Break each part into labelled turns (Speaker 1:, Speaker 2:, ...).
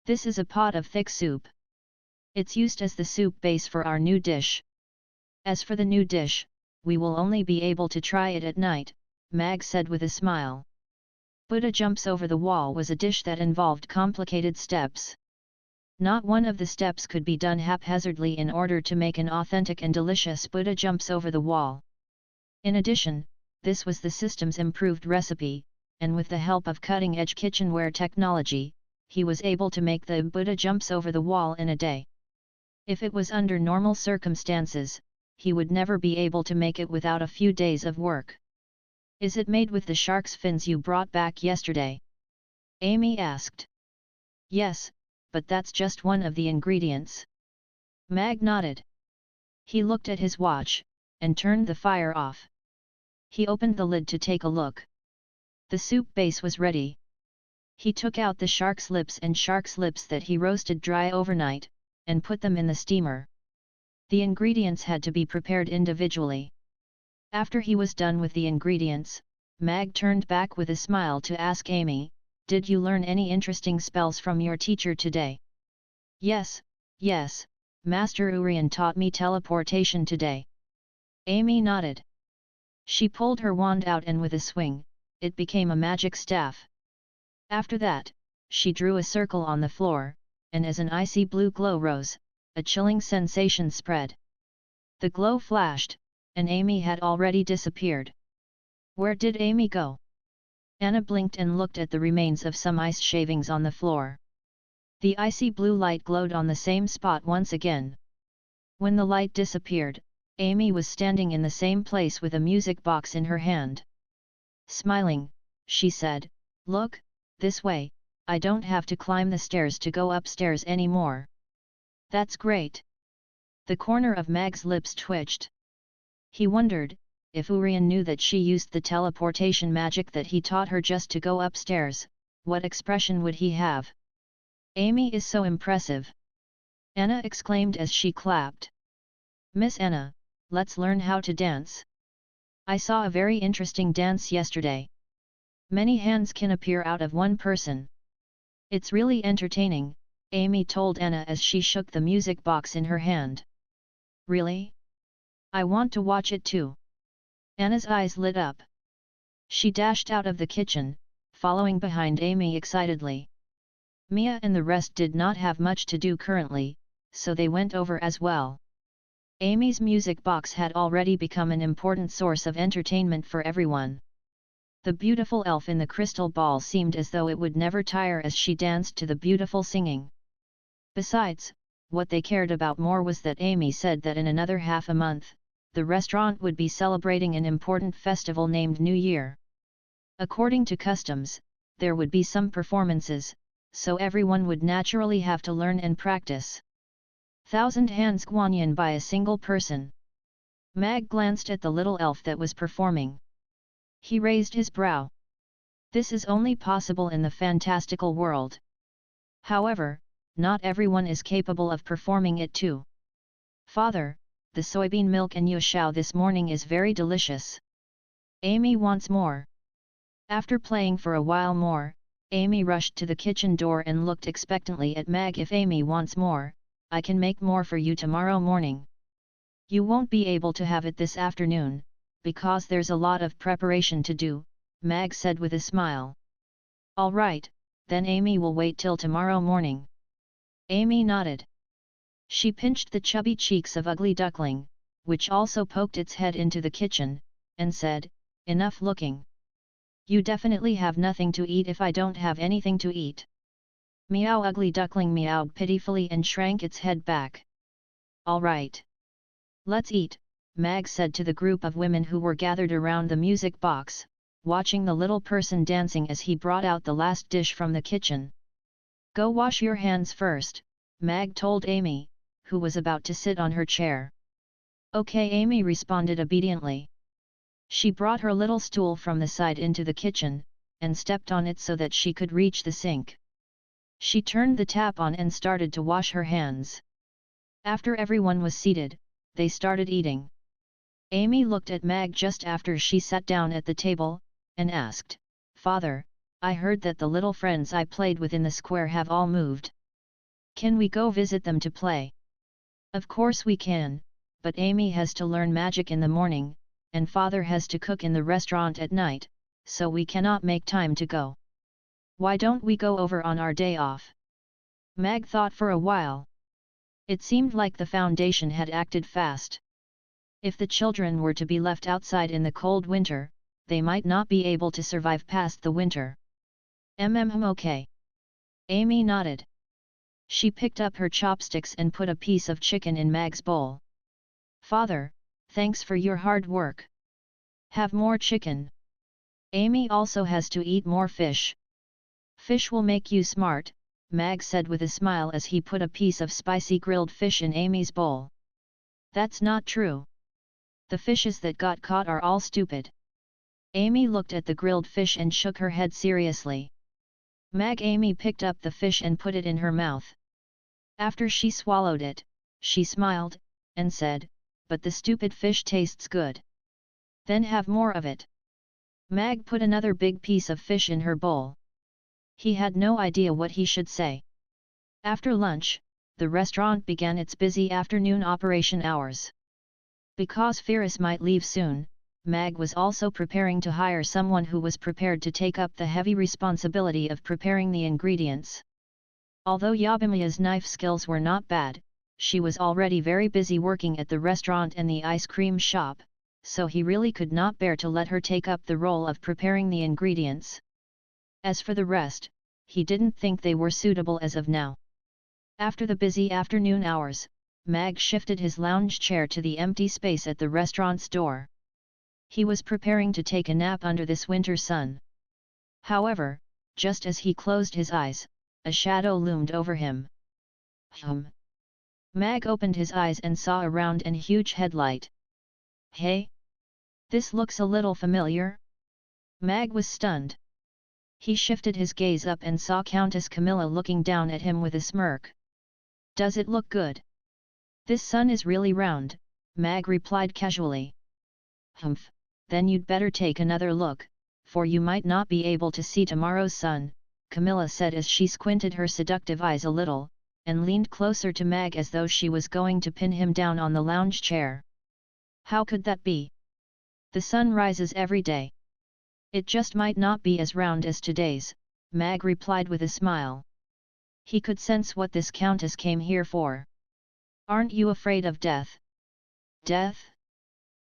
Speaker 1: This is a pot of thick soup. It's used as the soup base for our new dish. As for the new dish, we will only be able to try it at night, Mag said with a smile. Buddha jumps over the wall was a dish that involved complicated steps. Not one of the steps could be done haphazardly in order to make an authentic and delicious Buddha jumps over the wall. In addition, this was the system's improved recipe, and with the help of cutting-edge kitchenware technology, he was able to make the Buddha jumps over the wall in a day. If it was under normal circumstances, he would never be able to make it without a few days of work. Is it made with the shark's fins you brought back yesterday? Amy asked. Yes, but that's just one of the ingredients. Mag nodded. He looked at his watch, and turned the fire off. He opened the lid to take a look. The soup base was ready. He took out the shark's lips that he roasted dry overnight, and put them in the steamer. The ingredients had to be prepared individually. After he was done with the ingredients, Mag turned back with a smile to ask Amy, "Did you learn any interesting spells from your teacher today?" Yes, Master Urian taught me teleportation today." Amy nodded. She pulled her wand out and with a swing, it became a magic staff. After that, she drew a circle on the floor, and as an icy blue glow rose, a chilling sensation spread. The glow flashed, and Amy had already disappeared. Where did Amy go? Anna blinked and looked at the remains of some ice shavings on the floor. The icy blue light glowed on the same spot once again. When the light disappeared, Amy was standing in the same place with a music box in her hand. Smiling, she said, "Look, this way, I don't have to climb the stairs to go upstairs anymore." "That's great." The corner of Mag's lips twitched. He wondered, if Urian knew that she used the teleportation magic that he taught her just to go upstairs, what expression would he have? "Amy is so impressive!" Anna exclaimed as she clapped. "Miss Anna, let's learn how to dance. I saw a very interesting dance yesterday. Many hands can appear out of one person. It's really entertaining," Amy told Anna as she shook the music box in her hand. "Really? I want to watch it too." Anna's eyes lit up. She dashed out of the kitchen, following behind Amy excitedly. Mia and the rest did not have much to do currently, so they went over as well. Amy's music box had already become an important source of entertainment for everyone. The beautiful elf in the crystal ball seemed as though it would never tire as she danced to the beautiful singing. Besides, what they cared about more was that Amy said that in another half a month, the restaurant would be celebrating an important festival named New Year. According to customs, there would be some performances, so everyone would naturally have to learn and practice. 1,000 hands guanyin by a single person. Mag glanced at the little elf that was performing. He raised his brow. This is only possible in the fantastical world. However, not everyone is capable of performing it too. "Father, the soybean milk and yoshao this morning is very delicious. Amy wants more." After playing for a while more, Amy rushed to the kitchen door and looked expectantly at Mag. "If Amy wants more, I can make more for you tomorrow morning. You won't be able to have it this afternoon, because there's a lot of preparation to do," Mag said with a smile. "All right, then Amy will wait till tomorrow morning." Amy nodded. She pinched the chubby cheeks of Ugly Duckling, which also poked its head into the kitchen, and said, "Enough looking. You definitely have nothing to eat if I don't have anything to eat." Meow. Ugly Duckling meowed pitifully and shrank its head back. "All right. Let's eat," Mag said to the group of women who were gathered around the music box, watching the little person dancing as he brought out the last dish from the kitchen. "Go wash your hands first," Mag told Amy, who was about to sit on her chair. "Okay," Amy responded obediently. She brought her little stool from the side into the kitchen, and stepped on it so that she could reach the sink. She turned the tap on and started to wash her hands. After everyone was seated, they started eating. Amy looked at Mag just after she sat down at the table, and asked, "Father, I heard that the little friends I played with in the square have all moved. Can we go visit them to play? Of course we can, but Amy has to learn magic in the morning, and father has to cook in the restaurant at night, so we cannot make time to go. Why don't we go over on our day off? Mag thought for a while. It seemed like the Foundation had acted fast. If the children were to be left outside in the cold winter, they might not be able to survive past the winter. Okay. Amy nodded. She picked up her chopsticks and put a piece of chicken in Mag's bowl. Father, thanks for your hard work. Have more chicken. Amy also has to eat more fish. Fish will make you smart, Mag said with a smile as he put a piece of spicy grilled fish in Amy's bowl. That's not true. The fishes that got caught are all stupid. Amy looked at the grilled fish and shook her head seriously. Amy picked up the fish and put it in her mouth. After she swallowed it, she smiled, and said, "But the stupid fish tastes good. Then have more of it." Mag put another big piece of fish in her bowl. He had no idea what he should say. After lunch, the restaurant began its busy afternoon operation hours. Because Ferris might leave soon, Mag was also preparing to hire someone who was prepared to take up the heavy responsibility of preparing the ingredients. Although Yabimiya's knife skills were not bad, she was already very busy working at the restaurant and the ice cream shop, so he really could not bear to let her take up the role of preparing the ingredients. As for the rest, he didn't think they were suitable as of now. After the busy afternoon hours, Mag shifted his lounge chair to the empty space at the restaurant's door. He was preparing to take a nap under this winter sun. However, just as he closed his eyes, a shadow loomed over him. Mag opened his eyes and saw a round and huge headlight. Hey? This looks a little familiar? Mag was stunned. He shifted his gaze up and saw Countess Camilla looking down at him with a smirk. Does it look good? This sun is really round, Mag replied casually. Humph, then you'd better take another look, for you might not be able to see tomorrow's sun, Camilla said as she squinted her seductive eyes a little, and leaned closer to Mag as though she was going to pin him down on the lounge chair. How could that be? The sun rises every day. It just might not be as round as today's, Mag replied with a smile. He could sense what this countess came here for. Aren't you afraid of death? Death?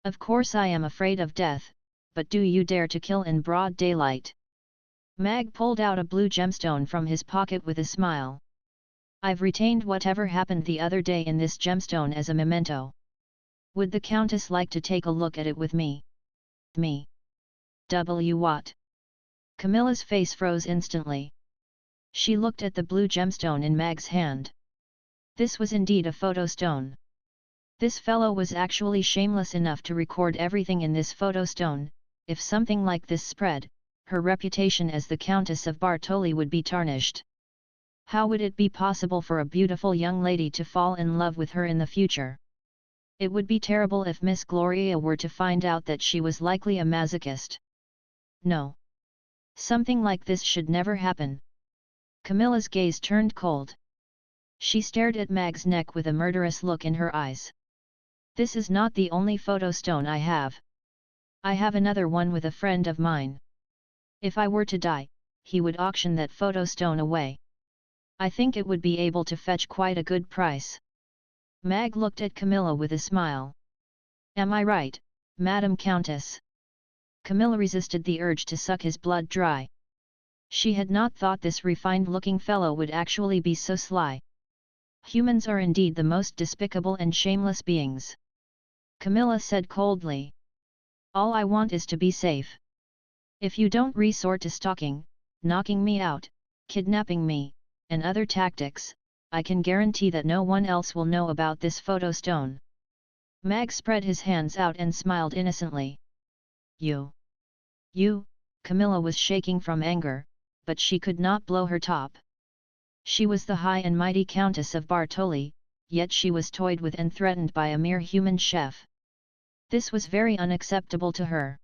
Speaker 1: Of course I am afraid of death, but do you dare to kill in broad daylight? Mag pulled out a blue gemstone from his pocket with a smile. I've retained whatever happened the other day in this gemstone as a memento. Would the Countess like to take a look at it with me? Me? What? Camilla's face froze instantly. She looked at the blue gemstone in Mag's hand. This was indeed a photo stone. This fellow was actually shameless enough to record everything in this photo stone. If something like this spread, her reputation as the Countess of Bartoli would be tarnished. How would it be possible for a beautiful young lady to fall in love with her in the future? It would be terrible if Miss Gloria were to find out that she was likely a masochist. No. Something like this should never happen. Camilla's gaze turned cold. She stared at Mag's neck with a murderous look in her eyes. This is not the only photo stone I have. I have another one with a friend of mine. If I were to die, he would auction that photo stone away. I think it would be able to fetch quite a good price. Mag looked at Camilla with a smile. Am I right, Madam Countess? Camilla resisted the urge to suck his blood dry. She had not thought this refined-looking fellow would actually be so sly. Humans are indeed the most despicable and shameless beings. Camilla said coldly. All I want is to be safe. If you don't resort to stalking, knocking me out, kidnapping me, and other tactics, I can guarantee that no one else will know about this photo stone. Mag spread his hands out and smiled innocently. You, Camilla was shaking from anger, but she could not blow her top. She was the high and mighty Countess of Bartoli, yet she was toyed with and threatened by a mere human chef. This was very unacceptable to her.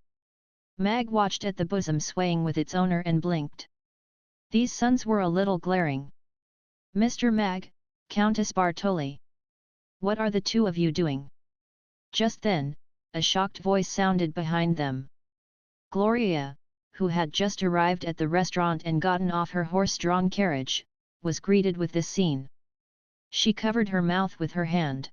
Speaker 1: Mag watched at the bosom swaying with its owner and blinked. These suns were a little glaring. Mr. Mag, Countess Bartoli. What are the two of you doing? Just then, a shocked voice sounded behind them. Gloria, who had just arrived at the restaurant and gotten off her horse-drawn carriage, was greeted with this scene. She covered her mouth with her hand.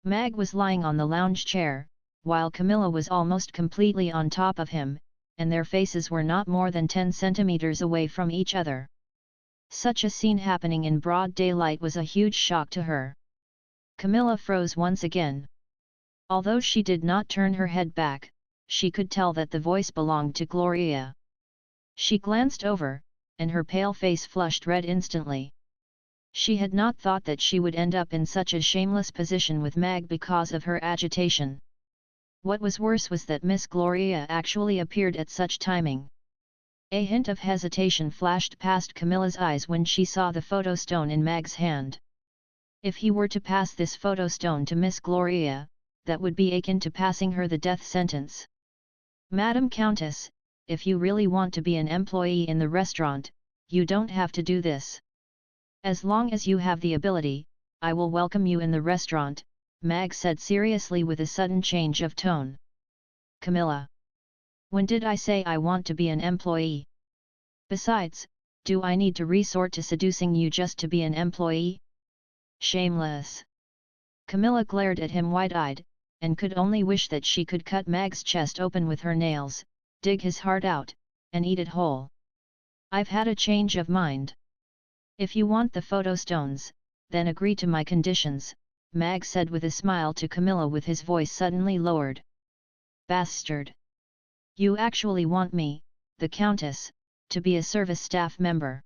Speaker 1: Mag was lying on the lounge chair, while Camilla was almost completely on top of him, and their faces were not more than 10 centimeters away from each other. Such a scene happening in broad daylight was a huge shock to her. Camilla froze once again. Although she did not turn her head back, she could tell that the voice belonged to Gloria. She glanced over, and her pale face flushed red instantly. She had not thought that she would end up in such a shameless position with Mag because of her agitation. What was worse was that Miss Gloria actually appeared at such timing. A hint of hesitation flashed past Camilla's eyes when she saw the photo stone in Mag's hand. If he were to pass this photo stone to Miss Gloria, that would be akin to passing her the death sentence. Madam Countess, if you really want to be an employee in the restaurant, you don't have to do this. As long as you have the ability, I will welcome you in the restaurant, Mag said seriously with a sudden change of tone. Camilla. When did I say I want to be an employee? Besides, do I need to resort to seducing you just to be an employee? Shameless. Camilla glared at him wide-eyed, and could only wish that she could cut Mag's chest open with her nails, dig his heart out, and eat it whole. I've had a change of mind. If you want the photo stones, then agree to my conditions, Mag said with a smile to Camilla with his voice suddenly lowered. Bastard! You actually want me, the Countess, to be a service staff member.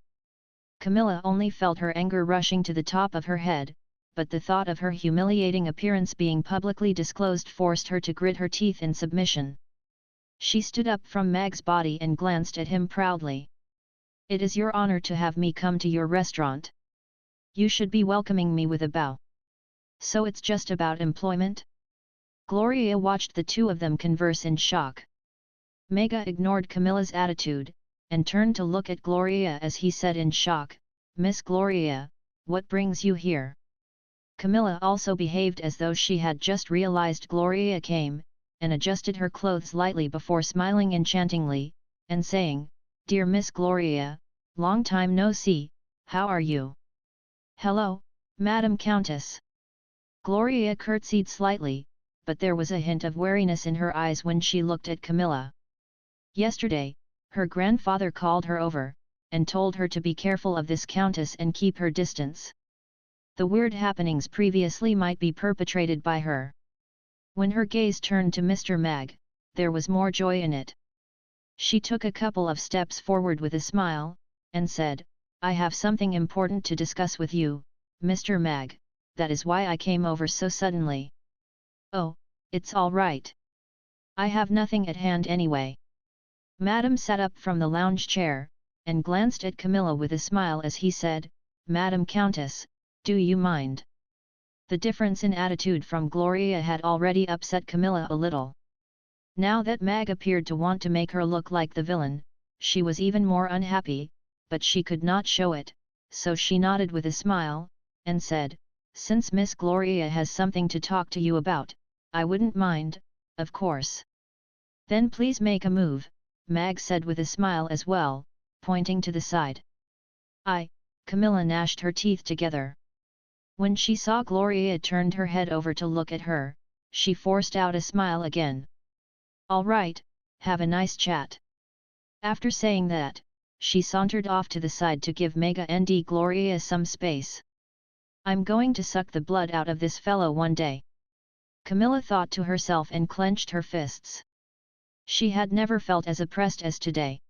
Speaker 1: Camilla only felt her anger rushing to the top of her head, but the thought of her humiliating appearance being publicly disclosed forced her to grit her teeth in submission. She stood up from Mag's body and glanced at him proudly. It is your honor to have me come to your restaurant. You should be welcoming me with a bow. So it's just about employment? Gloria watched the two of them converse in shock. Mega ignored Camilla's attitude, and turned to look at Gloria as he said in shock, Miss Gloria, what brings you here? Camilla also behaved as though she had just realized Gloria came, and adjusted her clothes lightly before smiling enchantingly, and saying, Dear Miss Gloria, long time no see, how are you? Hello, Madam Countess. Gloria curtsied slightly, but there was a hint of wariness in her eyes when she looked at Camilla. Yesterday, her grandfather called her over, and told her to be careful of this countess and keep her distance. The weird happenings previously might be perpetrated by her. When her gaze turned to Mr. Mag, there was more joy in it. She took a couple of steps forward with a smile, and said, I have something important to discuss with you, Mr. Mag, that is why I came over so suddenly. Oh, it's all right. I have nothing at hand anyway. Madam sat up from the lounge chair, and glanced at Camilla with a smile as he said, Madam Countess, do you mind? The difference in attitude from Gloria had already upset Camilla a little. Now that Mag appeared to want to make her look like the villain, she was even more unhappy, but she could not show it, so she nodded with a smile, and said, Since Miss Gloria has something to talk to you about, I wouldn't mind, of course. Then please make a move, Mag said with a smile as well, pointing to the side. Camilla gnashed her teeth together. When she saw Gloria turned her head over to look at her, she forced out a smile again. All right, have a nice chat. After saying that, she sauntered off to the side to give Mega and Gloria some space. I'm going to suck the blood out of this fellow one day. Camilla thought to herself and clenched her fists. She had never felt as oppressed as today.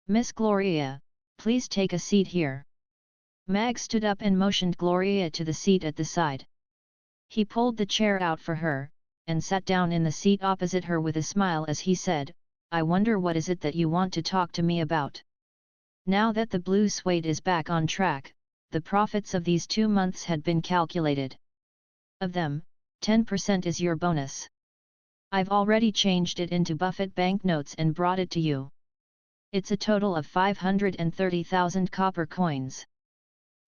Speaker 1: Miss Gloria, please take a seat here. Mag stood up and motioned Gloria to the seat at the side. He pulled the chair out for her, and sat down in the seat opposite her with a smile as he said, I wonder what is it that you want to talk to me about. Now that the blue suede is back on track, the profits of these 2 months had been calculated. Of them, 10% is your bonus. I've already changed it into Buffett banknotes and brought it to you. It's a total of 530,000 copper coins.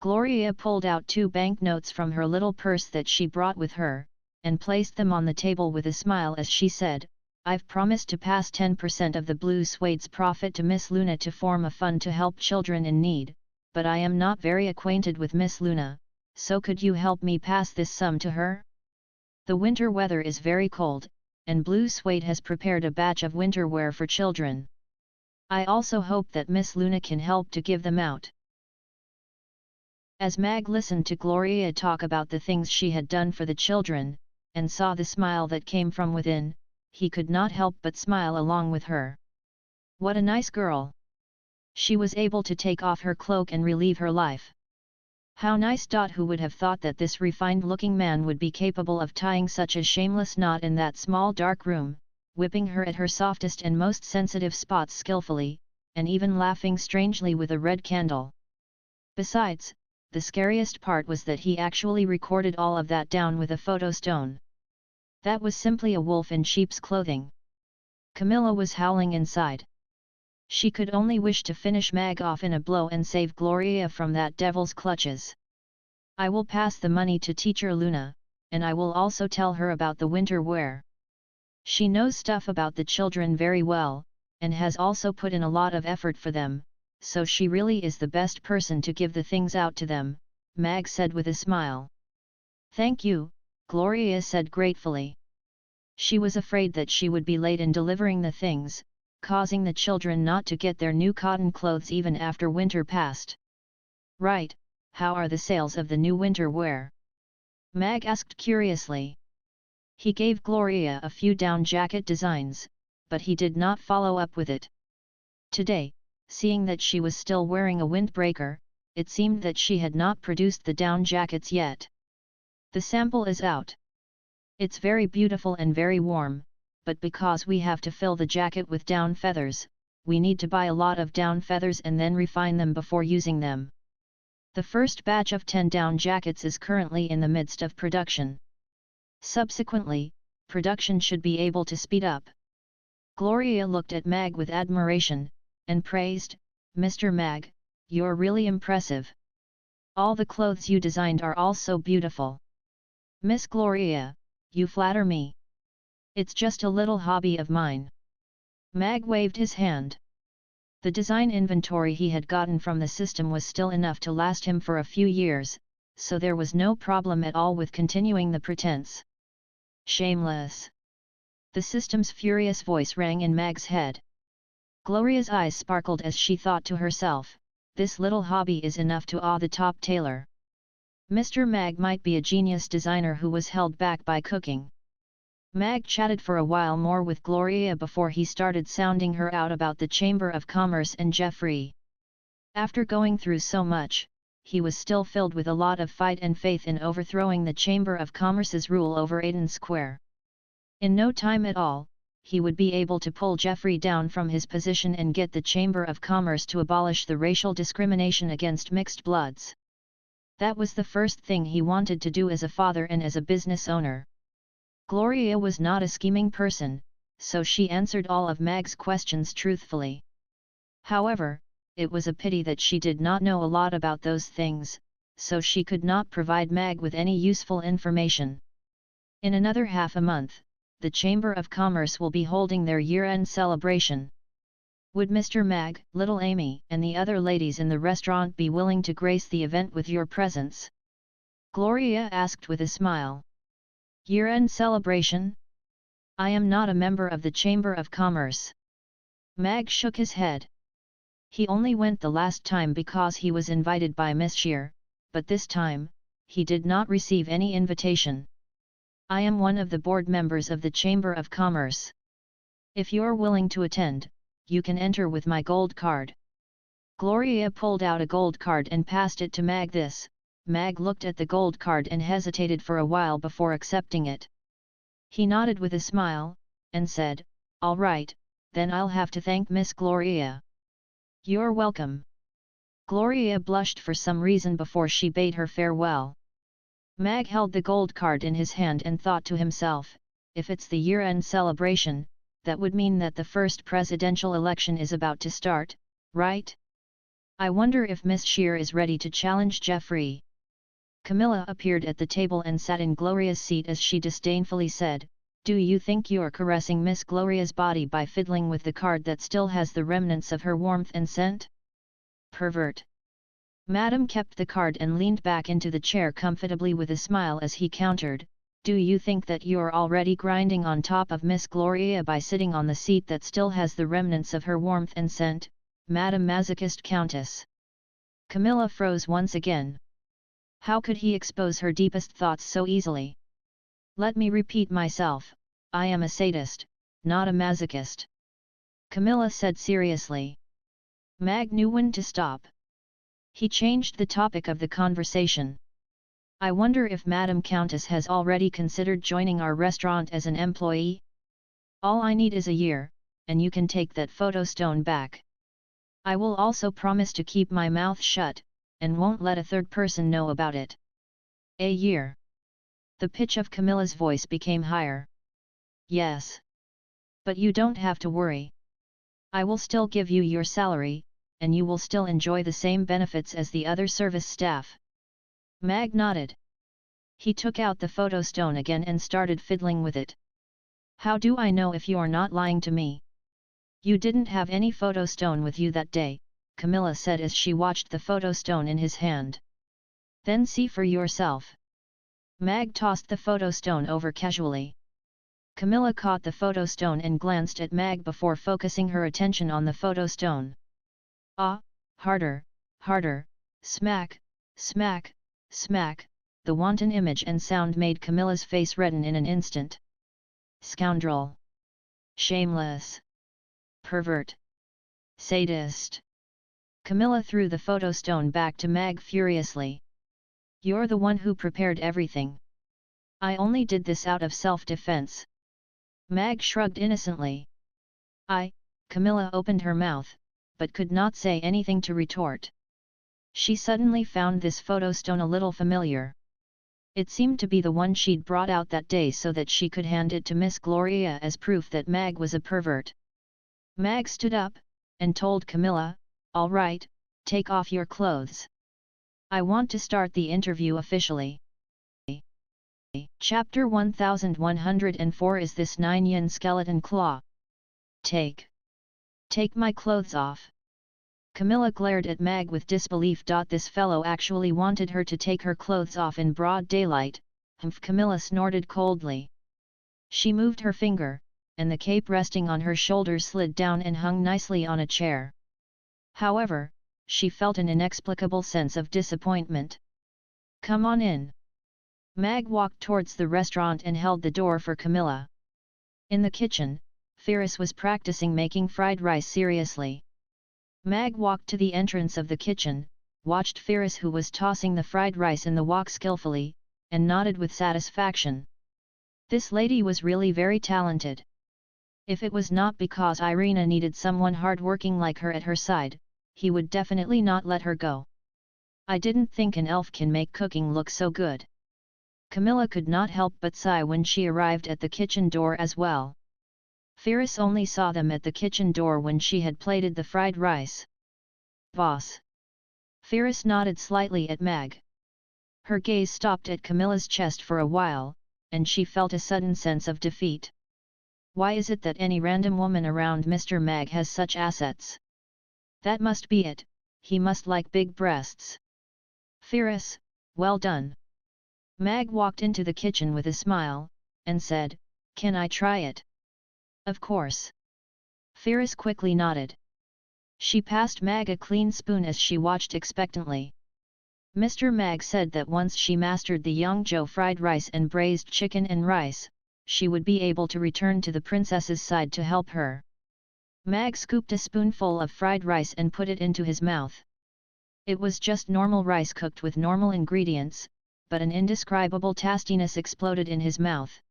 Speaker 1: Gloria pulled out 2 banknotes from her little purse that she brought with her, and placed them on the table with a smile as she said, "I've promised to pass 10% of the Blue Suede's profit to Miss Luna to form a fund to help children in need, but I am not very acquainted with Miss Luna, so could you help me pass this sum to her? The winter weather is very cold, and Blue Suede has prepared a batch of winter wear for children. I also hope that Miss Luna can help to give them out." As Mag listened to Gloria talk about the things she had done for the children, and saw the smile that came from within, he could not help but smile along with her. What a nice girl! She was able to take off her cloak and relieve her life. How nice! Who would have thought that this refined-looking man would be capable of tying such a shameless knot in that small dark room, whipping her at her softest and most sensitive spots skillfully, and even laughing strangely with a red candle. Besides, the scariest part was that he actually recorded all of that down with a photo stone. That was simply a wolf in sheep's clothing. Camilla was howling inside. She could only wish to finish Mag off in a blow and save Gloria from that devil's clutches. "I will pass the money to Teacher Luna, and I will also tell her about the winter wear. She knows stuff about the children very well, and has also put in a lot of effort for them, so she really is the best person to give the things out to them," Mag said with a smile. "Thank you," Gloria said gratefully. She was afraid that she would be late in delivering the things, causing the children not to get their new cotton clothes even after winter passed. "Right, how are the sales of the new winter wear?" Mag asked curiously. He gave Gloria a few down jacket designs, but he did not follow up with it. Today, seeing that she was still wearing a windbreaker, it seemed that she had not produced the down jackets yet. "The sample is out. It's very beautiful and very warm, but because we have to fill the jacket with down feathers, we need to buy a lot of down feathers and then refine them before using them. The first batch of 10 down jackets is currently in the midst of production. Subsequently, production should be able to speed up." Gloria looked at Mag with admiration, and praised, "Mr. Mag, you're really impressive. All the clothes you designed are all so beautiful. Miss Gloria, you flatter me. It's just a little hobby of mine." Mag waved his hand. The design inventory he had gotten from the system was still enough to last him for a few years, so there was no problem at all with continuing the pretense. "Shameless!" The system's furious voice rang in Mag's head. Gloria's eyes sparkled as she thought to herself, "This little hobby is enough to awe the top tailor. Mr. Mag might be a genius designer who was held back by cooking." Mag chatted for a while more with Gloria before he started sounding her out about the Chamber of Commerce and Jeffrey. After going through so much, he was still filled with a lot of fight and faith in overthrowing the Chamber of Commerce's rule over Aiden Square. In no time at all, he would be able to pull Jeffrey down from his position and get the Chamber of Commerce to abolish the racial discrimination against mixed bloods. That was the first thing he wanted to do as a father and as a business owner. Gloria was not a scheming person, so she answered all of Mag's questions truthfully. However, it was a pity that she did not know a lot about those things, so she could not provide Mag with any useful information. In another half a month, the Chamber of Commerce will be holding their year-end celebration. Would Mr. Mag, little Amy, and the other ladies in the restaurant be willing to grace the event with your presence? Gloria asked with a smile. Year-end celebration? I am not a member of the Chamber of Commerce. Mag shook his head. He only went the last time because he was invited by Miss Shear, but this time, he did not receive any invitation. I am one of the board members of the Chamber of Commerce. If you're willing to attend, you can enter with my gold card. Gloria pulled out a gold card and passed it to Mag. Mag looked at the gold card and hesitated for a while before accepting it. He nodded with a smile, and said, "All right, then I'll have to thank Miss Gloria." "You're welcome." Gloria blushed for some reason before she bade her farewell. Mag held the gold card in his hand and thought to himself, if it's the year-end celebration, that would mean that the first presidential election is about to start, right? I wonder if Miss Shear is ready to challenge Jeffrey. Camilla appeared at the table and sat in Gloria's seat as she disdainfully said, "Do you think you're caressing Miss Gloria's body by fiddling with the card that still has the remnants of her warmth and scent? Pervert." Madame kept the card and leaned back into the chair comfortably with a smile as he countered, "Do you think that you're already grinding on top of Miss Gloria by sitting on the seat that still has the remnants of her warmth and scent, Madame Masochist Countess?" Camilla froze once again. How could he expose her deepest thoughts so easily? "Let me repeat myself, I am a sadist, not a masochist," Camilla said seriously. Mag knew when to stop. He changed the topic of the conversation. "I wonder if Madame Countess has already considered joining our restaurant as an employee? All I need is a year, and you can take that photo stone back. I will also promise to keep my mouth shut, and won't let a third person know about it." "A year?" The pitch of Camilla's voice became higher. "Yes. But you don't have to worry. I will still give you your salary, and you will still enjoy the same benefits as the other service staff." Mag nodded. He took out the photo stone again and started fiddling with it. "How do I know if you're not lying to me? You didn't have any photo stone with you that day," Camilla said as she watched the photo stone in his hand. "Then see for yourself." Mag tossed the photo stone over casually. Camilla caught the photo stone and glanced at Mag before focusing her attention on the photo stone. "Ah, harder, harder, smack, smack, smack," the wanton image and sound made Camilla's face redden in an instant. "Scoundrel! Shameless! Pervert! Sadist!" Camilla threw the photo stone back to Mag furiously. "You're the one who prepared everything. I only did this out of self-defense." Mag shrugged innocently. Camilla opened her mouth, but could not say anything to retort. She suddenly found this photo stone a little familiar. It seemed to be the one she'd brought out that day so that she could hand it to Miss Gloria as proof that Mag was a pervert. Mag stood up, and told Camilla, "All right, take off your clothes. I want to start the interview officially." Chapter 1104 Is this 9-yin skeleton claw? Take my clothes off." Camilla glared at Mag with disbelief. This fellow actually wanted her to take her clothes off in broad daylight. "Humph!" Camilla snorted coldly. She moved her finger, and the cape resting on her shoulder slid down and hung nicely on a chair. However, she felt an inexplicable sense of disappointment. "Come on in." Mag walked towards the restaurant and held the door for Camilla. In the kitchen, Ferris was practicing making fried rice seriously. Mag walked to the entrance of the kitchen, watched Ferris, who was tossing the fried rice in the wok skillfully, and nodded with satisfaction. This lady was really very talented. If it was not because Irina needed someone hard-working like her at her side, he would definitely not let her go. "I didn't think an elf can make cooking look so good." Camilla could not help but sigh when she arrived at the kitchen door as well. Ferris only saw them at the kitchen door when she had plated the fried rice. "Boss." Ferris nodded slightly at Mag. Her gaze stopped at Camilla's chest for a while, and she felt a sudden sense of defeat. Why is it that any random woman around Mr. Mag has such assets? That must be it, he must like big breasts. "Ferris, well done." Mag walked into the kitchen with a smile, and said, "Can I try it?" "Of course." Ferris quickly nodded. She passed Mag a clean spoon as she watched expectantly. Mr. Mag said that once she mastered the Yangzhou fried rice and braised chicken and rice, she would be able to return to the princess's side to help her. Mag scooped a spoonful of fried rice and put it into his mouth. It was just normal rice cooked with normal ingredients, but an indescribable tastiness exploded in his mouth.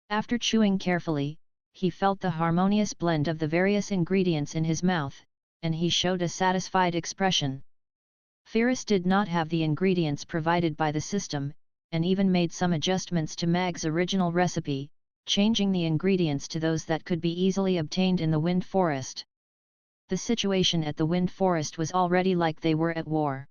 Speaker 1: After chewing carefully, he felt the harmonious blend of the various ingredients in his mouth, and he showed a satisfied expression. Ferris did not have the ingredients provided by the system, and even made some adjustments to Mag's original recipe, changing the ingredients to those that could be easily obtained in the Wind Forest. The situation at the Wind Forest was already like they were at war.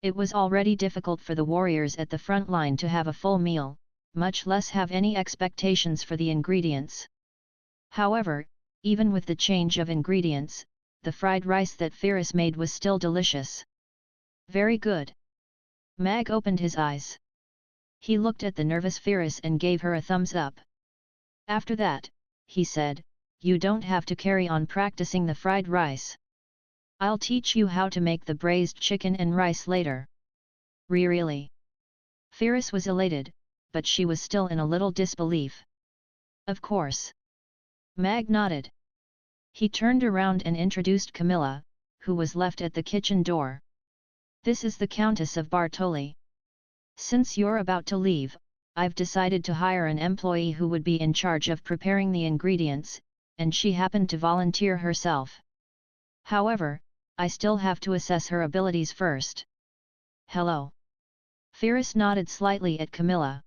Speaker 1: It was already difficult for the warriors at the front line to have a full meal, much less have any expectations for the ingredients. However, even with the change of ingredients, the fried rice that Firas made was still delicious. Very good. Mag opened his eyes. He looked at the nervous Firas and gave her a thumbs up. After that, he said, "You don't have to carry on practicing the fried rice. I'll teach you how to make the braised chicken and rice later." Really? Firas was elated, but she was still in a little disbelief. Of course. Mag nodded. He turned around and introduced Camilla, who was left at the kitchen door. "This is the Countess of Bartoli. Since you're about to leave, I've decided to hire an employee who would be in charge of preparing the ingredients, and she happened to volunteer herself. However, I still have to assess her abilities first." "Hello." Firas nodded slightly at Camilla.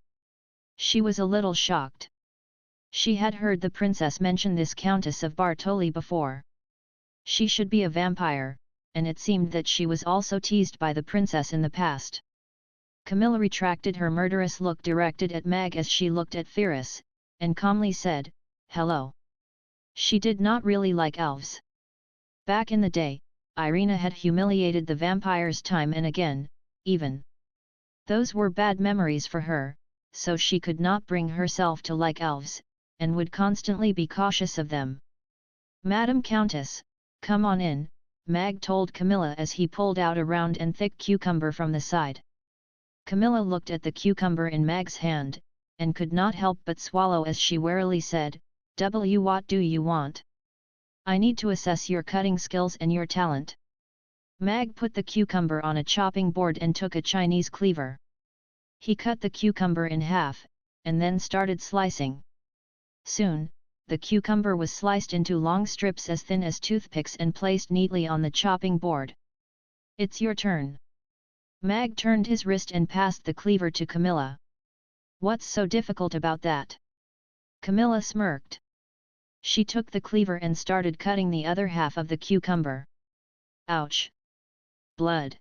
Speaker 1: She was a little shocked. She had heard the princess mention this Countess of Bartoli before. She should be a vampire, and it seemed that she was also teased by the princess in the past. Camilla retracted her murderous look directed at Mag as she looked at Firas, and calmly said, "Hello." She did not really like elves. Back in the day, Irina had humiliated the vampires time and again, even. Those were bad memories for her, so she could not bring herself to like elves, and would constantly be cautious of them. "Madam Countess, come on in," Mag told Camilla as he pulled out a round and thick cucumber from the side. Camilla looked at the cucumber in Mag's hand, and could not help but swallow as she warily said, "What do you want? I need to assess your cutting skills and your talent." Mag put the cucumber on a chopping board and took a Chinese cleaver. He cut the cucumber in half, and then started slicing. Soon, the cucumber was sliced into long strips as thin as toothpicks and placed neatly on the chopping board. "It's your turn." Mag turned his wrist and passed the cleaver to Camilla. "What's so difficult about that?" Camilla smirked. She took the cleaver and started cutting the other half of the cucumber. "Ouch! Blood!"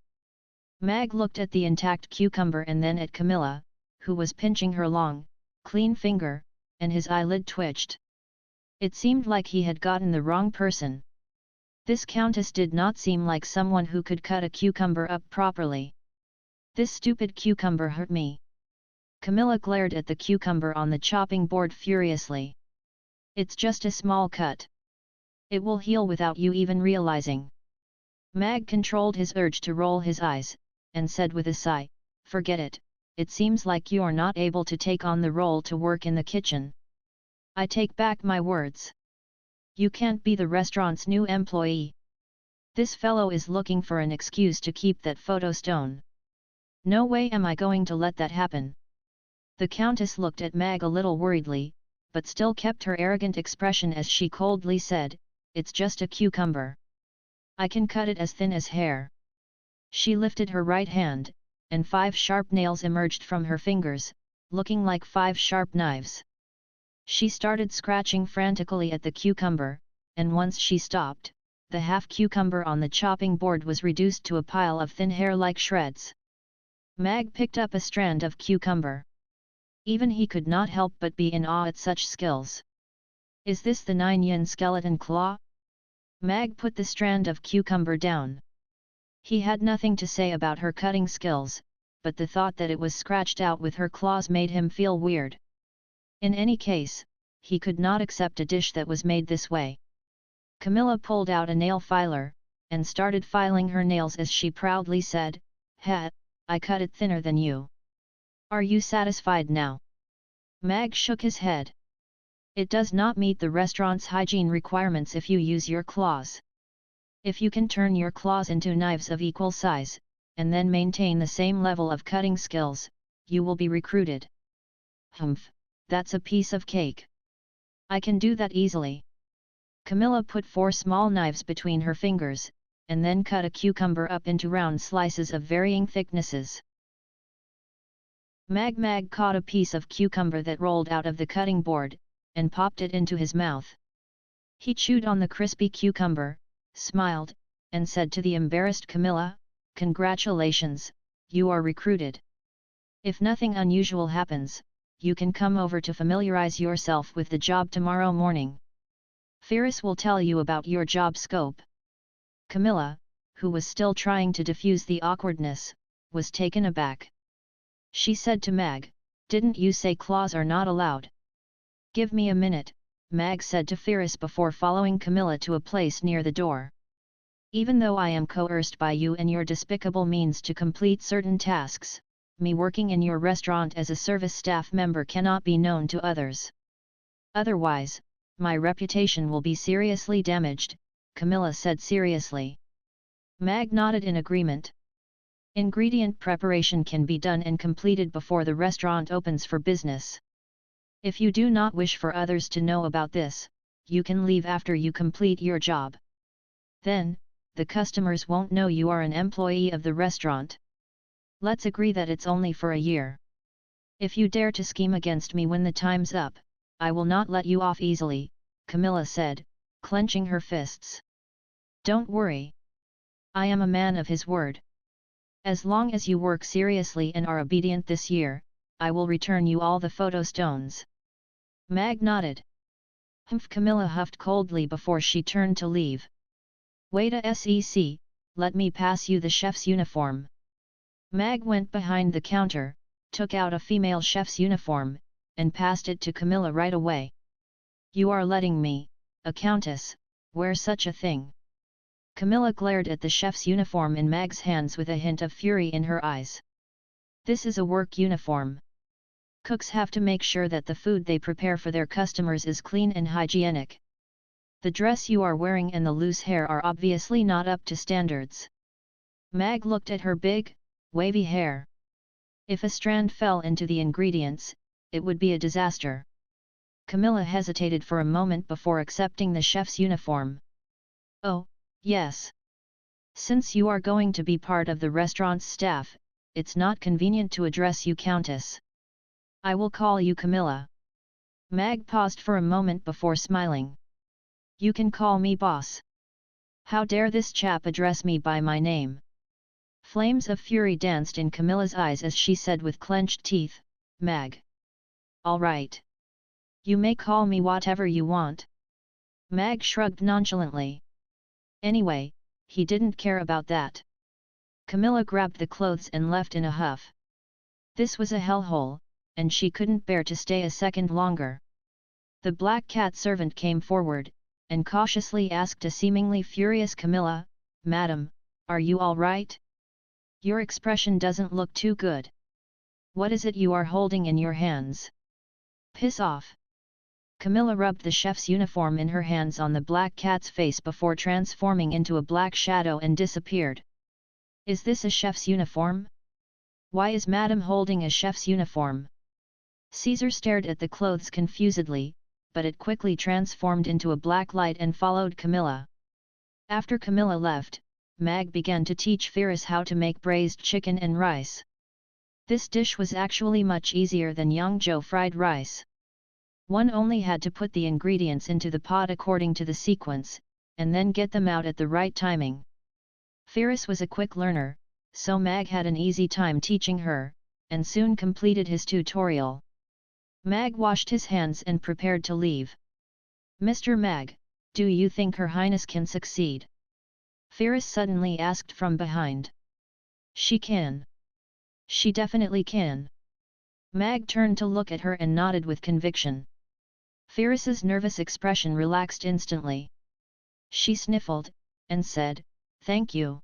Speaker 1: Mag looked at the intact cucumber and then at Camilla, who was pinching her long, clean finger, and his eyelid twitched. It seemed like he had gotten the wrong person. This countess did not seem like someone who could cut a cucumber up properly. "This stupid cucumber hurt me." Camilla glared at the cucumber on the chopping board furiously. "It's just a small cut. It will heal without you even realizing." Mag controlled his urge to roll his eyes, and said with a sigh, "Forget it, it seems like you're not able to take on the role to work in the kitchen." "I take back my words. You can't be the restaurant's new employee. This fellow is looking for an excuse to keep that photo stone. No way am I going to let that happen." The Countess looked at Mag a little worriedly, but still kept her arrogant expression as she coldly said, "It's just a cucumber. I can cut it as thin as hair." She lifted her right hand, and 5 sharp nails emerged from her fingers, looking like 5 sharp knives. She started scratching frantically at the cucumber, and once she stopped, the half cucumber on the chopping board was reduced to a pile of thin hair-like shreds. Mag picked up a strand of cucumber. Even he could not help but be in awe at such skills. "Is this the 9-yin skeleton claw?" Mag put the strand of cucumber down. He had nothing to say about her cutting skills, but the thought that it was scratched out with her claws made him feel weird. In any case, he could not accept a dish that was made this way. Camilla pulled out a nail filer, and started filing her nails as she proudly said, "Ha, I cut it thinner than you. Are you satisfied now?" Mag shook his head. "It does not meet the restaurant's hygiene requirements if you use your claws. If you can turn your claws into knives of equal size, and then maintain the same level of cutting skills, you will be recruited." "Humph, that's a piece of cake. I can do that easily." Camilla put 4 small knives between her fingers, and then cut a cucumber up into round slices of varying thicknesses. Mag caught a piece of cucumber that rolled out of the cutting board, and popped it into his mouth. He chewed on the crispy cucumber, smiled, and said to the embarrassed Camilla, "Congratulations, you are recruited. If nothing unusual happens, you can come over to familiarize yourself with the job tomorrow morning. Ferris will tell you about your job scope." Camilla, who was still trying to diffuse the awkwardness, was taken aback. She said to Mag, "Didn't you say claws are not allowed?" "Give me a minute," Mag said to Ferris before following Camilla to a place near the door. "Even though I am coerced by you and your despicable means to complete certain tasks, me working in your restaurant as a service staff member cannot be known to others. Otherwise, my reputation will be seriously damaged," Camilla said seriously. Mag nodded in agreement. Ingredient preparation can be done and completed before the restaurant opens for business. If you do not wish for others to know about this, you can leave after you complete your job. Then, the customers won't know you are an employee of the restaurant. Let's agree that it's only for a year. If you dare to scheme against me when the time's up, I will not let you off easily," Camilla said, clenching her fists. "Don't worry. I am a man of his word. As long as you work seriously and are obedient this year, I will return you all the photo stones." Mag nodded. "Humph," Camilla huffed coldly before she turned to leave. "Wait a sec, let me pass you the chef's uniform." Mag went behind the counter, took out a female chef's uniform, and passed it to Camilla right away. "You are letting me, a countess, wear such a thing?" Camilla glared at the chef's uniform in Mag's hands with a hint of fury in her eyes. "This is a work uniform. Cooks have to make sure that the food they prepare for their customers is clean and hygienic. The dress you are wearing and the loose hair are obviously not up to standards." Mag looked at her big, wavy hair. If a strand fell into the ingredients, it would be a disaster. Camilla hesitated for a moment before accepting the chef's uniform. "Oh, yes. Since you are going to be part of the restaurant's staff, it's not convenient to address you Countess. I will call you Camilla." Mag paused for a moment before smiling. "You can call me boss. How dare this chap address me by my name?" Flames of fury danced in Camilla's eyes as she said with clenched teeth, "Mag. All right. You may call me whatever you want." Mag shrugged nonchalantly. Anyway, he didn't care about that. Camilla grabbed the clothes and left in a huff. This was a hellhole, and she couldn't bear to stay a second longer. The black cat servant came forward, and cautiously asked a seemingly furious Camilla, "Madam, are you all right? Your expression doesn't look too good. What is it you are holding in your hands? Piss off." Camilla rubbed the chef's uniform in her hands on the black cat's face before transforming into a black shadow and disappeared. "Is this a chef's uniform? Why is Madam holding a chef's uniform?" Caesar stared at the clothes confusedly, but it quickly transformed into a black light and followed Camilla. After Camilla left, Mag began to teach Ferris how to make braised chicken and rice. This dish was actually much easier than Yangzhou fried rice. One only had to put the ingredients into the pot according to the sequence, and then get them out at the right timing. Ferris was a quick learner, so Mag had an easy time teaching her, and soon completed his tutorial. Mag washed his hands and prepared to leave. "Mr. Mag, do you think Her Highness can succeed?" Ferris suddenly asked from behind. "She can. She definitely can." Mag turned to look at her and nodded with conviction. Ferris's nervous expression relaxed instantly. She sniffled, and said, "Thank you.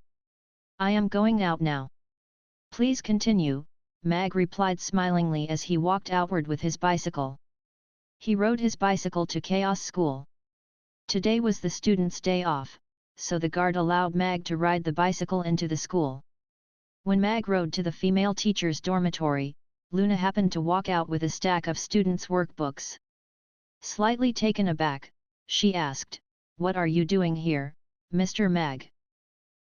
Speaker 1: I am going out now." "Please continue," Mag replied smilingly as he walked outward with his bicycle. He rode his bicycle to Chaos School. Today was the students' day off, so the guard allowed Mag to ride the bicycle into the school. When Mag rode to the female teacher's dormitory, Luna happened to walk out with a stack of students' workbooks. Slightly taken aback, she asked, "What are you doing here, Mr. Mag?"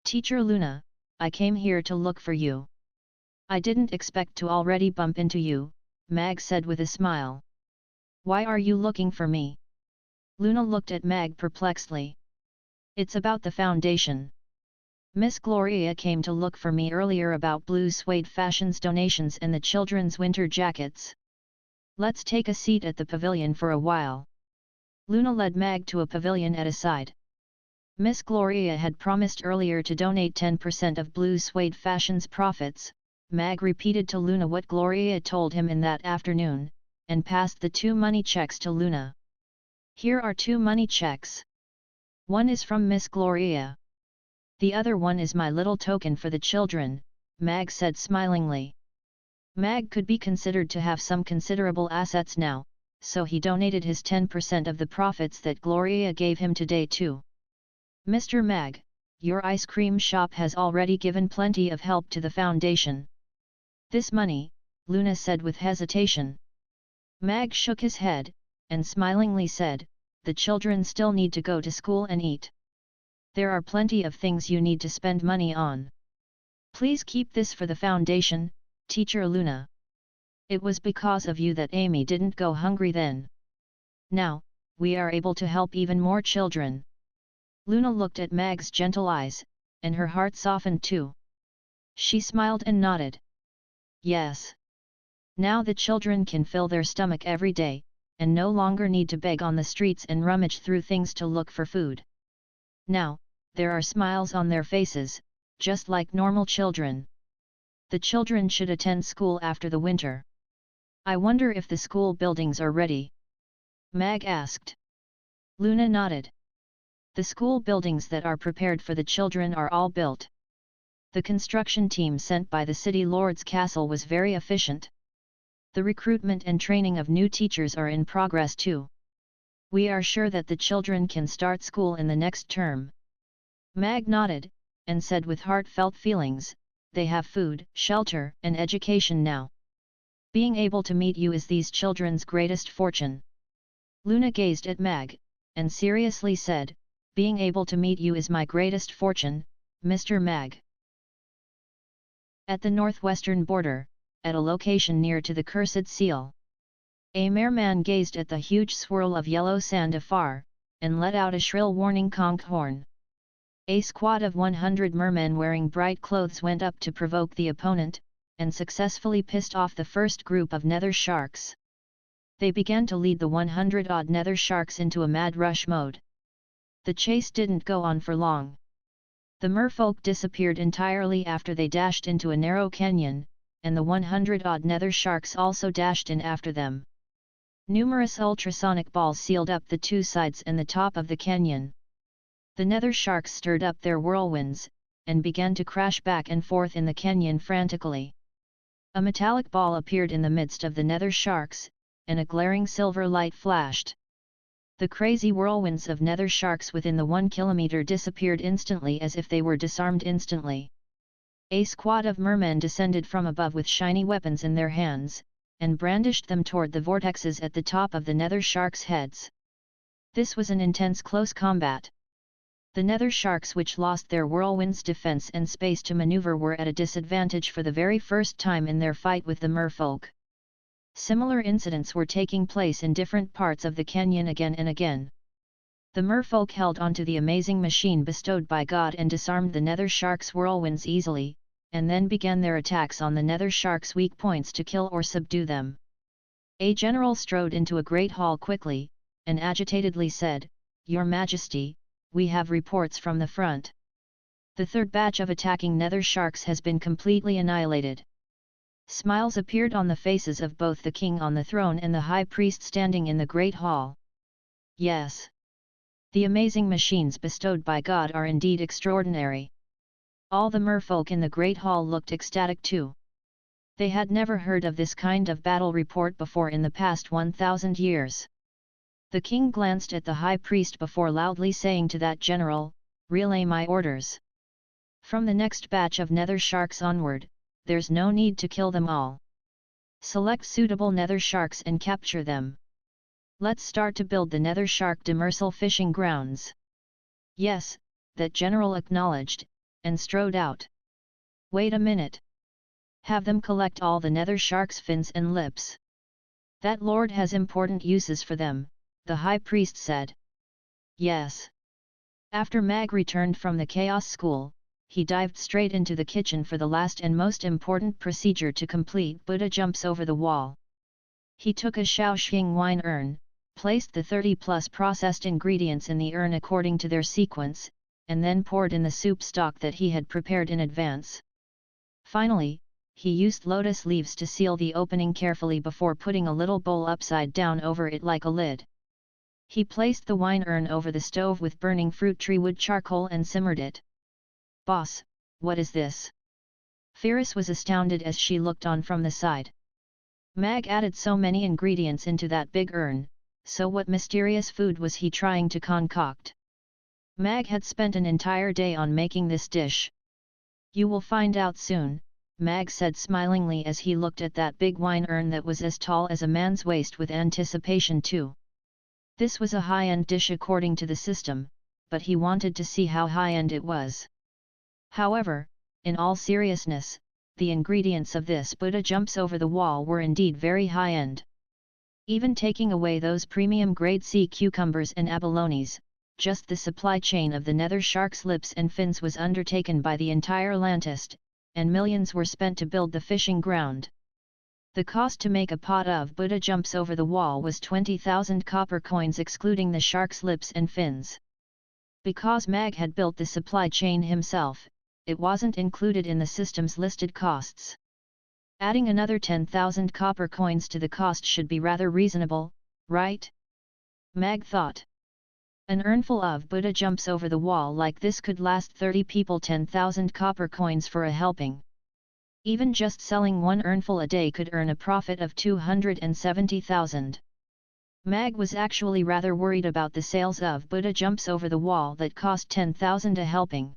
Speaker 1: "Teacher Luna, I came here to look for you." "I didn't expect to already bump into you," Mag said with a smile. "Why are you looking for me?" Luna looked at Mag perplexedly. It's about the foundation. Miss Gloria came to look for me earlier about blue suede fashions donations and the children's winter jackets. Let's take a seat at the pavilion for a while. Luna led Mag to a pavilion at a side. Miss Gloria had promised earlier to donate 10% of blue suede fashion's profits. Mag repeated to Luna what Gloria told him in that afternoon, and passed the 2 money checks to Luna. Here are 2 money checks. One is from Miss Gloria. The other one is my little token for the children, Mag said smilingly. Mag could be considered to have some considerable assets now, so he donated his 10% of the profits that Gloria gave him today too. Mr. Mag, your ice cream shop has already given plenty of help to the foundation. This money, Luna said with hesitation. Mag shook his head, and smilingly said, the children still need to go to school and eat. There are plenty of things you need to spend money on. Please keep this for the foundation, Teacher Luna. It was because of you that Amy didn't go hungry then. Now, we are able to help even more children. Luna looked at Mag's gentle eyes, and her heart softened too. She smiled and nodded. Yes. Now the children can fill their stomach every day, and no longer need to beg on the streets and rummage through things to look for food. Now, there are smiles on their faces, just like normal children. The children should attend school after the winter. I wonder if the school buildings are ready? Mag asked. Luna nodded. The school buildings that are prepared for the children are all built. The construction team sent by the city lord's castle was very efficient. The recruitment and training of new teachers are in progress too. We are sure that the children can start school in the next term. Mag nodded, and said with heartfelt feelings, they have food, shelter, and education now. Being able to meet you is these children's greatest fortune. Luna gazed at Mag, and seriously said, being able to meet you is my greatest fortune, Mr. Mag. At the northwestern border, at a location near to the Cursed Seal, a merman gazed at the huge swirl of yellow sand afar, and let out a shrill warning conch horn. A squad of 100 mermen wearing bright clothes went up to provoke the opponent, and successfully pissed off the first group of nether sharks. They began to lead the 100-odd nether sharks into a mad rush mode. The chase didn't go on for long. The merfolk disappeared entirely after they dashed into a narrow canyon, and the 100-odd nether sharks also dashed in after them. Numerous ultrasonic balls sealed up the 2 sides and the top of the canyon. The nether sharks stirred up their whirlwinds, and began to crash back and forth in the canyon frantically. A metallic ball appeared in the midst of the nether sharks, and a glaring silver light flashed. The crazy whirlwinds of nether sharks within the 1 kilometer disappeared instantly as if they were disarmed instantly. A squad of mermen descended from above with shiny weapons in their hands, and brandished them toward the vortexes at the top of the nether sharks' heads. This was an intense close combat. The nether sharks, which lost their whirlwind's defense and space to maneuver, were at a disadvantage for the very first time in their fight with the merfolk. Similar incidents were taking place in different parts of the canyon again and again. The merfolk held onto the amazing machine bestowed by God and disarmed the nether sharks' whirlwinds easily, and then began their attacks on the nether sharks' weak points to kill or subdue them. A general strode into a great hall quickly, and agitatedly said, "Your Majesty, we have reports from the front. The 3rd batch of attacking nether sharks has been completely annihilated." Smiles appeared on the faces of both the king on the throne and the high priest standing in the great hall. Yes. The amazing machines bestowed by God are indeed extraordinary. All the merfolk in the great hall looked ecstatic too. They had never heard of this kind of battle report before in the past 1,000 years. The king glanced at the high priest before loudly saying to that general, "Relay my orders. From the next batch of nether sharks onward, there's no need to kill them all. Select suitable nether sharks and capture them. Let's start to build the nether shark demersal fishing grounds." "Yes," that general acknowledged, and strode out. "Wait a minute. Have them collect all the nether sharks' fins and lips. That lord has important uses for them," the high priest said. "Yes. After Mag returned from the Chaos School, he dived straight into the kitchen for the last and most important procedure to complete. Buddha jumps over the wall. He took a Shaoxing wine urn, placed the 30+ processed ingredients in the urn according to their sequence, and then poured in the soup stock that he had prepared in advance. Finally, he used lotus leaves to seal the opening carefully before putting a little bowl upside down over it like a lid. He placed the wine urn over the stove with burning fruit tree wood charcoal and simmered it. "Boss, what is this?" Ferris was astounded as she looked on from the side. Mag added so many ingredients into that big urn, so what mysterious food was he trying to concoct? Mag had spent an entire day on making this dish. "You will find out soon," Mag said smilingly as he looked at that big wine urn that was as tall as a man's waist with anticipation too. This was a high-end dish according to the system, but he wanted to see how high-end it was. However, in all seriousness, the ingredients of this Buddha jumps over the wall were indeed very high-end. Even taking away those premium grade sea cucumbers and abalones, just the supply chain of the nether shark's lips and fins was undertaken by the entire Lantist, and millions were spent to build the fishing ground. The cost to make a pot of Buddha jumps over the wall was 20,000 copper coins excluding the shark's lips and fins. Because Mag had built the supply chain himself, it wasn't included in the system's listed costs. Adding another 10,000 copper coins to the cost should be rather reasonable, right? Mag thought. An earnful of Buddha jumps over the wall like this could last 30 people 10,000 copper coins for a helping. Even just selling one earnful a day could earn a profit of 270,000. Mag was actually rather worried about the sales of Buddha jumps over the wall that cost 10,000 a helping.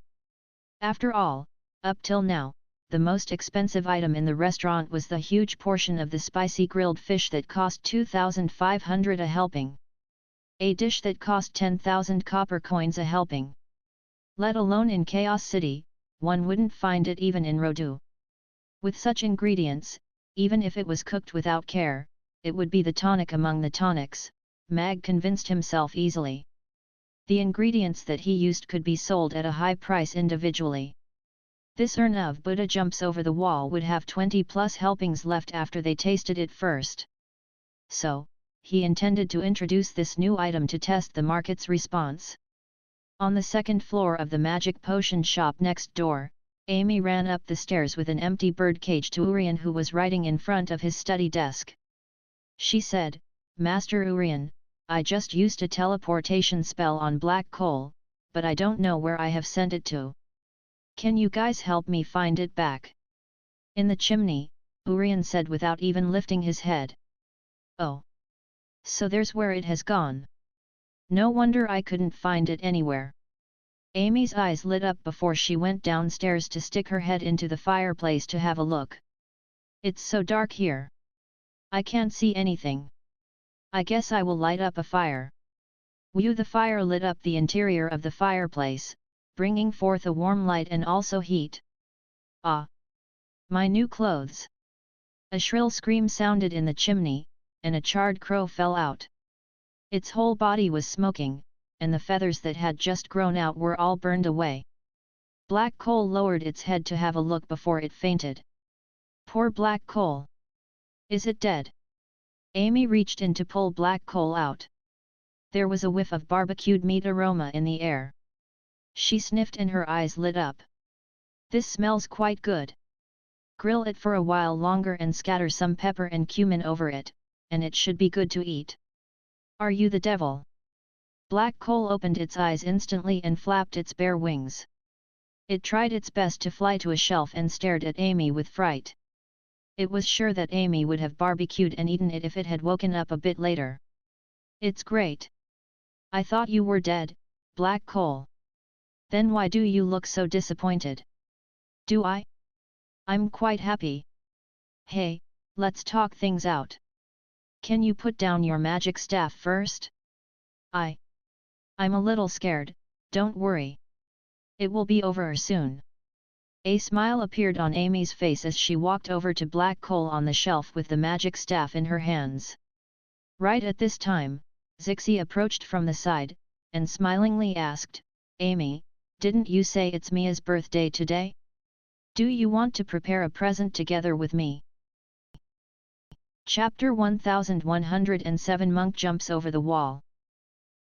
Speaker 1: After all, up till now, the most expensive item in the restaurant was the huge portion of the spicy grilled fish that cost 2,500 a helping. A dish that cost 10,000 copper coins a helping. Let alone in Chaos City, one wouldn't find it even in Rodu. With such ingredients, even if it was cooked without care, it would be the tonic among the tonics, Mag convinced himself easily. The ingredients that he used could be sold at a high price individually. This urn of Buddha jumps over the wall would have 20+ helpings left after they tasted it first. So, he intended to introduce this new item to test the market's response. On the second floor of the magic potion shop next door, Amy ran up the stairs with an empty birdcage to Urian who was writing in front of his study desk. She said, "Master Urian, I just used a teleportation spell on black coal, but I don't know where I have sent it to. Can you guys help me find it back?" "In the chimney," Urian said without even lifting his head. "Oh. So there's where it has gone. No wonder I couldn't find it anywhere." Amy's eyes lit up before she went downstairs to stick her head into the fireplace to have a look. "It's so dark here. I can't see anything. I guess I will light up a fire." The fire lit up the interior of the fireplace, bringing forth a warm light and also heat. "Ah! My new clothes!" A shrill scream sounded in the chimney, and a charred crow fell out. Its whole body was smoking, and the feathers that had just grown out were all burned away. Black Coal lowered its head to have a look before it fainted. "Poor Black Coal! Is it dead?" Amy reached in to pull Black Coal out. There was a whiff of barbecued meat aroma in the air. She sniffed and her eyes lit up. "This smells quite good. Grill it for a while longer and scatter some pepper and cumin over it, and it should be good to eat." "Are you the devil?" Black Coal opened its eyes instantly and flapped its bare wings. It tried its best to fly to a shelf and stared at Amy with fright. It was sure that Amy would have barbecued and eaten it if it had woken up a bit later. "It's great. I thought you were dead, Black Coal. Then why do you look so disappointed?" "Do I? I'm quite happy. Hey, let's talk things out. Can you put down your magic staff first?" I'm a little scared, don't worry. It will be over soon." A smile appeared on Amy's face as she walked over to Black Coal on the shelf with the magic staff in her hands. Right at this time, Zixi approached from the side, and smilingly asked, Amy, didn't you say it's Mia's birthday today? Do you want to prepare a present together with me? Chapter 1107 Monk jumps over the wall.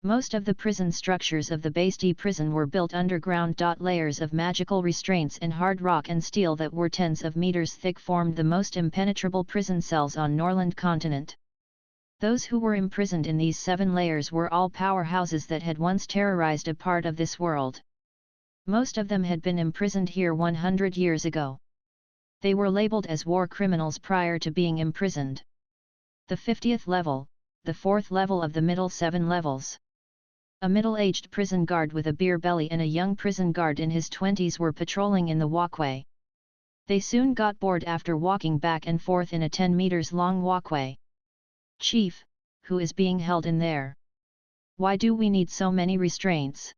Speaker 1: Most of the prison structures of the Basti prison were built underground. Layers of magical restraints in hard rock and steel that were tens of meters thick formed the most impenetrable prison cells on Norland continent. Those who were imprisoned in these 7 layers were all powerhouses that had once terrorized a part of this world. Most of them had been imprisoned here 100 years ago. They were labeled as war criminals prior to being imprisoned. The 50th level, the 4th level of the middle 7 levels. A middle-aged prison guard with a beer belly and a young prison guard in his 20s were patrolling in the walkway. They soon got bored after walking back and forth in a 10 meters long walkway. "Chief, who is being held in there? Why do we need so many restraints?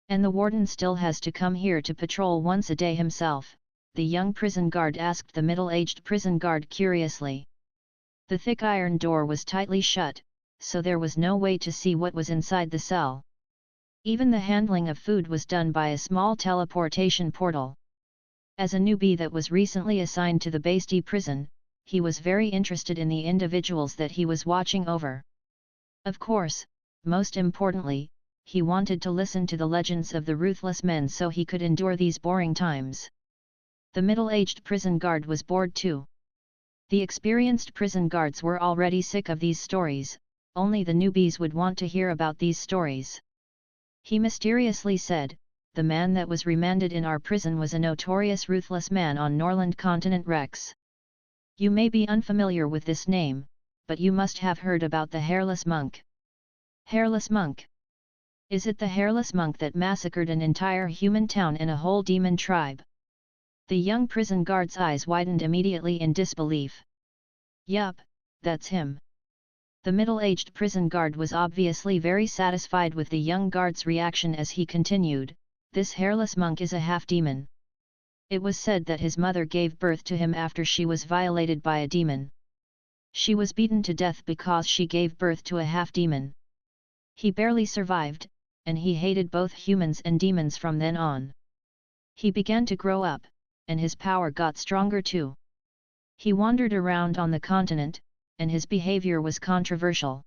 Speaker 1: And the warden still has to come here to patrol once a day himself," the young prison guard asked the middle-aged prison guard curiously. The thick iron door was tightly shut, so there was no way to see what was inside the cell. Even the handling of food was done by a small teleportation portal. As a newbie that was recently assigned to the Basti prison, he was very interested in the individuals that he was watching over. Of course, most importantly, he wanted to listen to the legends of the ruthless men so he could endure these boring times. The middle-aged prison guard was bored too. The experienced prison guards were already sick of these stories, only the newbies would want to hear about these stories. He mysteriously said, "The man that was remanded in our prison was a notorious ruthless man on Norland continent Rex. You may be unfamiliar with this name, but you must have heard about the Hairless Monk." "Hairless Monk? Is it the Hairless Monk that massacred an entire human town and a whole demon tribe?" The young prison guard's eyes widened immediately in disbelief. "Yup, that's him." The middle-aged prison guard was obviously very satisfied with the young guard's reaction as he continued, "This Hairless Monk is a half-demon. It was said that his mother gave birth to him after she was violated by a demon. She was beaten to death because she gave birth to a half-demon. He barely survived, and he hated both humans and demons from then on. He began to grow up, and his power got stronger too. He wandered around on the continent, and his behavior was controversial.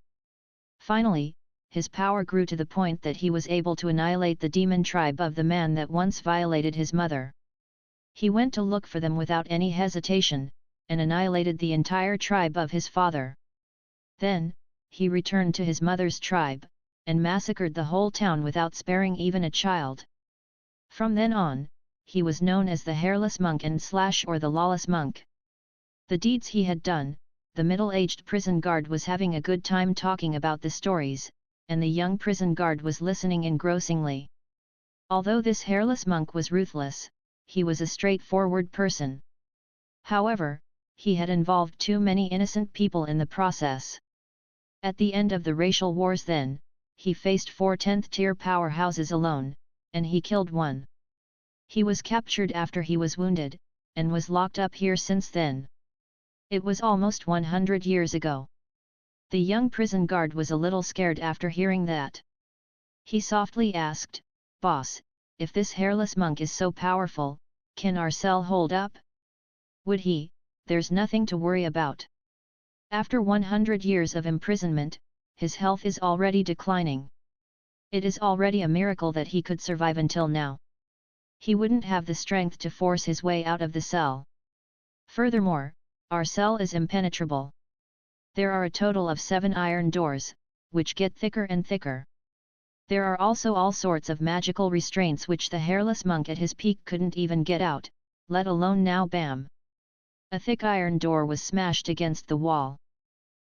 Speaker 1: Finally, his power grew to the point that he was able to annihilate the demon tribe of the man that once violated his mother. He went to look for them without any hesitation, and annihilated the entire tribe of his father. Then, he returned to his mother's tribe, and massacred the whole town without sparing even a child. From then on, he was known as the Hairless Monk or the Lawless Monk. The deeds he had done, the middle-aged prison guard was having a good time talking about the stories, and the young prison guard was listening engrossingly. Although this Hairless Monk was ruthless, he was a straightforward person. However, he had involved too many innocent people in the process. At the end of the racial wars then, he faced 4 10th-tier powerhouses alone, and he killed one. He was captured after he was wounded, and was locked up here since then. It was almost 100 years ago. The young prison guard was a little scared after hearing that. He softly asked, "Boss, if this Hairless Monk is so powerful, can our cell hold up?" "Would he? There's nothing to worry about. After 100 years of imprisonment, his health is already declining. It is already a miracle that he could survive until now. He wouldn't have the strength to force his way out of the cell. Furthermore, our cell is impenetrable. There are a total of 7 iron doors, which get thicker and thicker. There are also all sorts of magical restraints which the Hairless Monk at his peak couldn't even get out, let alone now bam." A thick iron door was smashed against the wall.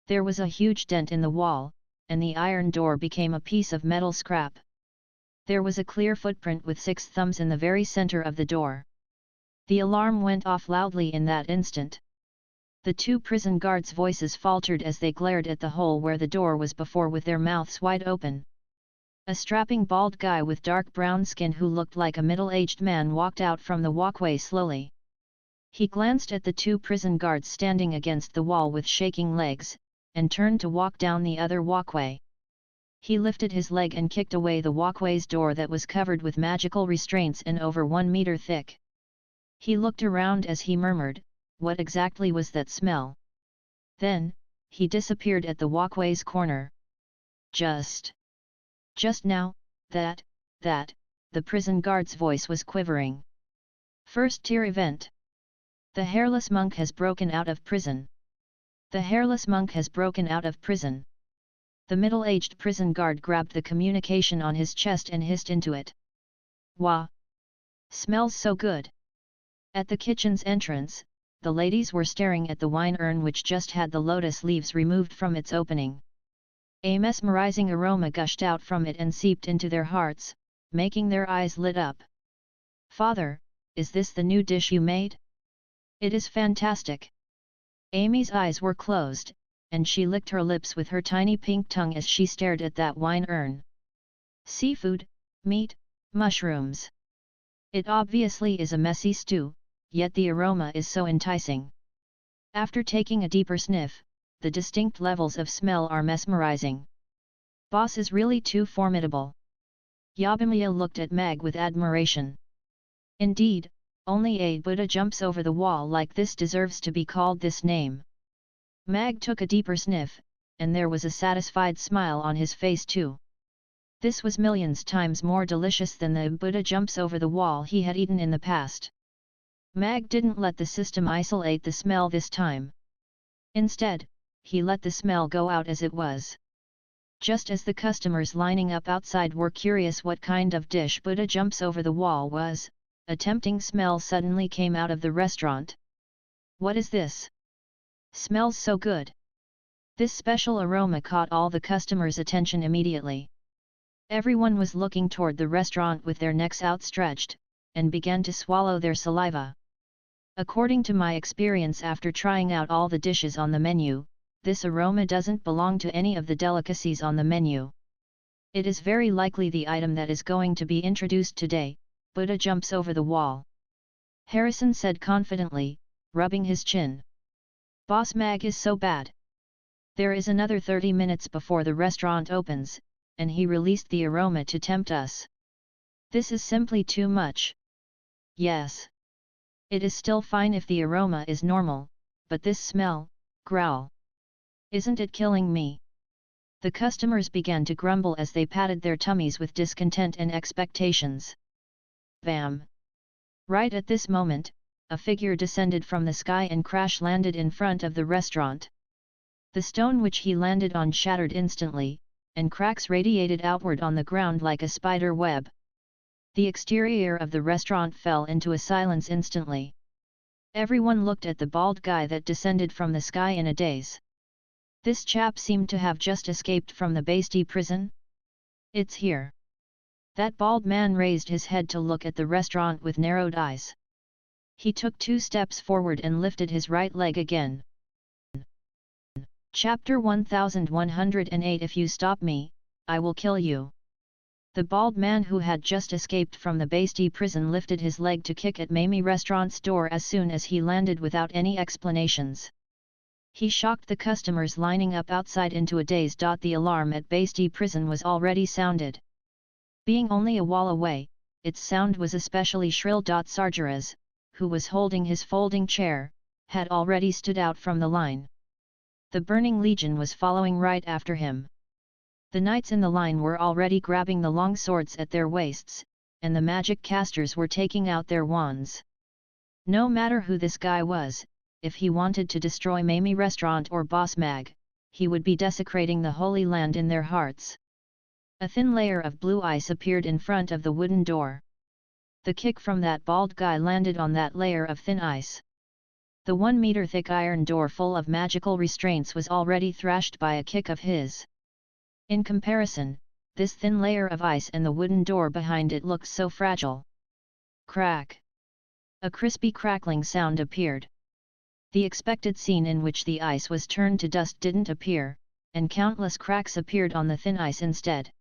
Speaker 1: There was a huge dent in the wall, and the iron door became a piece of metal scrap. There was a clear footprint with 6 thumbs in the very center of the door. The alarm went off loudly in that instant. The 2 prison guards' voices faltered as they glared at the hole where the door was before with their mouths wide open. A strapping bald guy with dark brown skin who looked like a middle-aged man walked out from the walkway slowly. He glanced at the 2 prison guards standing against the wall with shaking legs, and turned to walk down the other walkway. He lifted his leg and kicked away the walkway's door that was covered with magical restraints and over 1 meter thick. He looked around as he murmured, "What exactly was that smell?" Then, he disappeared at the walkway's corner. Just now, that, the prison guard's voice was quivering. First tier event. The hairless monk has broken out of prison. The hairless monk has broken out of prison. The middle-aged prison guard grabbed the communication on his chest and hissed into it. "Wah! Smells so good." At the kitchen's entrance, the ladies were staring at the wine urn which just had the lotus leaves removed from its opening. A mesmerizing aroma gushed out from it and seeped into their hearts, making their eyes lit up. "Father, is this the new dish you made? It is fantastic." Amy's eyes were closed, and she licked her lips with her tiny pink tongue as she stared at that wine urn. Seafood, meat, mushrooms. It obviously is a messy stew, yet the aroma is so enticing. After taking a deeper sniff, the distinct levels of smell are mesmerizing. Boss is really too formidable. Yabimiya looked at Mag with admiration. Indeed, only a Buddha jumps over the wall like this deserves to be called this name. Mag took a deeper sniff, and there was a satisfied smile on his face too. This was millions times more delicious than the Buddha jumps over the wall he had eaten in the past. Mag didn't let the system isolate the smell this time. Instead, he let the smell go out as it was. Just as the customers lining up outside were curious what kind of dish Buddha jumps over the wall was, a tempting smell suddenly came out of the restaurant. "What is this? Smells so good." This special aroma caught all the customers' attention immediately. Everyone was looking toward the restaurant with their necks outstretched, and began to swallow their saliva. According to my experience after trying out all the dishes on the menu, this aroma doesn't belong to any of the delicacies on the menu. It is very likely the item that is going to be introduced today, Buddha jumps over the wall. Harrison said confidently, rubbing his chin. "Boss Mag is so bad. There is another 30 minutes before the restaurant opens, and he released the aroma to tempt us. This is simply too much." "Yes. It is still fine if the aroma is normal, but this smell, growl. Isn't it killing me?" The customers began to grumble as they patted their tummies with discontent and expectations. Bam! Right at this moment, a figure descended from the sky and crash-landed in front of the restaurant. The stone which he landed on shattered instantly, and cracks radiated outward on the ground like a spider web. The exterior of the restaurant fell into a silence instantly. Everyone looked at the bald guy that descended from the sky in a daze. This chap seemed to have just escaped from the Basti prison. "It's here." That bald man raised his head to look at the restaurant with narrowed eyes. He took 2 steps forward and lifted his right leg again. Chapter 1108 If you stop me, I will kill you. The bald man who had just escaped from the Basti prison lifted his leg to kick at Mamie restaurant's door as soon as he landed without any explanations. He shocked the customers lining up outside into a daze. The alarm at Basti prison was already sounded. Being only a wall away, its sound was especially shrill. Sargeras, who was holding his folding chair, had already stood out from the line. The Burning Legion was following right after him. The knights in the line were already grabbing the long swords at their waists, and the magic casters were taking out their wands. No matter who this guy was, if he wanted to destroy Mamie restaurant or Boss Mag, he would be desecrating the Holy Land in their hearts. A thin layer of blue ice appeared in front of the wooden door. The kick from that bald guy landed on that layer of thin ice. The 1 meter thick iron door full of magical restraints was already thrashed by a kick of his. In comparison, this thin layer of ice and the wooden door behind it looked so fragile. Crack! A crispy crackling sound appeared. The expected scene in which the ice was turned to dust didn't appear, and countless cracks appeared on the thin ice instead.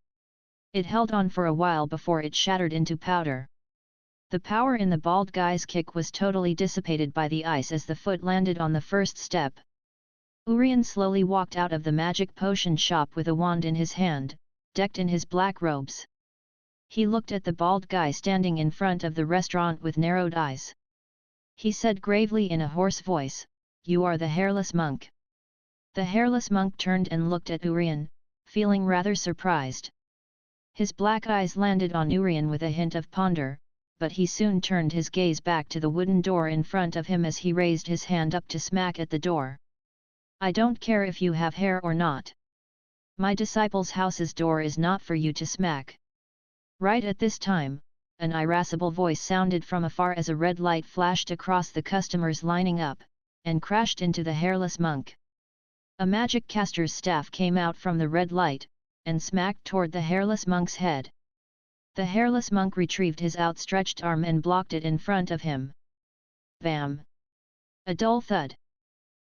Speaker 1: It held on for a while before it shattered into powder. The power in the bald guy's kick was totally dissipated by the ice as the foot landed on the first step. Urian slowly walked out of the magic potion shop with a wand in his hand, decked in his black robes. He looked at the bald guy standing in front of the restaurant with narrowed eyes. He said gravely in a hoarse voice, "You are the hairless monk." The hairless monk turned and looked at Urian, feeling rather surprised. His black eyes landed on Urian with a hint of ponder, but he soon turned his gaze back to the wooden door in front of him as he raised his hand up to smack at the door. "I don't care if you have hair or not. My disciple's house's door is not for you to smack." Right at this time, an irascible voice sounded from afar as a red light flashed across the customers lining up, and crashed into the hairless monk. A magic caster's staff came out from the red light, and smacked toward the hairless monk's head. The hairless monk retrieved his outstretched arm and blocked it in front of him. Bam! A dull thud.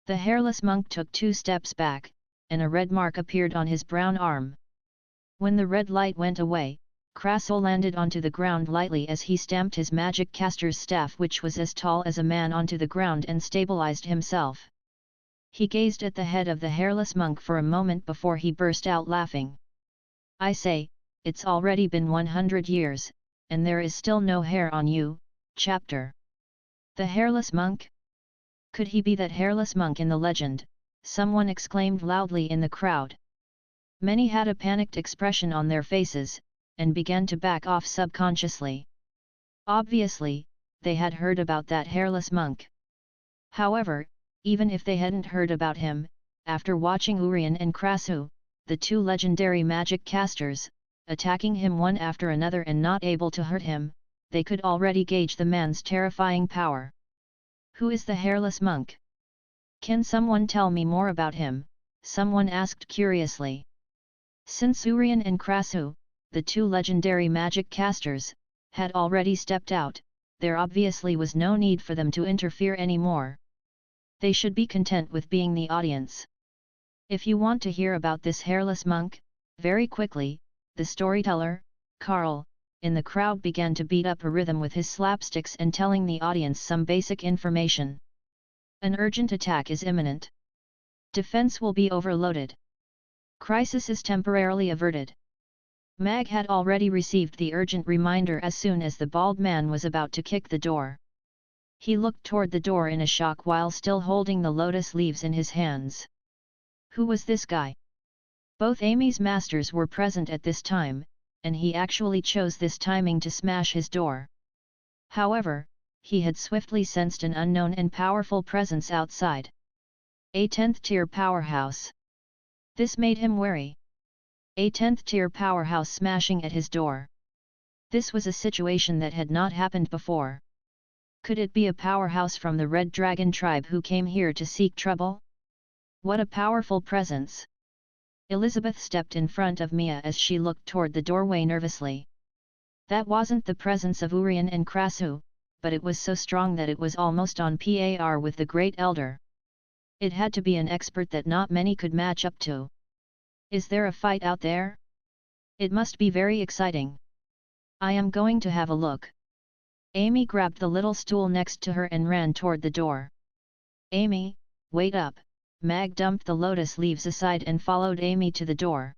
Speaker 1: The hairless monk took 2 steps back, and a red mark appeared on his brown arm. When the red light went away, Kraso landed onto the ground lightly as he stamped his magic caster's staff, which was as tall as a man, onto the ground and stabilized himself. He gazed at the head of the hairless monk for a moment before he burst out laughing. "I say, it's already been 100 years, and there is still no hair on you, chapter. The hairless monk? Could he be that hairless monk in the legend?" someone exclaimed loudly in the crowd. Many had a panicked expression on their faces, and began to back off subconsciously. Obviously, they had heard about that hairless monk. However, even if they hadn't heard about him, after watching Urian and Krasu, the 2 legendary magic casters, attacking him one after another and not able to hurt him, they could already gauge the man's terrifying power. "Who is the hairless monk? Can someone tell me more about him?" someone asked curiously. Since Urian and Krasu, the 2 legendary magic casters, had already stepped out, there obviously was no need for them to interfere anymore. They should be content with being the audience. If you want to hear about this hairless monk, very quickly, the storyteller, Carl, in the crowd began to beat up a rhythm with his slapsticks and telling the audience some basic information. An urgent attack is imminent. Defense will be overloaded. Crisis is temporarily averted. Mag had already received the urgent reminder as soon as the bald man was about to kick the door. He looked toward the door in a shock while still holding the lotus leaves in his hands. Who was this guy? Both Amy's masters were present at this time, and he actually chose this timing to smash his door. However, he had swiftly sensed an unknown and powerful presence outside. A 10th tier powerhouse. This made him wary. A 10th tier powerhouse smashing at his door. This was a situation that had not happened before. Could it be a powerhouse from the Red Dragon tribe who came here to seek trouble? What a powerful presence! Elizabeth stepped in front of Mia as she looked toward the doorway nervously. That wasn't the presence of Urian and Krasu, but it was so strong that it was almost on par with the Great Elder. It had to be an expert that not many could match up to. Is there a fight out there? It must be very exciting. I am going to have a look. Amy grabbed the little stool next to her and ran toward the door. Amy, wait up! Mag dumped the lotus leaves aside and followed Amy to the door.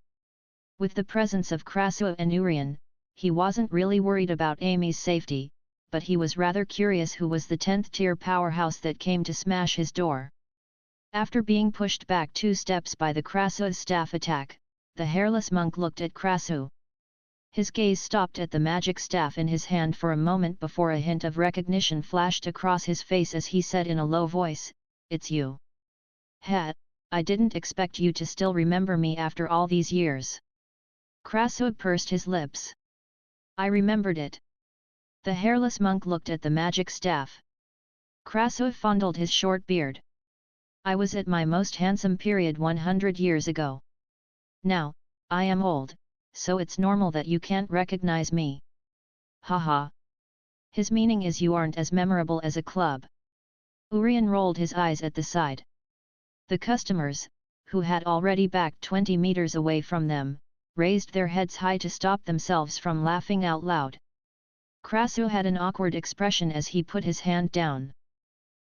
Speaker 1: With the presence of Krasu and Urian, he wasn't really worried about Amy's safety, but he was rather curious who was the 10th tier powerhouse that came to smash his door. After being pushed back 2 steps by the Krasu's staff attack, the hairless monk looked at Krasu. His gaze stopped at the magic staff in his hand for a moment before a hint of recognition flashed across his face as he said in a low voice, "It's you. Ha, I didn't expect you to still remember me after all these years." Krasu pursed his lips. "I remembered it." The hairless monk looked at the magic staff. Krasu fondled his short beard. "I was at my most handsome period 100 years ago. Now, I am old, so it's normal that you can't recognize me. Haha. His meaning is you aren't as memorable as a club." Urian rolled his eyes at the side. The customers, who had already backed 20 meters away from them, raised their heads high to stop themselves from laughing out loud. Krasu had an awkward expression as he put his hand down.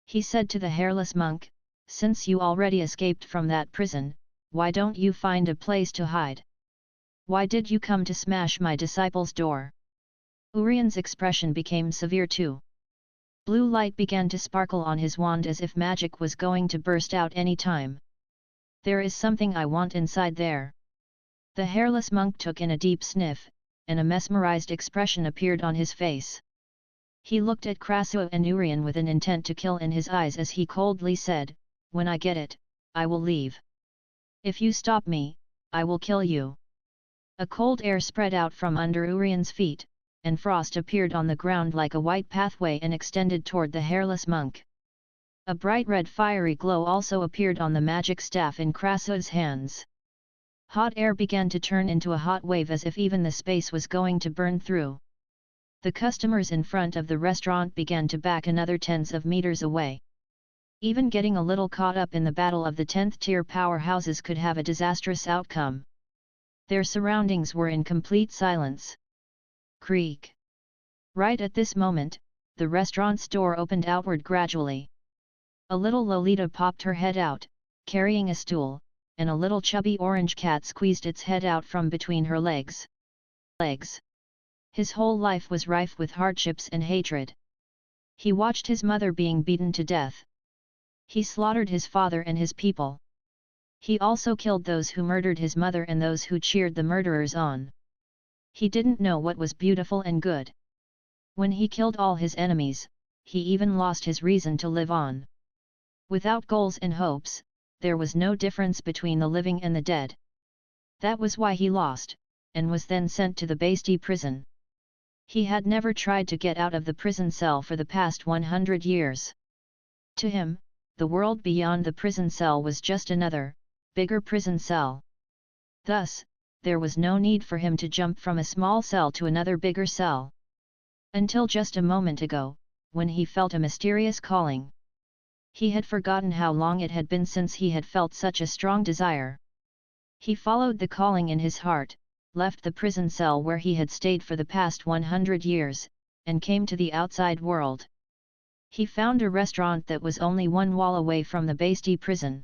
Speaker 1: He said to the hairless monk, "Since you already escaped from that prison, why don't you find a place to hide?" Why did you come to smash my disciple's door? Urian's expression became severe too. Blue light began to sparkle on his wand as if magic was going to burst out any time. There is something I want inside there. The hairless monk took in a deep sniff, and a mesmerized expression appeared on his face. He looked at Krasua and Urian with an intent to kill in his eyes as he coldly said, "When I get it, I will leave. If you stop me, I will kill you." A cold air spread out from under Urian's feet, and frost appeared on the ground like a white pathway and extended toward the hairless monk. A bright red fiery glow also appeared on the magic staff in Krasua's hands. Hot air began to turn into a hot wave as if even the space was going to burn through. The customers in front of the restaurant began to back another tens of meters away. Even getting a little caught up in the battle of the 10th tier powerhouses could have a disastrous outcome. Their surroundings were in complete silence. Creak. Right at this moment, the restaurant's door opened outward gradually. A little Lolita popped her head out, carrying a stool, and a little chubby orange cat squeezed its head out from between her legs. His whole life was rife with hardships and hatred. He watched his mother being beaten to death. He slaughtered his father and his people. He also killed those who murdered his mother and those who cheered the murderers on. He didn't know what was beautiful and good. When he killed all his enemies, he even lost his reason to live on. Without goals and hopes, there was no difference between the living and the dead. That was why he lost, and was then sent to the Basti prison. He had never tried to get out of the prison cell for the past 100 years. To him, the world beyond the prison cell was just another, bigger prison cell. Thus, there was no need for him to jump from a small cell to another bigger cell. Until just a moment ago, when he felt a mysterious calling. He had forgotten how long it had been since he had felt such a strong desire. He followed the calling in his heart, left the prison cell where he had stayed for the past 100 years, and came to the outside world. He found a restaurant that was only one wall away from the Basti prison.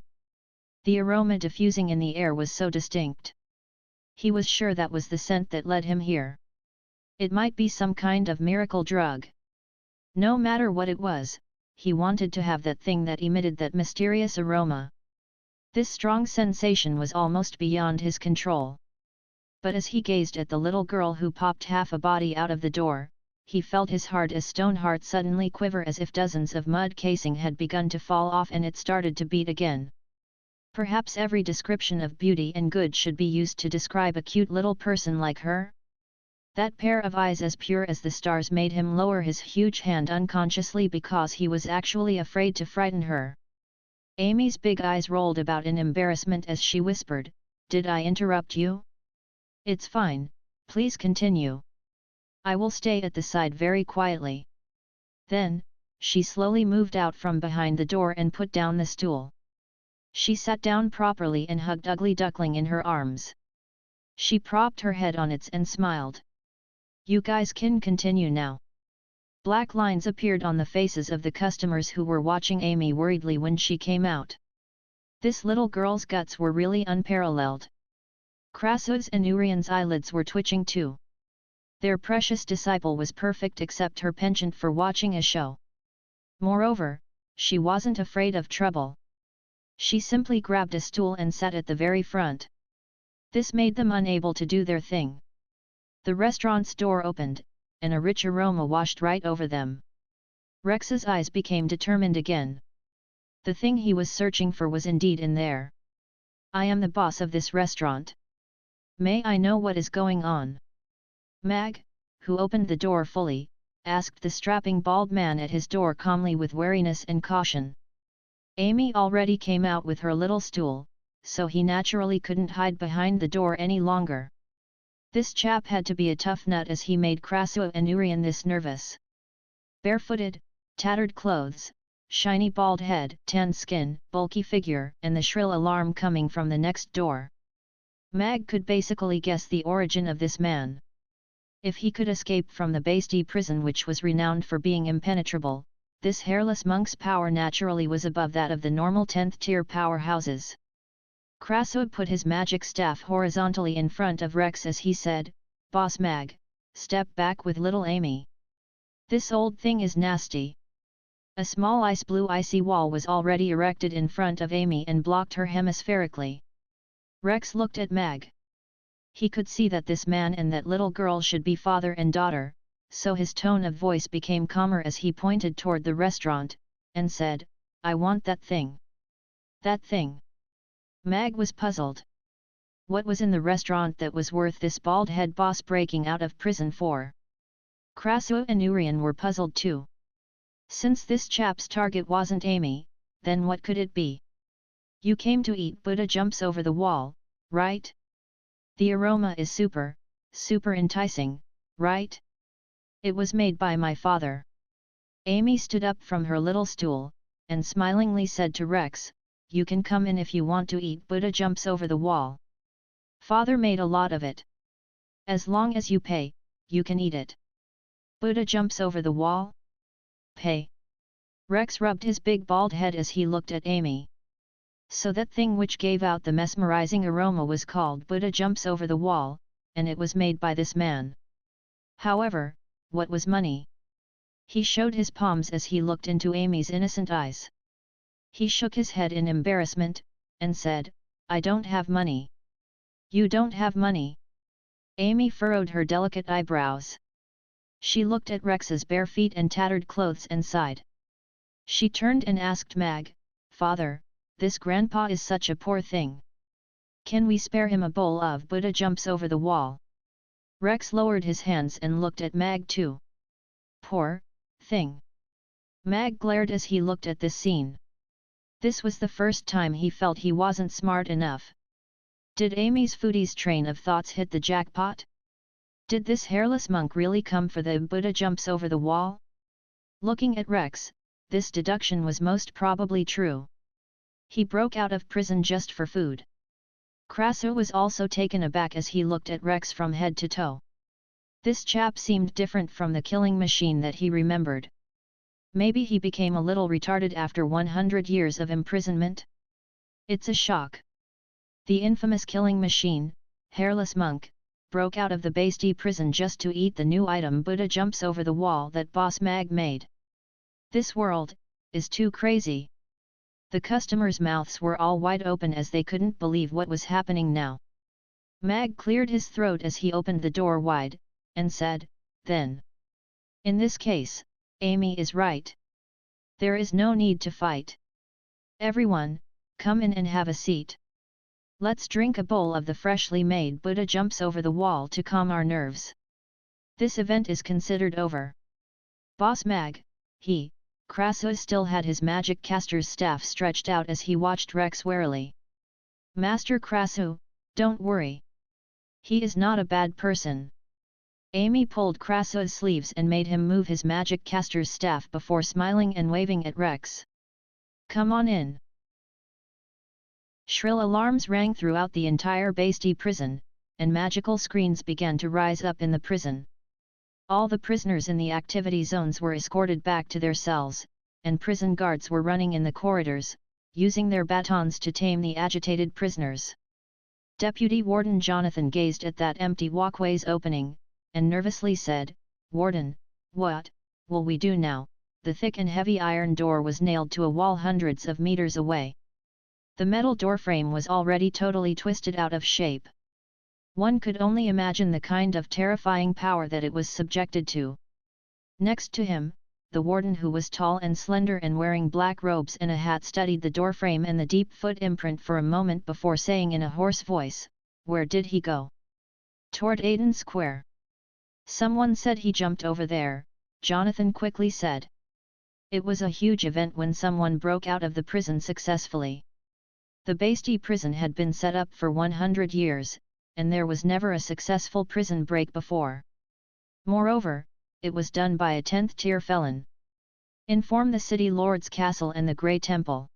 Speaker 1: The aroma diffusing in the air was so distinct. He was sure that was the scent that led him here. It might be some kind of miracle drug. No matter what it was, he wanted to have that thing that emitted that mysterious aroma. This strong sensation was almost beyond his control. But as he gazed at the little girl who popped half a body out of the door, he felt his hard as stone heart suddenly quiver as if dozens of mud casing had begun to fall off and it started to beat again. Perhaps every description of beauty and good should be used to describe a cute little person like her? That pair of eyes as pure as the stars made him lower his huge hand unconsciously because he was actually afraid to frighten her. Amy's big eyes rolled about in embarrassment as she whispered, "Did I interrupt you?" "It's fine, please continue. I will stay at the side very quietly." Then, she slowly moved out from behind the door and put down the stool. She sat down properly and hugged Ugly Duckling in her arms. She propped her head on it and smiled. "You guys can continue now." Black lines appeared on the faces of the customers who were watching Amy worriedly when she came out. This little girl's guts were really unparalleled. Krasua's and Urian's eyelids were twitching too. Their precious disciple was perfect except her penchant for watching a show. Moreover, she wasn't afraid of trouble. She simply grabbed a stool and sat at the very front. This made them unable to do their thing. The restaurant's door opened, and a rich aroma washed right over them. Rex's eyes became determined again. The thing he was searching for was indeed in there. "I am the boss of this restaurant. May I know what is going on?" Mag, who opened the door fully, asked the strapping bald man at his door calmly with wariness and caution. Amy already came out with her little stool, so he naturally couldn't hide behind the door any longer. This chap had to be a tough nut as he made Krasua and Urian this nervous. Barefooted, tattered clothes, shiny bald head, tanned skin, bulky figure, and the shrill alarm coming from the next door. Mag could basically guess the origin of this man. If he could escape from the Basti prison which was renowned for being impenetrable, this hairless monk's power naturally was above that of the normal 10th tier powerhouses. Kraso put his magic staff horizontally in front of Rex as he said, "Boss Mag, step back with little Amy. This old thing is nasty." A small ice blue icy wall was already erected in front of Amy and blocked her hemispherically. Rex looked at Mag. He could see that this man and that little girl should be father and daughter, so his tone of voice became calmer as he pointed toward the restaurant, and said, "I want that thing." That thing? Mag was puzzled. What was in the restaurant that was worth this bald-head boss breaking out of prison for? Krasu and Urian were puzzled too. Since this chap's target wasn't Amy, then what could it be? "You came to eat Buddha jumps over the wall, right? The aroma is super enticing, right? It was made by my father." Amy stood up from her little stool, and smilingly said to Rex, "You can come in if you want to eat Buddha jumps over the wall. Father made a lot of it. As long as you pay, you can eat it." Buddha jumps over the wall? Pay? Rex rubbed his big bald head as he looked at Amy. So that thing which gave out the mesmerizing aroma was called Buddha jumps over the wall, and it was made by this man. However, what was money? He showed his palms as he looked into Amy's innocent eyes. He shook his head in embarrassment, and said, "I don't have money." "You don't have money?" Amy furrowed her delicate eyebrows. She looked at Rex's bare feet and tattered clothes and sighed. She turned and asked Mag, "Father, this grandpa is such a poor thing. Can we spare him a bowl of Buddha jumps over the wall?" Rex lowered his hands and looked at Mag too. "Poor thing." Mag glared as he looked at this scene. This was the first time he felt he wasn't smart enough. Did Amy's foodie's train of thoughts hit the jackpot? Did this hairless monk really come for the Buddha jumps over the wall? Looking at Rex, this deduction was most probably true. He broke out of prison just for food. Krasu was also taken aback as he looked at Rex from head to toe. This chap seemed different from the killing machine that he remembered. Maybe he became a little retarded after 100 years of imprisonment? It's a shock. The infamous killing machine, Hairless Monk, broke out of the Basti prison just to eat the new item Buddha jumps over the wall that Boss Mag made. This world is too crazy. The customers' mouths were all wide open as they couldn't believe what was happening now. Mag cleared his throat as he opened the door wide, and said, "Then. In this case, Amy is right. There is no need to fight. Everyone, come in and have a seat. Let's drink a bowl of the freshly made Buddha jumps over the wall to calm our nerves. This event is considered over." Boss Mag, Krasu still had his magic caster's staff stretched out as he watched Rex warily. "Master Krasu, don't worry. He is not a bad person." Amy pulled Krasu's sleeves and made him move his magic caster's staff before smiling and waving at Rex. "Come on in." Shrill alarms rang throughout the entire Basti prison, and magical screens began to rise up in the prison. All the prisoners in the activity zones were escorted back to their cells, and prison guards were running in the corridors, using their batons to tame the agitated prisoners. Deputy Warden Jonathan gazed at that empty walkway's opening, and nervously said, "Warden, what will we do now?" The thick and heavy iron door was nailed to a wall hundreds of meters away. The metal doorframe was already totally twisted out of shape. One could only imagine the kind of terrifying power that it was subjected to. Next to him, the warden, who was tall and slender and wearing black robes and a hat, studied the doorframe and the deep foot imprint for a moment before saying in a hoarse voice, "Where did he go?" "Toward Aden Square." "Someone said he jumped over there," Jonathan quickly said. It was a huge event when someone broke out of the prison successfully. The Basti prison had been set up for 100 years, and there was never a successful prison break before. Moreover, it was done by a 10th-tier felon. Inform the city lord's castle and the Grey Temple.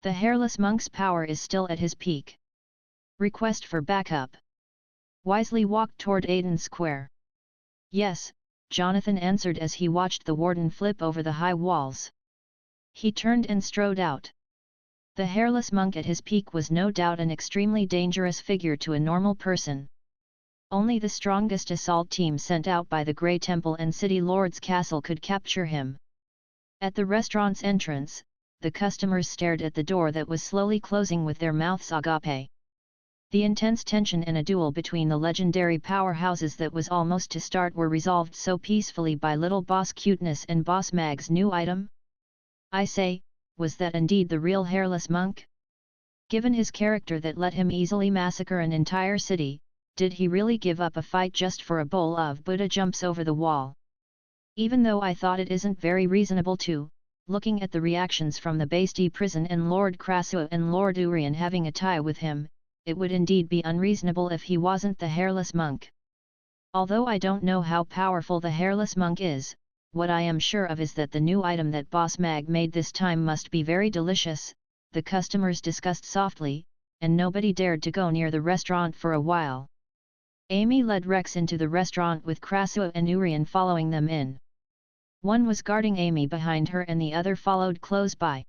Speaker 1: The Hairless Monk's power is still at his peak. Request for backup. Wisely walked toward Aden Square. "Yes," Jonathan answered as he watched the warden flip over the high walls. He turned and strode out. The hairless monk at his peak was no doubt an extremely dangerous figure to a normal person. Only the strongest assault team sent out by the Grey Temple and City Lord's Castle could capture him. At the restaurant's entrance, the customers stared at the door that was slowly closing with their mouths agape. The intense tension in a duel between the legendary powerhouses that was almost to start were resolved so peacefully by Little Boss Cuteness and Boss Mag's new item. I say, was that indeed the real hairless monk? Given his character that let him easily massacre an entire city, did he really give up a fight just for a bowl of Buddha jumps over the wall? Even though I thought it isn't very reasonable to, looking at the reactions from the Basti prison and Lord Krasua and Lord Urian having a tie with him, it would indeed be unreasonable if he wasn't the hairless monk. Although I don't know how powerful the hairless monk is, what I am sure of is that the new item that Boss Mag made this time must be very delicious, the customers discussed softly, and nobody dared to go near the restaurant for a while. Amy led Rex into the restaurant with Krasua and Urian following them in. One was guarding Amy behind her and the other followed close by.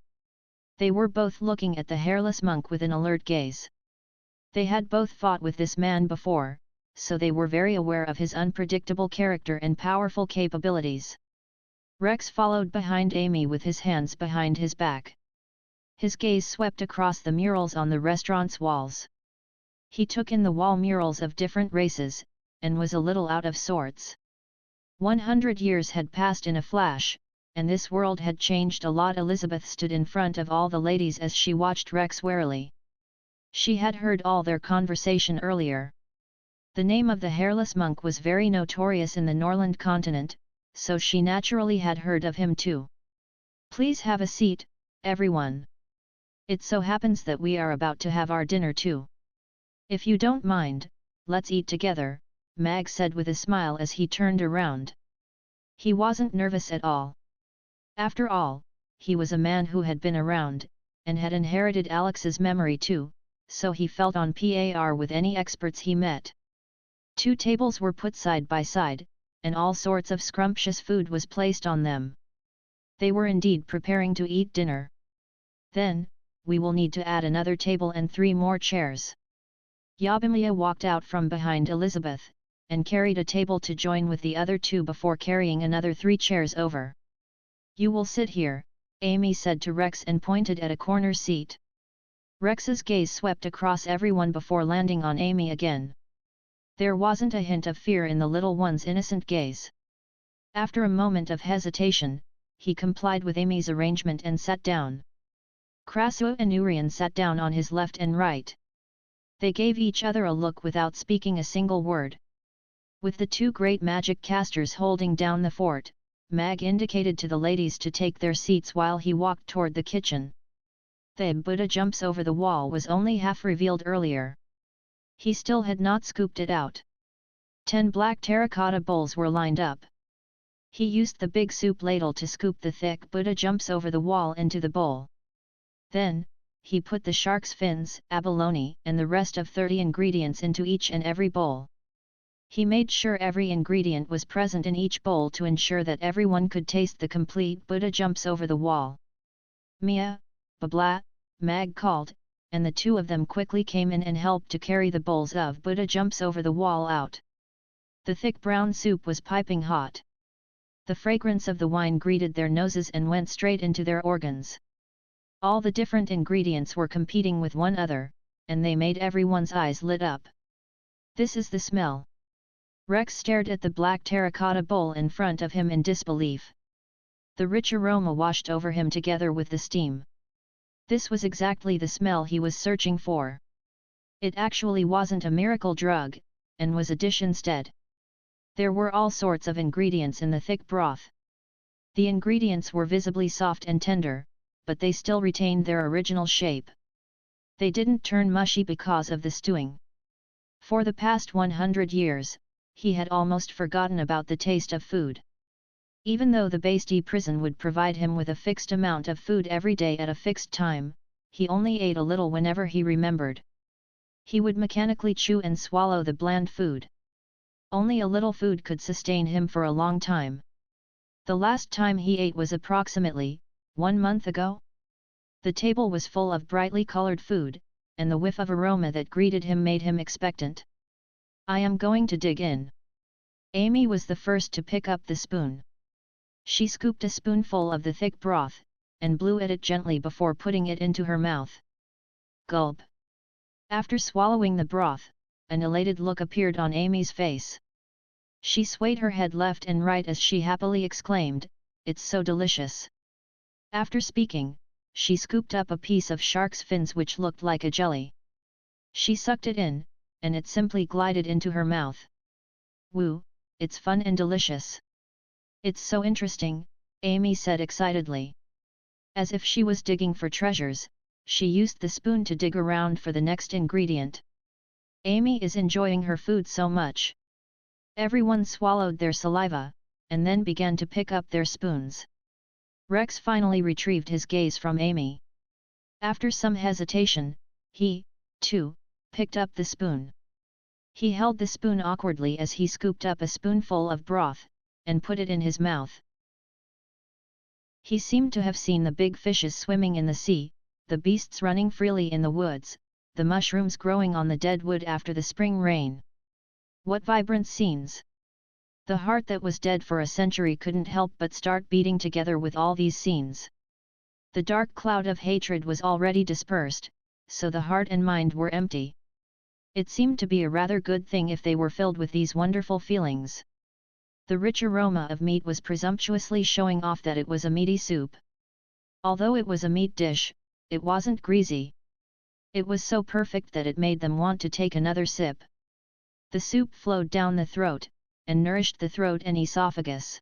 Speaker 1: They were both looking at the hairless monk with an alert gaze. They had both fought with this man before, so they were very aware of his unpredictable character and powerful capabilities. Rex followed behind Amy with his hands behind his back. His gaze swept across the murals on the restaurant's walls. He took in the wall murals of different races, and was a little out of sorts. 100 years had passed in a flash, and this world had changed a lot. Elizabeth stood in front of all the ladies as she watched Rex warily. She had heard all their conversation earlier. The name of the hairless monk was very notorious in the Norland continent, so she naturally had heard of him too. Please have a seat, everyone. It so happens that we are about to have our dinner too. If you don't mind, let's eat together, Mag said with a smile as he turned around. He wasn't nervous at all. After all, he was a man who had been around, and had inherited Alex's memory too, so he felt on par with any experts he met. 2 tables were put side by side, and all sorts of scrumptious food was placed on them. They were indeed preparing to eat dinner. Then, we will need to add another table and 3 more chairs. Yabimiya walked out from behind Elizabeth, and carried a table to join with the other 2 before carrying another 3 chairs over. You will sit here, Amy said to Rex and pointed at a corner seat. Rex's gaze swept across everyone before landing on Amy again. There wasn't a hint of fear in the little one's innocent gaze. After a moment of hesitation, he complied with Amy's arrangement and sat down. Krasua and Urian sat down on his left and right. They gave each other a look without speaking a single word. With the 2 great magic casters holding down the fort, Mag indicated to the ladies to take their seats while he walked toward the kitchen. The Buddha jumps over the wall was only half revealed earlier. He still had not scooped it out. 10 black terracotta bowls were lined up. He used the big soup ladle to scoop the thick Buddha jumps over the wall into the bowl. Then, he put the shark's fins, abalone, and the rest of 30 ingredients into each and every bowl. He made sure every ingredient was present in each bowl to ensure that everyone could taste the complete Buddha jumps over the wall. Mia, Babla, Mag called, and the 2 of them quickly came in and helped to carry the bowls of Buddha jumps over the wall out. The thick brown soup was piping hot. The fragrance of the wine greeted their noses and went straight into their organs. All the different ingredients were competing with one another, and they made everyone's eyes lit up. This is the smell. Rex stared at the black terracotta bowl in front of him in disbelief. The rich aroma washed over him together with the steam. This was exactly the smell he was searching for. It actually wasn't a miracle drug, and was a dish instead. There were all sorts of ingredients in the thick broth. The ingredients were visibly soft and tender, but they still retained their original shape. They didn't turn mushy because of the stewing. For the past 100 years, he had almost forgotten about the taste of food. Even though the Basti prison would provide him with a fixed amount of food every day at a fixed time, he only ate a little whenever he remembered. He would mechanically chew and swallow the bland food. Only a little food could sustain him for a long time. The last time he ate was approximately 1 month ago. The table was full of brightly colored food, and the whiff of aroma that greeted him made him expectant. I am going to dig in. Amy was the first to pick up the spoon. She scooped a spoonful of the thick broth, and blew at it gently before putting it into her mouth. Gulp. After swallowing the broth, an elated look appeared on Amy's face. She swayed her head left and right as she happily exclaimed, "It's so delicious." After speaking, she scooped up a piece of shark's fins which looked like a jelly. She sucked it in, and it simply glided into her mouth. "Woo, it's fun and delicious." "It's so interesting," Amy said excitedly. As if she was digging for treasures, she used the spoon to dig around for the next ingredient. Amy is enjoying her food so much. Everyone swallowed their saliva, and then began to pick up their spoons. Rex finally retrieved his gaze from Amy. After some hesitation, he, too, picked up the spoon. He held the spoon awkwardly as he scooped up a spoonful of broth, and put it in his mouth. He seemed to have seen the big fishes swimming in the sea, the beasts running freely in the woods, the mushrooms growing on the dead wood after the spring rain. What vibrant scenes! The heart that was dead for a century couldn't help but start beating together with all these scenes. The dark cloud of hatred was already dispersed, so the heart and mind were empty. It seemed to be a rather good thing if they were filled with these wonderful feelings. The rich aroma of meat was presumptuously showing off that it was a meaty soup. Although it was a meat dish, it wasn't greasy. It was so perfect that it made them want to take another sip. The soup flowed down the throat, and nourished the throat and esophagus.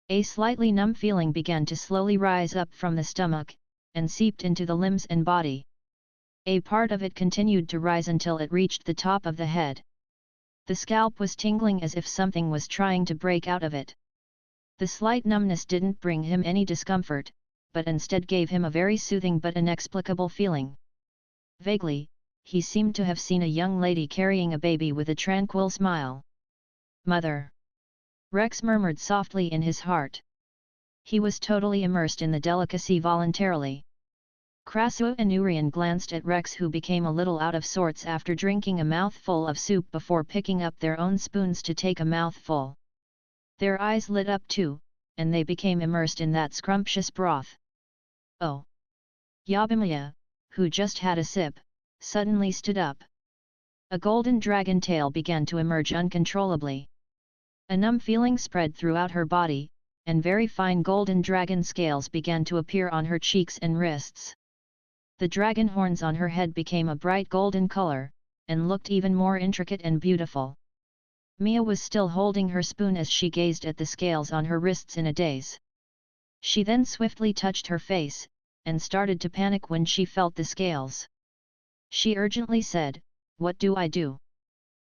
Speaker 1: A slightly numb feeling began to slowly rise up from the stomach, and seeped into the limbs and body. A part of it continued to rise until it reached the top of the head. The scalp was tingling as if something was trying to break out of it. The slight numbness didn't bring him any discomfort, but instead gave him a very soothing but inexplicable feeling. Vaguely, he seemed to have seen a young lady carrying a baby with a tranquil smile. "Mother!" Rex murmured softly in his heart. He was totally immersed in the delicacy voluntarily. Krasu and Urian glanced at Rex, who became a little out of sorts after drinking a mouthful of soup before picking up their own spoons to take a mouthful. Their eyes lit up too, and they became immersed in that scrumptious broth. "Oh!" Yabimiya, who just had a sip, suddenly stood up. A golden dragon tail began to emerge uncontrollably. A numb feeling spread throughout her body, and very fine golden dragon scales began to appear on her cheeks and wrists. The dragon horns on her head became a bright golden color, and looked even more intricate and beautiful. Mia was still holding her spoon as she gazed at the scales on her wrists in a daze. She then swiftly touched her face, and started to panic when she felt the scales. She urgently said, "What do I do?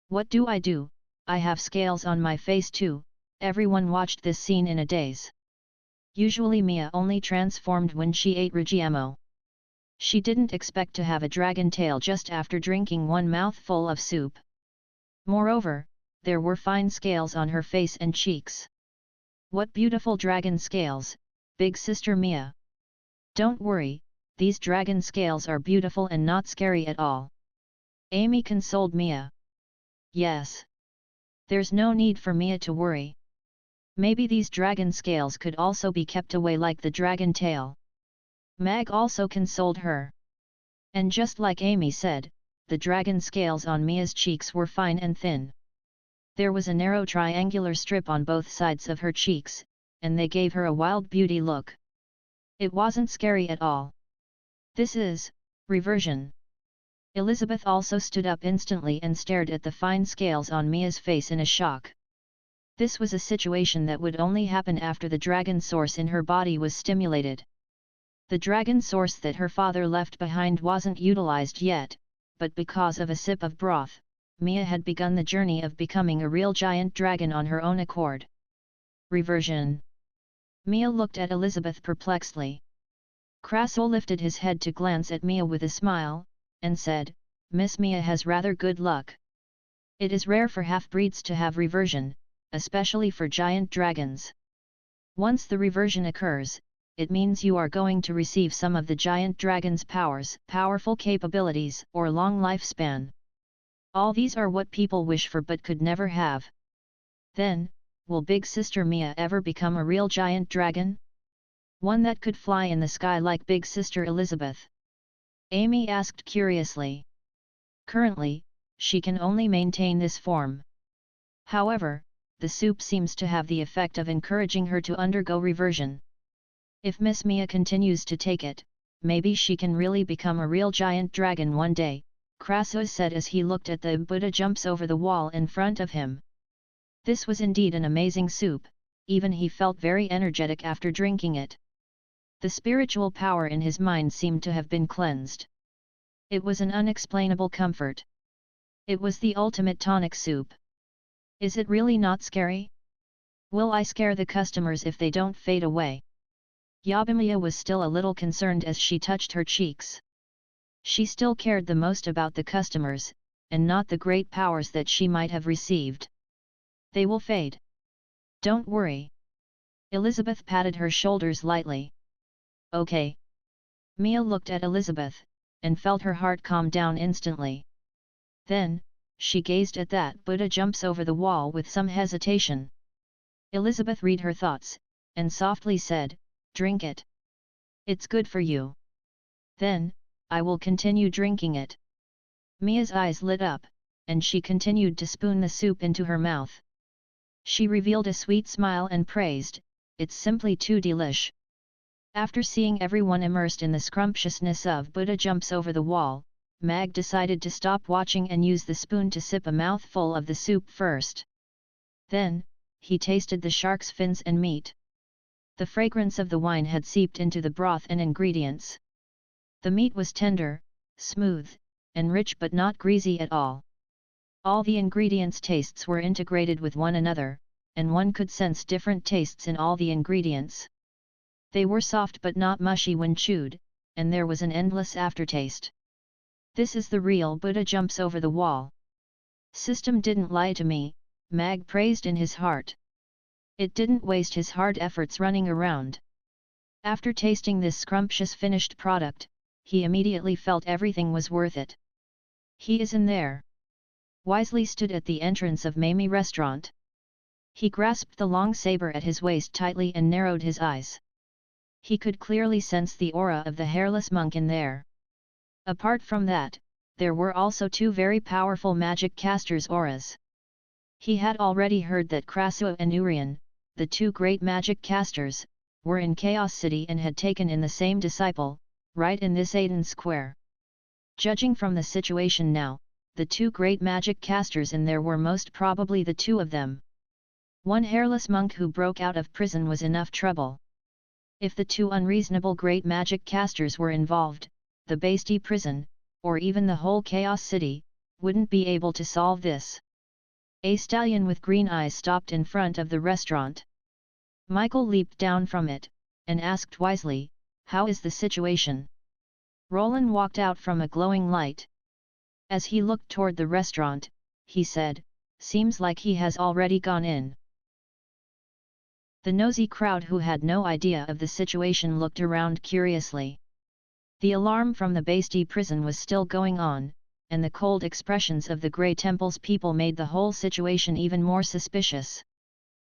Speaker 1: What do I do? I have scales on my face too." Everyone watched this scene in a daze. Usually Mia only transformed when she ate Rigiamo. She didn't expect to have a dragon tail just after drinking one mouthful of soup. Moreover, there were fine scales on her face and cheeks. "What beautiful dragon scales, big sister Mia." "Don't worry, these dragon scales are beautiful and not scary at all," Amy consoled Mia. "Yes. There's no need for Mia to worry. Maybe these dragon scales could also be kept away like the dragon tail." Mag also consoled her. And just like Amy said, the dragon scales on Mia's cheeks were fine and thin. There was a narrow triangular strip on both sides of her cheeks, and they gave her a wild beauty look. It wasn't scary at all. "This is reversion." Elizabeth also stood up instantly and stared at the fine scales on Mia's face in a shock. This was a situation that would only happen after the dragon source in her body was stimulated. The dragon source that her father left behind wasn't utilized yet, but because of a sip of broth, Mia had begun the journey of becoming a real giant dragon on her own accord. Reversion. Mia looked at Elizabeth perplexedly. Krasul lifted his head to glance at Mia with a smile, and said, "Miss Mia has rather good luck. It is rare for half-breeds to have reversion, especially for giant dragons. Once the reversion occurs, it means you are going to receive some of the giant dragon's powers, powerful capabilities, or long lifespan. All these are what people wish for but could never have. Then, will Big Sister Mia ever become a real giant dragon? One that could fly in the sky like Big Sister Elizabeth? Amy asked curiously. Currently, she can only maintain this form. However, the soup seems to have the effect of encouraging her to undergo reversion. If Miss Mia continues to take it, maybe she can really become a real giant dragon one day, Krasus said as he looked at the Buddha jumps over the wall in front of him. This was indeed an amazing soup, even he felt very energetic after drinking it. The spiritual power in his mind seemed to have been cleansed. It was an unexplainable comfort. It was the ultimate tonic soup. Is it really not scary? Will I scare the customers if they don't fade away? Yabimiya was still a little concerned as she touched her cheeks. She still cared the most about the customers, and not the great powers that she might have received. They will fade. Don't worry. Elizabeth patted her shoulders lightly. Okay. Mia looked at Elizabeth, and felt her heart calm down instantly. Then, she gazed at that Buddha jumps over the wall with some hesitation. Elizabeth read her thoughts, and softly said, "Drink it. It's good for you." Then, I will continue drinking it. Mia's eyes lit up, and she continued to spoon the soup into her mouth. She revealed a sweet smile and praised, "It's simply too delish." After seeing everyone immersed in the scrumptiousness of Buddha jumps over the wall, Mag decided to stop watching and use the spoon to sip a mouthful of the soup first. Then, he tasted the shark's fins and meat. The fragrance of the wine had seeped into the broth and ingredients. The meat was tender, smooth, and rich but not greasy at all. All the ingredients' tastes were integrated with one another, and one could sense different tastes in all the ingredients. They were soft but not mushy when chewed, and there was an endless aftertaste. This is the real Buddha jumps over the wall. System didn't lie to me, Mag praised in his heart. It didn't waste his hard efforts running around. After tasting this scrumptious finished product, he immediately felt everything was worth it. He is in there. Wisely stood at the entrance of Mamie restaurant. He grasped the long saber at his waist tightly and narrowed his eyes. He could clearly sense the aura of the hairless monk in there. Apart from that, there were also two very powerful magic casters' auras. He had already heard that Krasu and Urian, the two great magic casters, were in Chaos City and had taken in the same disciple, right in this Aiden Square. Judging from the situation now, the two great magic casters in there were most probably the two of them. One hairless monk who broke out of prison was enough trouble. If the two unreasonable great magic casters were involved, the Basti prison, or even the whole Chaos City, wouldn't be able to solve this. A stallion with green eyes stopped in front of the restaurant. Michael leaped down from it, and asked wisely, "How is the situation?" Roland walked out from a glowing light. As he looked toward the restaurant, he said, "Seems like he has already gone in." The nosy crowd who had no idea of the situation looked around curiously. The alarm from the Basti prison was still going on, and the cold expressions of the Grey Temple's people made the whole situation even more suspicious.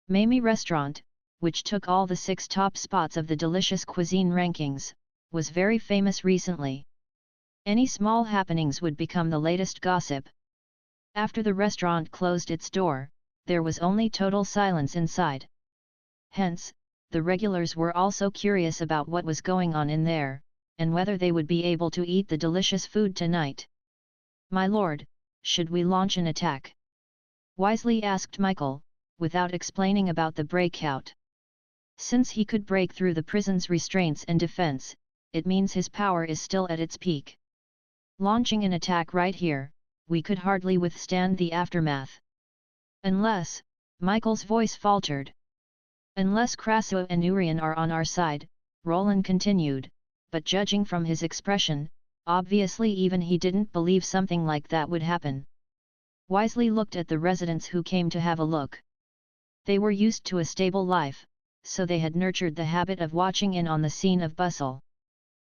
Speaker 1: Mamie Restaurant, which took all the 6 top spots of the delicious cuisine rankings, was very famous recently. Any small happenings would become the latest gossip. After the restaurant closed its door, there was only total silence inside. Hence, the regulars were also curious about what was going on in there, and whether they would be able to eat the delicious food tonight. "My lord, should we launch an attack?" wisely asked Michael, without explaining about the breakout. Since he could break through the prison's restraints and defense, it means his power is still at its peak. Launching an attack right here, we could hardly withstand the aftermath. Unless, Michael's voice faltered. Unless Krasu and Urian are on our side, Roland continued, but judging from his expression, obviously even he didn't believe something like that would happen. Wisely looked at the residents who came to have a look. They were used to a stable life, so they had nurtured the habit of watching in on the scene of bustle.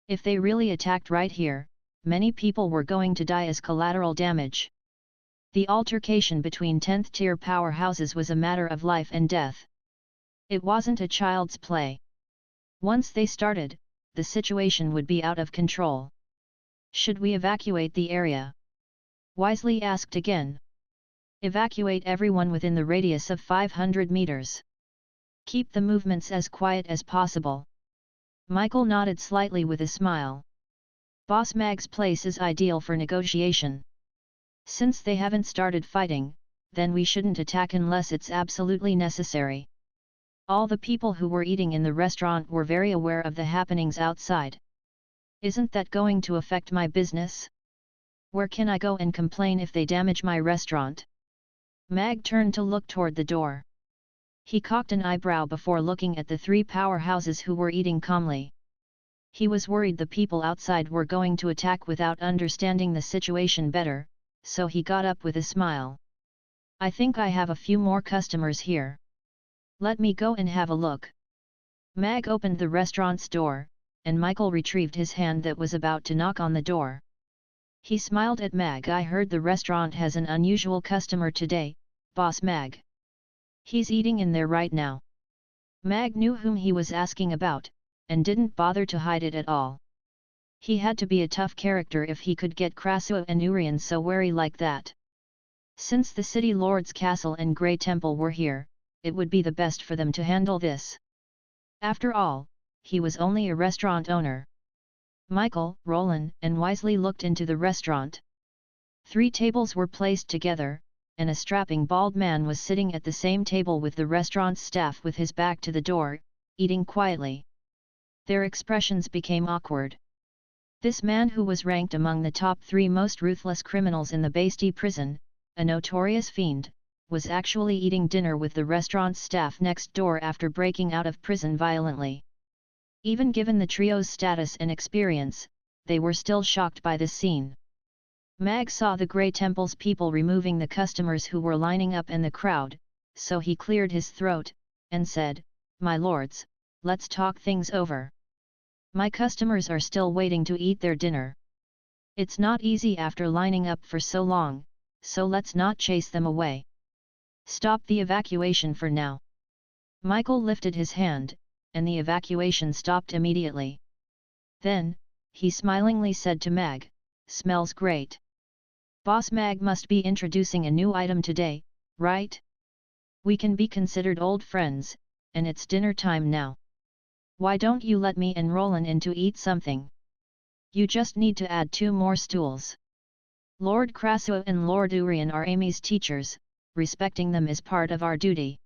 Speaker 1: If they really attacked right here, many people were going to die as collateral damage. The altercation between 10th tier powerhouses was a matter of life and death. It wasn't a child's play. Once they started, the situation would be out of control. Should we evacuate the area? Wisely asked again. Evacuate everyone within the radius of 500 meters. Keep the movements as quiet as possible. Michael nodded slightly with a smile. Boss Mag's place is ideal for negotiation. Since they haven't started fighting, then we shouldn't attack unless it's absolutely necessary. All the people who were eating in the restaurant were very aware of the happenings outside. Isn't that going to affect my business? Where can I go and complain if they damage my restaurant? Mag turned to look toward the door. He cocked an eyebrow before looking at the three powerhouses who were eating calmly. He was worried the people outside were going to attack without understanding the situation better, so he got up with a smile. I think I have a few more customers here. Let me go and have a look. Mag opened the restaurant's door, and Michael retrieved his hand that was about to knock on the door. He smiled at Mag. I heard the restaurant has an unusual customer today, Boss Mag. He's eating in there right now. Mag knew whom he was asking about, and didn't bother to hide it at all. He had to be a tough character if he could get Krasua and Urian so wary like that. Since the City Lord's Castle and Grey Temple were here, it would be the best for them to handle this. After all, he was only a restaurant owner. Michael, Roland, and Wisely looked into the restaurant. 3 tables were placed together, and a strapping bald man was sitting at the same table with the restaurant's staff with his back to the door, eating quietly. Their expressions became awkward. This man, who was ranked among the top 3 most ruthless criminals in the Basti prison, a notorious fiend, was actually eating dinner with the restaurant's staff next door after breaking out of prison violently. Even given the trio's status and experience, they were still shocked by this scene. Mag saw the Grey Temple's people removing the customers who were lining up and the crowd, so he cleared his throat, and said, "My lords, let's talk things over. My customers are still waiting to eat their dinner. It's not easy after lining up for so long, so let's not chase them away. Stop the evacuation for now." Michael lifted his hand, and the evacuation stopped immediately. Then, he smilingly said to Mag, "Smells great. Boss Mag must be introducing a new item today, right? We can be considered old friends, and it's dinner time now. Why don't you let me and Roland in to eat something? You just need to add 2 more stools. Lord Krasua and Lord Urian are Amy's teachers, respecting them is part of our duty."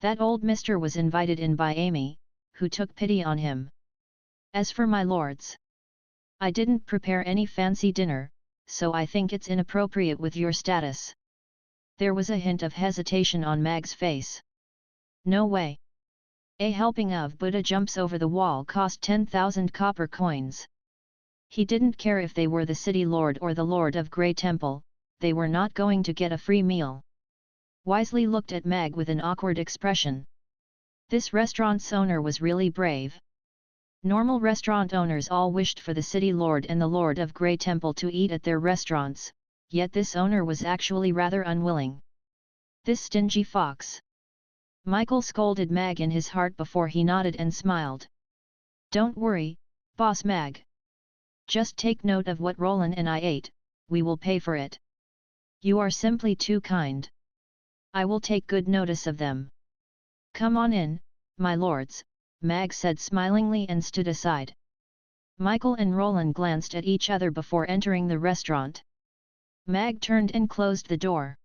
Speaker 1: That old mister was invited in by Amy, who took pity on him. "As for my lords, I didn't prepare any fancy dinner, so I think it's inappropriate with your status." There was a hint of hesitation on Mag's face. "No way. A helping of Buddha jumps over the wall cost 10,000 copper coins." He didn't care if they were the City Lord or the Lord of Grey Temple, they were not going to get a free meal. Wisely looked at Mag with an awkward expression. This restaurant's owner was really brave. Normal restaurant owners all wished for the City Lord and the Lord of Grey Temple to eat at their restaurants, yet this owner was actually rather unwilling. This stingy fox. Michael scolded Mag in his heart before he nodded and smiled. "Don't worry, Boss Mag. Just take note of what Roland and I ate, we will pay for it. You are simply too kind. I will take good notice of them. Come on in, my lords," Mag said smilingly and stood aside. Michael and Roland glanced at each other before entering the restaurant. Mag turned and closed the door.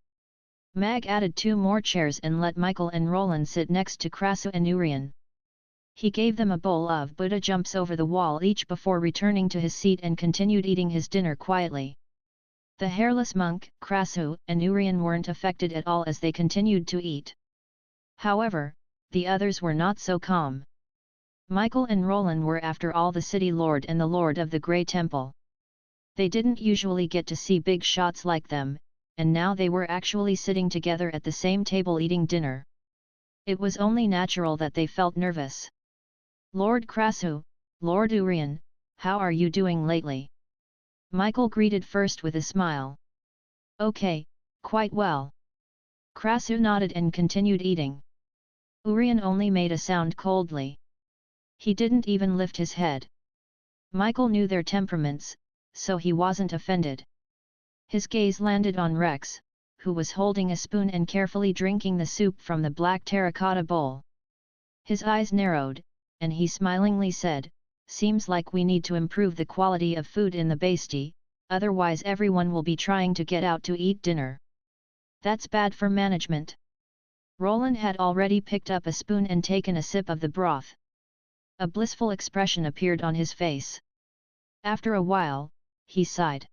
Speaker 1: Mag added 2 more chairs and let Michael and Roland sit next to Krasua and Urian. He gave them a bowl of Buddha jumps over the wall each before returning to his seat and continued eating his dinner quietly. The hairless monk, Krasua, and Urian weren't affected at all as they continued to eat. However, the others were not so calm. Michael and Roland were after all the City Lord and the Lord of the Grey Temple. They didn't usually get to see big shots like them, and now they were actually sitting together at the same table eating dinner. It was only natural that they felt nervous. "Lord Krasu, Lord Urian, how are you doing lately?" Michael greeted first with a smile. "Okay, quite well." Krasu nodded and continued eating. Urian only made a sound coldly. He didn't even lift his head. Michael knew their temperaments, so he wasn't offended. His gaze landed on Rex, who was holding a spoon and carefully drinking the soup from the black terracotta bowl. His eyes narrowed, and he smilingly said, "Seems like we need to improve the quality of food in the basti, otherwise everyone will be trying to get out to eat dinner. That's bad for management." Roland had already picked up a spoon and taken a sip of the broth. A blissful expression appeared on his face. After a while, he sighed.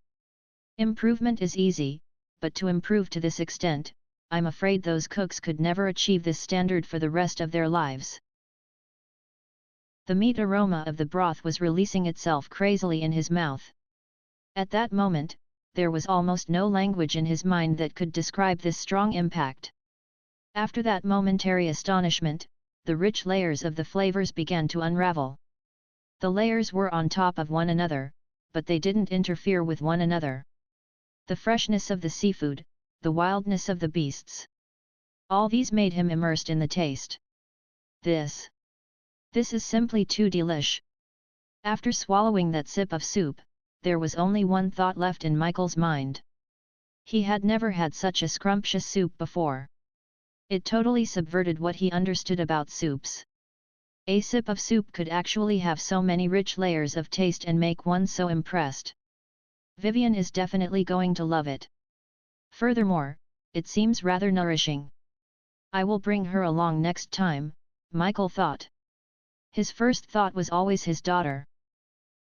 Speaker 1: "Improvement is easy, but to improve to this extent, I'm afraid those cooks could never achieve this standard for the rest of their lives." The meat aroma of the broth was releasing itself crazily in his mouth. At that moment, there was almost no language in his mind that could describe this strong impact. After that momentary astonishment, the rich layers of the flavors began to unravel. The layers were on top of one another, but they didn't interfere with one another. The freshness of the seafood, the wildness of the beasts. All these made him immersed in the taste. This is simply too delish. After swallowing that sip of soup, there was only one thought left in Michael's mind. He had never had such a scrumptious soup before. It totally subverted what he understood about soups. A sip of soup could actually have so many rich layers of taste and make one so impressed. Vivian is definitely going to love it. Furthermore, it seems rather nourishing. I will bring her along next time, Michael thought. His first thought was always his daughter.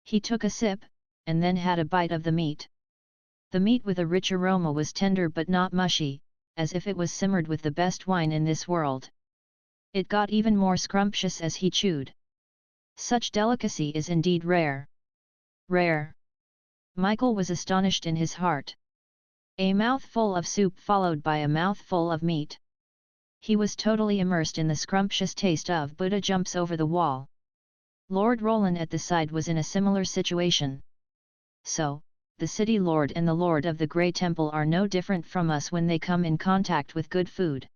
Speaker 1: He took a sip, and then had a bite of the meat. The meat with a rich aroma was tender but not mushy, as if it was simmered with the best wine in this world. It got even more scrumptious as he chewed. Such delicacy is indeed rare. Rare. Michael was astonished in his heart. A mouthful of soup followed by a mouthful of meat. He was totally immersed in the scrumptious taste of Buddha jumps over the wall. Lord Roland at the side was in a similar situation. So, the city lord and the lord of the Grey Temple are no different from us when they come in contact with good food.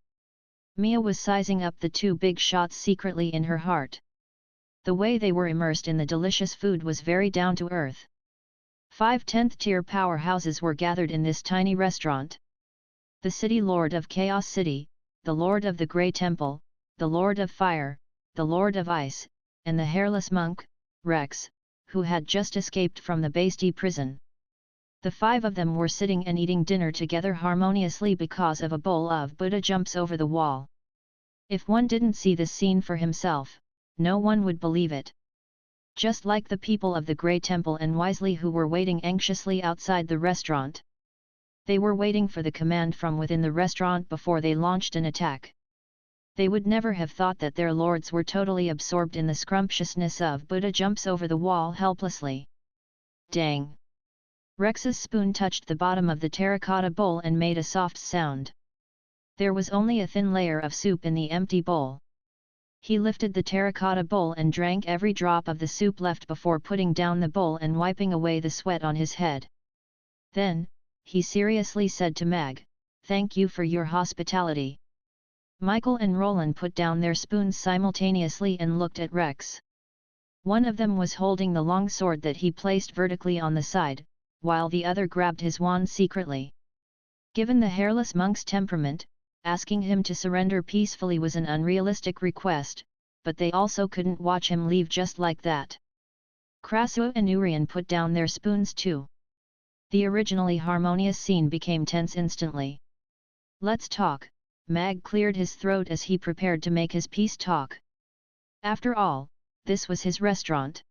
Speaker 1: Mia was sizing up the two big shots secretly in her heart. The way they were immersed in the delicious food was very down to earth. 5 10th-tier powerhouses were gathered in this tiny restaurant. The city lord of Chaos City, the lord of the Grey Temple, the lord of Fire, the lord of Ice, and the hairless monk, Rex, who had just escaped from the Basti prison. The 5 of them were sitting and eating dinner together harmoniously because of a bowl of Buddha jumps over the wall. If one didn't see this scene for himself, no one would believe it. Just like the people of the Grey Temple and Wisely who were waiting anxiously outside the restaurant. They were waiting for the command from within the restaurant before they launched an attack. They would never have thought that their lords were totally absorbed in the scrumptiousness of Buddha jumps over the wall helplessly. Dang! Rex's spoon touched the bottom of the terracotta bowl and made a soft sound. There was only a thin layer of soup in the empty bowl. He lifted the terracotta bowl and drank every drop of the soup left before putting down the bowl and wiping away the sweat on his head. Then, he seriously said to Mag, "Thank you for your hospitality." Michael and Roland put down their spoons simultaneously and looked at Rex. One of them was holding the long sword that he placed vertically on the side, while the other grabbed his wand secretly. Given the hairless monk's temperament, asking him to surrender peacefully was an unrealistic request, but they also couldn't watch him leave just like that. Krasu and Urian put down their spoons too. The originally harmonious scene became tense instantly. "Let's talk," Mag cleared his throat as he prepared to make his peace talk. After all, this was his restaurant.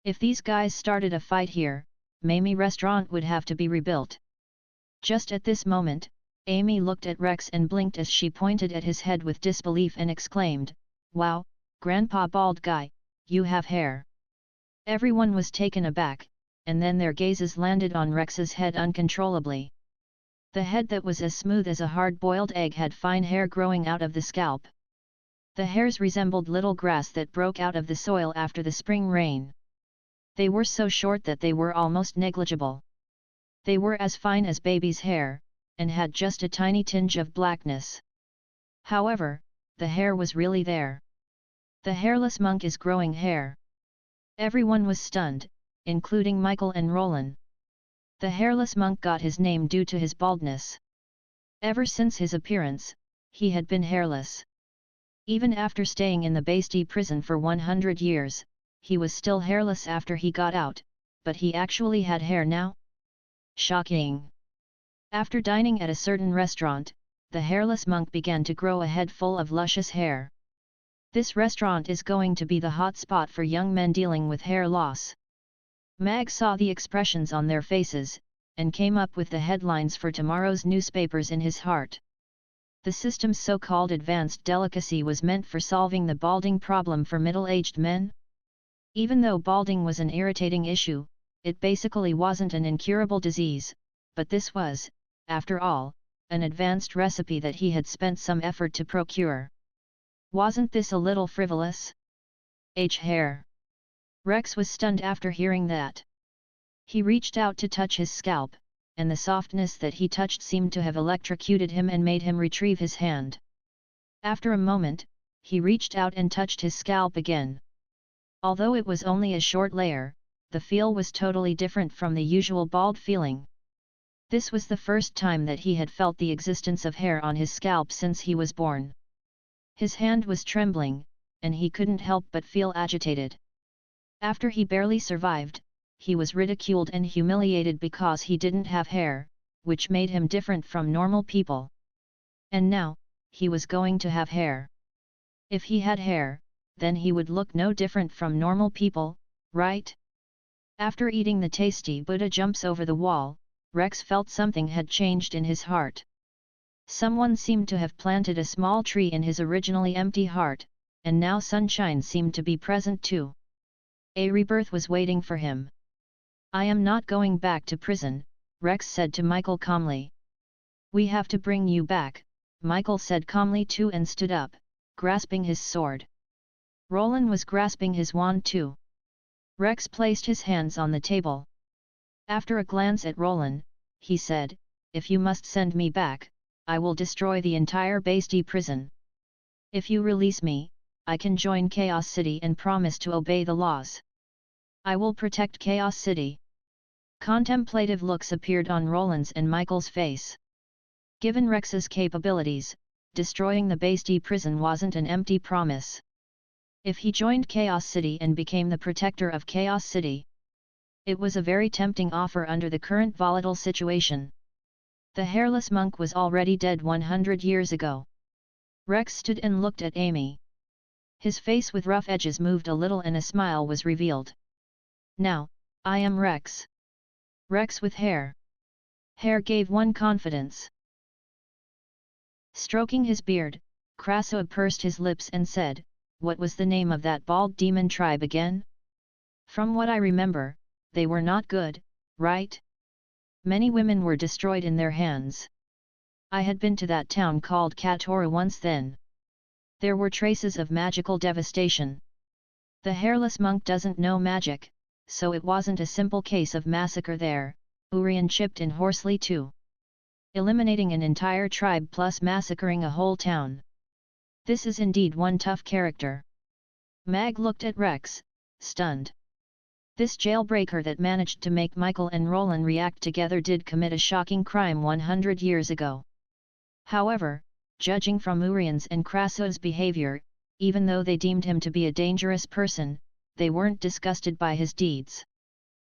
Speaker 1: If these guys started a fight here, Mamie restaurant would have to be rebuilt. Just at this moment, Amy looked at Rex and blinked as she pointed at his head with disbelief and exclaimed, "Wow, Grandpa Bald Guy, you have hair." Everyone was taken aback, and then their gazes landed on Rex's head uncontrollably. The head that was as smooth as a hard-boiled egg had fine hair growing out of the scalp. The hairs resembled little grass that broke out of the soil after the spring rain. They were so short that they were almost negligible. They were as fine as baby's hair, and had just a tiny tinge of blackness. However, the hair was really there. The hairless monk is growing hair. Everyone was stunned, including Michael and Roland. The hairless monk got his name due to his baldness. Ever since his appearance, he had been hairless. Even after staying in the Basti prison for 100 years, he was still hairless after he got out, but he actually had hair now? Shocking! After dining at a certain restaurant, the hairless monk began to grow a head full of luscious hair. This restaurant is going to be the hot spot for young men dealing with hair loss. Mag saw the expressions on their faces, and came up with the headlines for tomorrow's newspapers in his heart. The system's so-called advanced delicacy was meant for solving the balding problem for middle-aged men? Even though balding was an irritating issue, it basically wasn't an incurable disease, but this was, after all, an advanced recipe that he had spent some effort to procure. Wasn't this a little frivolous? Hair. Rex was stunned after hearing that. He reached out to touch his scalp, and the softness that he touched seemed to have electrocuted him and made him retrieve his hand. After a moment, he reached out and touched his scalp again. Although it was only a short layer, the feel was totally different from the usual bald feeling. This was the first time that he had felt the existence of hair on his scalp since he was born. His hand was trembling, and he couldn't help but feel agitated. After he barely survived, he was ridiculed and humiliated because he didn't have hair, which made him different from normal people. And now, he was going to have hair. If he had hair, then he would look no different from normal people, right? After eating the tasty Buddha jumps over the wall, Rex felt something had changed in his heart. Someone seemed to have planted a small tree in his originally empty heart, and now sunshine seemed to be present too. A rebirth was waiting for him. I am not going back to prison, Rex said to Michael calmly. We have to bring you back, Michael said calmly too and stood up, grasping his sword. Roland was grasping his wand too. Rex placed his hands on the table. After a glance at Roland, he said, if you must send me back, I will destroy the entire Basti prison. If you release me, I can join Chaos City and promise to obey the laws. I will protect Chaos City. Contemplative looks appeared on Roland's and Michael's face. Given Rex's capabilities, destroying the Basti prison wasn't an empty promise. If he joined Chaos City and became the protector of Chaos City, it was a very tempting offer under the current volatile situation. The hairless monk was already dead 100 years ago. Rex stood and looked at Amy. His face with rough edges moved a little and a smile was revealed. Now, I am Rex. Rex with hair. Hair gave one confidence. Stroking his beard, Krasoa pursed his lips and said, what was the name of that bald demon tribe again? From what I remember, they were not good, right? Many women were destroyed in their hands. I had been to that town called Katora once then. There were traces of magical devastation. The hairless monk doesn't know magic, so it wasn't a simple case of massacre there, Urian chipped in hoarsely too. Eliminating an entire tribe plus massacring a whole town. This is indeed one tough character. Mag looked at Rex, stunned. This jailbreaker that managed to make Michael and Roland react together did commit a shocking crime 100 years ago. However, judging from Urian's and Krasoa's behavior, even though they deemed him to be a dangerous person, they weren't disgusted by his deeds.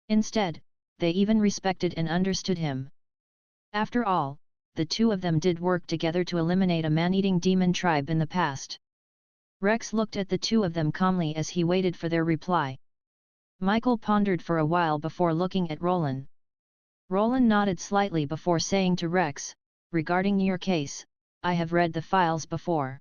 Speaker 1: Instead, they even respected and understood him. After all, the two of them did work together to eliminate a man-eating demon tribe in the past. Rex looked at the two of them calmly as he waited for their reply. Michael pondered for a while before looking at Roland. Roland nodded slightly before saying to Rex, regarding your case, I have read the files before.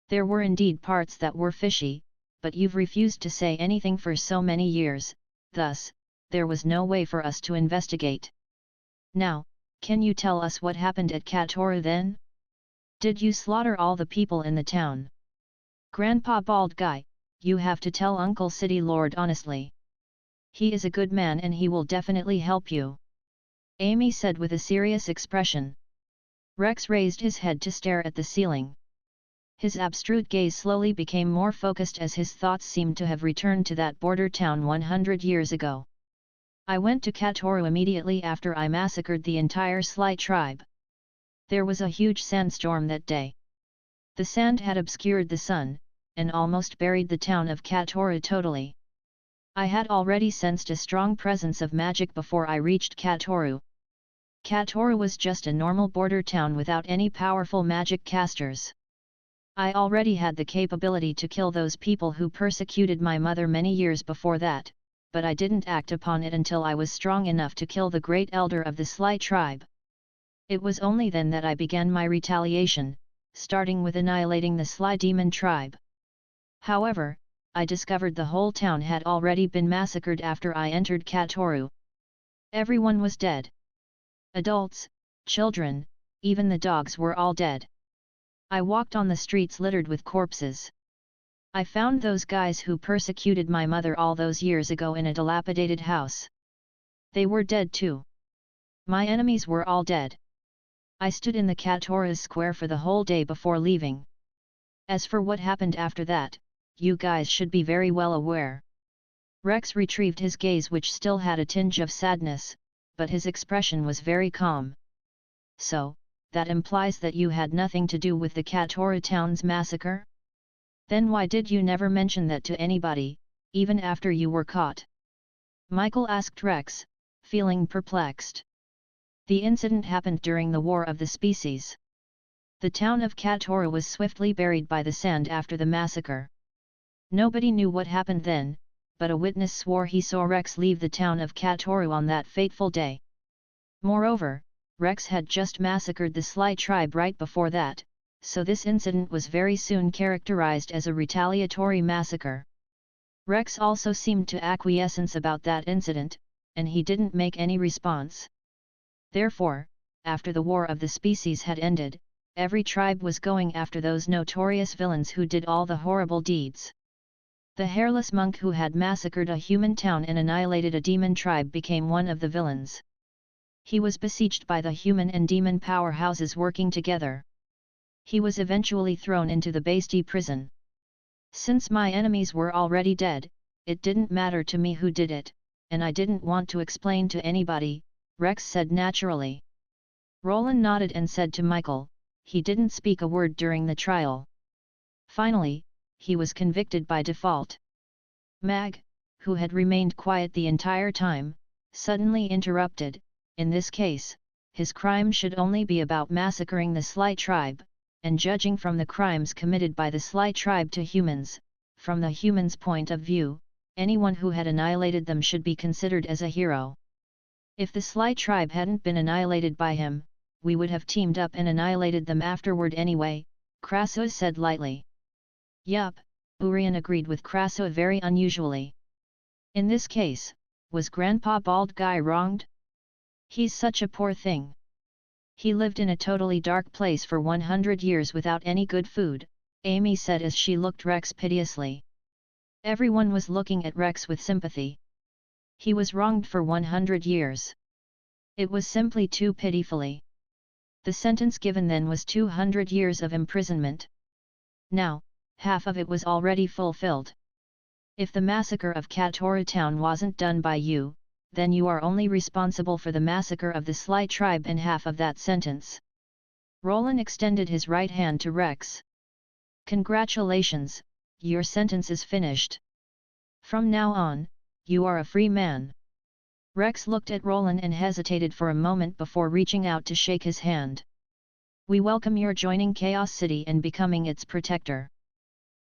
Speaker 1: There were indeed parts that were fishy, but you've refused to say anything for so many years, thus, there was no way for us to investigate. Now, can you tell us what happened at Katora then? Did you slaughter all the people in the town? Grandpa Bald Guy, you have to tell Uncle City Lord honestly. He is a good man and he will definitely help you. Amy said with a serious expression. Rex raised his head to stare at the ceiling. His abstruse gaze slowly became more focused as his thoughts seemed to have returned to that border town 100 years ago. I went to Katoru immediately after I massacred the entire Sly tribe. There was a huge sandstorm that day. The sand had obscured the sun, and almost buried the town of Katoru totally. I had already sensed a strong presence of magic before I reached Katoru. Katoru was just a normal border town without any powerful magic casters. I already had the capability to kill those people who persecuted my mother many years before that, but I didn't act upon it until I was strong enough to kill the great elder of the Sly tribe. It was only then that I began my retaliation, starting with annihilating the Sly demon tribe. However, I discovered the whole town had already been massacred after I entered Katoru. Everyone was dead. Adults, children, even the dogs were all dead. I walked on the streets littered with corpses. I found those guys who persecuted my mother all those years ago in a dilapidated house. They were dead too. My enemies were all dead. I stood in the Katoru square for the whole day before leaving. As for what happened after that, you guys should be very well aware. Rex retrieved his gaze, which still had a tinge of sadness, but his expression was very calm. So, that implies that you had nothing to do with the Katoru town's massacre? Then why did you never mention that to anybody, even after you were caught? Michael asked Rex, feeling perplexed. The incident happened during the War of the Species. The town of Katoru was swiftly buried by the sand after the massacre. Nobody knew what happened then, but a witness swore he saw Rex leave the town of Katoru on that fateful day. Moreover, Rex had just massacred the Sly tribe right before that, so this incident was very soon characterized as a retaliatory massacre. Rex also seemed to acquiesce about that incident, and he didn't make any response. Therefore, after the War of the Species had ended, every tribe was going after those notorious villains who did all the horrible deeds. The hairless monk who had massacred a human town and annihilated a demon tribe became one of the villains. He was besieged by the human and demon powerhouses working together. He was eventually thrown into the Basti prison. Since my enemies were already dead, it didn't matter to me who did it, and I didn't want to explain to anybody, Rex said naturally. Roland nodded and said to Michael, he didn't speak a word during the trial. Finally, he was convicted by default. Mag, who had remained quiet the entire time, suddenly interrupted, in this case, his crime should only be about massacring the Sly tribe, and judging from the crimes committed by the Sly tribe to humans, from the humans' point of view, anyone who had annihilated them should be considered as a hero. If the Sly tribe hadn't been annihilated by him, we would have teamed up and annihilated them afterward anyway, Krasu said lightly. Yup, Urian agreed with Krasu very unusually. In this case, was Grandpa Bald Guy wronged? He's such a poor thing. He lived in a totally dark place for 100 years without any good food, Amy said as she looked Rex piteously. Everyone was looking at Rex with sympathy. He was wronged for 100 years. It was simply too pitifully. The sentence given then was 200 years of imprisonment. Now, half of it was already fulfilled. If the massacre of Katoru town wasn't done by you, then you are only responsible for the massacre of the Sly tribe and half of that sentence. Roland extended his right hand to Rex. Congratulations, your sentence is finished. From now on, you are a free man. Rex looked at Roland and hesitated for a moment before reaching out to shake his hand. We welcome your joining Chaos City and becoming its protector.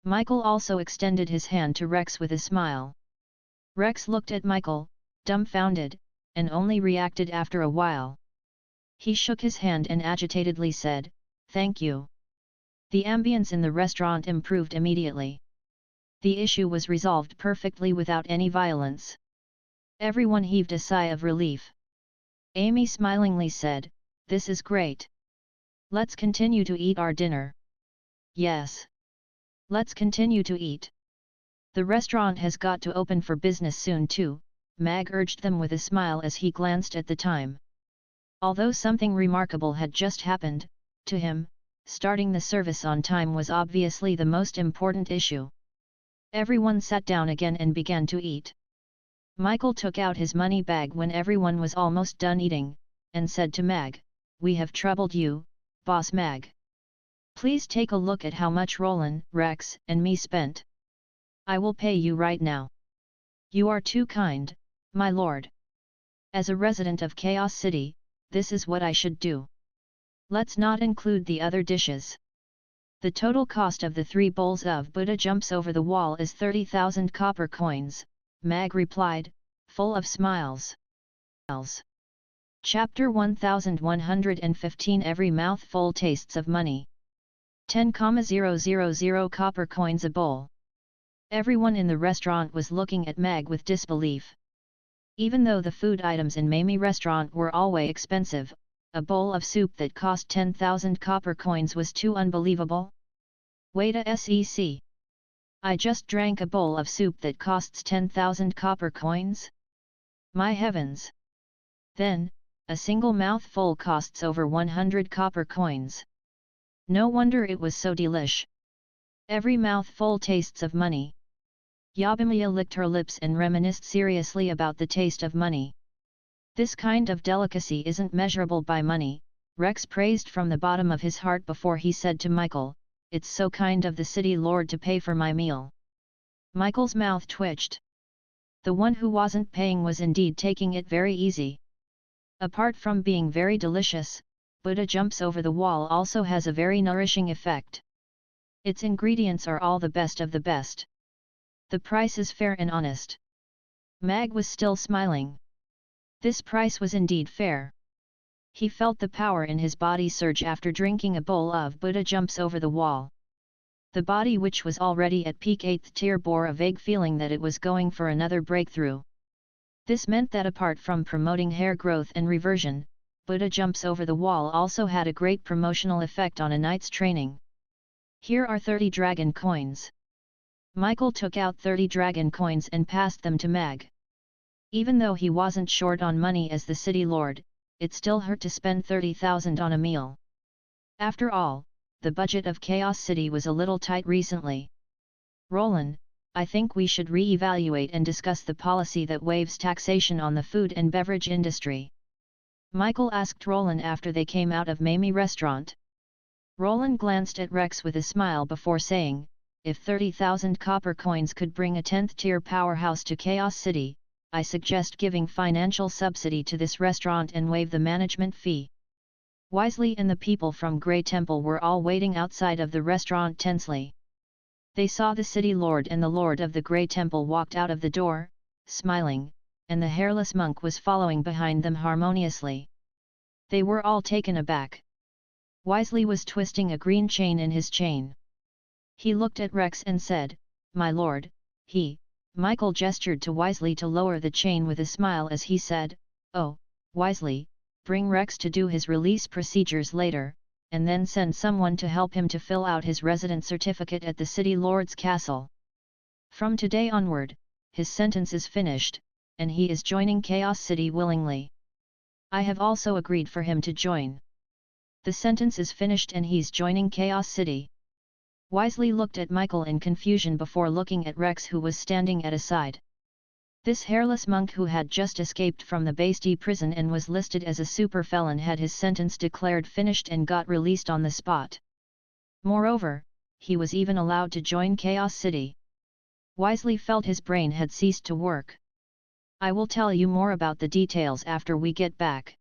Speaker 1: Michael also extended his hand to Rex with a smile. Rex looked at Michael, dumbfounded, and only reacted after a while. He shook his hand and agitatedly said, "Thank you." The ambience in the restaurant improved immediately. The issue was resolved perfectly without any violence. Everyone heaved a sigh of relief. Amy smilingly said, "This is great. Let's continue to eat our dinner." "Yes." Let's continue to eat. The restaurant has got to open for business soon too, Mag urged them with a smile as he glanced at the time. Although something remarkable had just happened, to him, starting the service on time was obviously the most important issue. Everyone sat down again and began to eat. Michael took out his money bag when everyone was almost done eating, and said to Mag, "We have troubled you, Boss Mag. Please take a look at how much Roland, Rex, and me spent. I will pay you right now." "You are too kind, my lord. As a resident of Chaos City, this is what I should do. Let's not include the other dishes. The total cost of the 3 bowls of Buddha jumps over the wall is 30,000 copper coins, Mag replied, full of smiles. Chapter 1115 Every mouthful tastes of money. 10,000 copper coins a bowl. Everyone in the restaurant was looking at Mag with disbelief. Even though the food items in Mamie restaurant were always expensive, a bowl of soup that cost 10,000 copper coins was too unbelievable. Wait a sec. I just drank a bowl of soup that costs 10,000 copper coins? My heavens! Then, a single mouthful costs over 100 copper coins. No wonder it was so delish. Every mouthful tastes of money. Yabimiya licked her lips and reminisced seriously about the taste of money. This kind of delicacy isn't measurable by money, Rex praised from the bottom of his heart before he said to Michael, "It's so kind of the city lord to pay for my meal." Michael's mouth twitched. The one who wasn't paying was indeed taking it very easy. Apart from being very delicious, Buddha jumps over the wall also has a very nourishing effect. Its ingredients are all the best of the best. The price is fair and honest. Mag was still smiling. This price was indeed fair. He felt the power in his body surge after drinking a bowl of Buddha jumps over the wall. The body, which was already at peak 8th tier, bore a vague feeling that it was going for another breakthrough. This meant that apart from promoting hair growth and reversion, Buddha jumps over the wall also had a great promotional effect on a knight's training. Here are 30 dragon coins. Michael took out 30 dragon coins and passed them to Mag. Even though he wasn't short on money as the city lord, it still hurt to spend 30,000 on a meal. After all, the budget of Chaos City was a little tight recently. "Roland, I think we should re-evaluate and discuss the policy that waives taxation on the food and beverage industry." Michael asked Roland after they came out of Mamie restaurant. Roland glanced at Rex with a smile before saying, "If 30,000 copper coins could bring a 10th tier powerhouse to Chaos City, I suggest giving financial subsidy to this restaurant and waive the management fee." Wisely and the people from Grey Temple were all waiting outside of the restaurant tensely. They saw the city lord and the lord of the Grey Temple walked out of the door, smiling, and the hairless monk was following behind them harmoniously. They were all taken aback. Wisely was twisting a green chain in his chain. He looked at Rex and said, "My lord." Michael gestured to Wisely to lower the chain with a smile as he said, "Oh, Wisely, bring Rex to do his release procedures later, and then send someone to help him to fill out his resident certificate at the city lord's castle. From today onward, his sentence is finished, and he is joining Chaos City willingly. I have also agreed for him to join. The sentence is finished and he's joining Chaos City." Wisely looked at Michael in confusion before looking at Rex, who was standing at a side. This hairless monk who had just escaped from the Bastille prison and was listed as a super felon had his sentence declared finished and got released on the spot. Moreover, he was even allowed to join Chaos City. Wisely felt his brain had ceased to work. "I will tell you more about the details after we get back.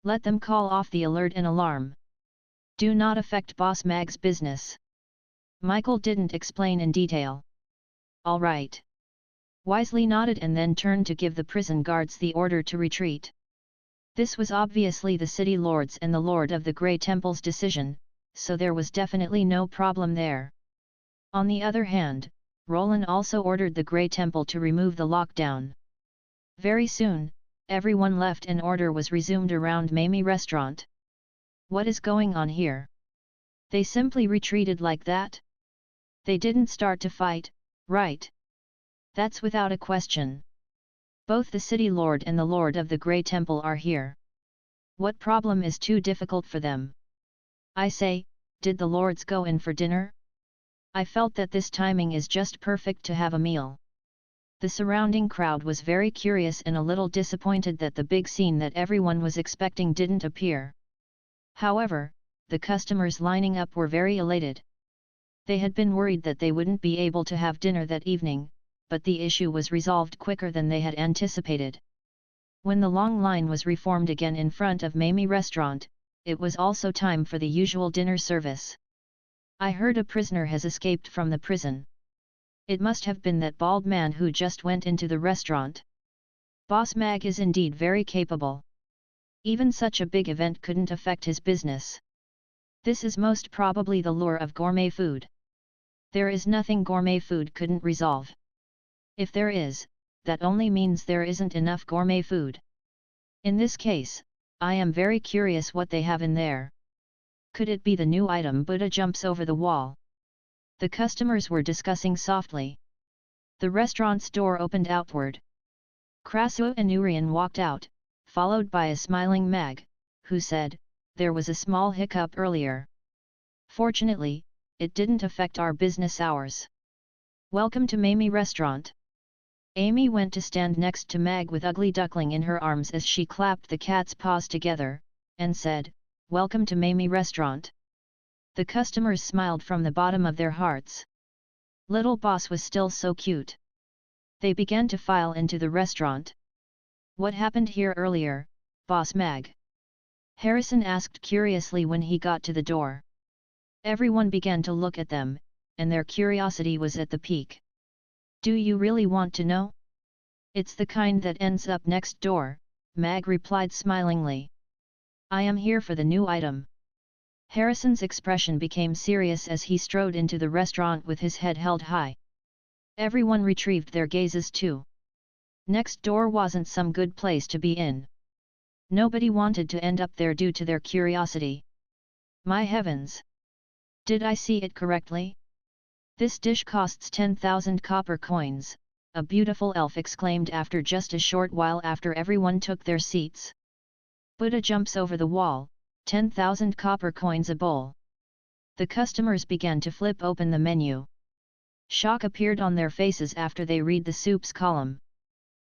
Speaker 1: Let them call off the alert and alarm. Do not affect Boss Mag's business." Michael didn't explain in detail. "All right." Wisely nodded and then turned to give the prison guards the order to retreat. This was obviously the city lord's and the lord of the Grey Temple's decision, so there was definitely no problem there. On the other hand, Roland also ordered the Grey Temple to remove the lockdown. Very soon, everyone left and order was resumed around Mamie restaurant. "What is going on here? They simply retreated like that? They didn't start to fight, right? That's without a question. Both the city lord and the lord of the Grey Temple are here. What problem is too difficult for them? I say, did the lords go in for dinner? I felt that this timing is just perfect to have a meal. The surrounding crowd was very curious and a little disappointed that the big scene that everyone was expecting didn't appear. However, the customers lining up were very elated. They had been worried that they wouldn't be able to have dinner that evening, but the issue was resolved quicker than they had anticipated. When the long line was reformed again in front of Mamie Restaurant, it was also time for the usual dinner service. I heard a prisoner has escaped from the prison. It must have been that bald man who just went into the restaurant. Boss Mag is indeed very capable. Even such a big event couldn't affect his business. This is most probably the lure of gourmet food. There is nothing gourmet food couldn't resolve. If there is, that only means there isn't enough gourmet food. In this case, I am very curious what they have in there. Could it be the new item Buddha jumps over the wall? The customers were discussing softly. The restaurant's door opened outward. Krasu and Urian walked out, followed by a smiling Mag, who said, "There was a small hiccup earlier. Fortunately, it didn't affect our business hours. Welcome to Mamie Restaurant." Amy went to stand next to Mag with Ugly Duckling in her arms as she clapped the cat's paws together, and said, "Welcome to Mamie Restaurant." The customers smiled from the bottom of their hearts. Little Boss was still so cute. They began to file into the restaurant. "What happened here earlier, Boss Mag?" Harrison asked curiously when he got to the door. Everyone began to look at them, and their curiosity was at the peak. "Do you really want to know?" "It's the kind that ends up next door," Mag replied smilingly. "I am here for the new item." Harrison's expression became serious as he strode into the restaurant with his head held high. Everyone retrieved their gazes too. Next door wasn't some good place to be in. Nobody wanted to end up there due to their curiosity. My heavens! Did I see it correctly? "This dish costs 10,000 copper coins," a beautiful elf exclaimed after just a short while after everyone took their seats. "Buddha jumps over the wall, 10,000 copper coins a bowl." The customers began to flip open the menu. Shock appeared on their faces after they read the soups column.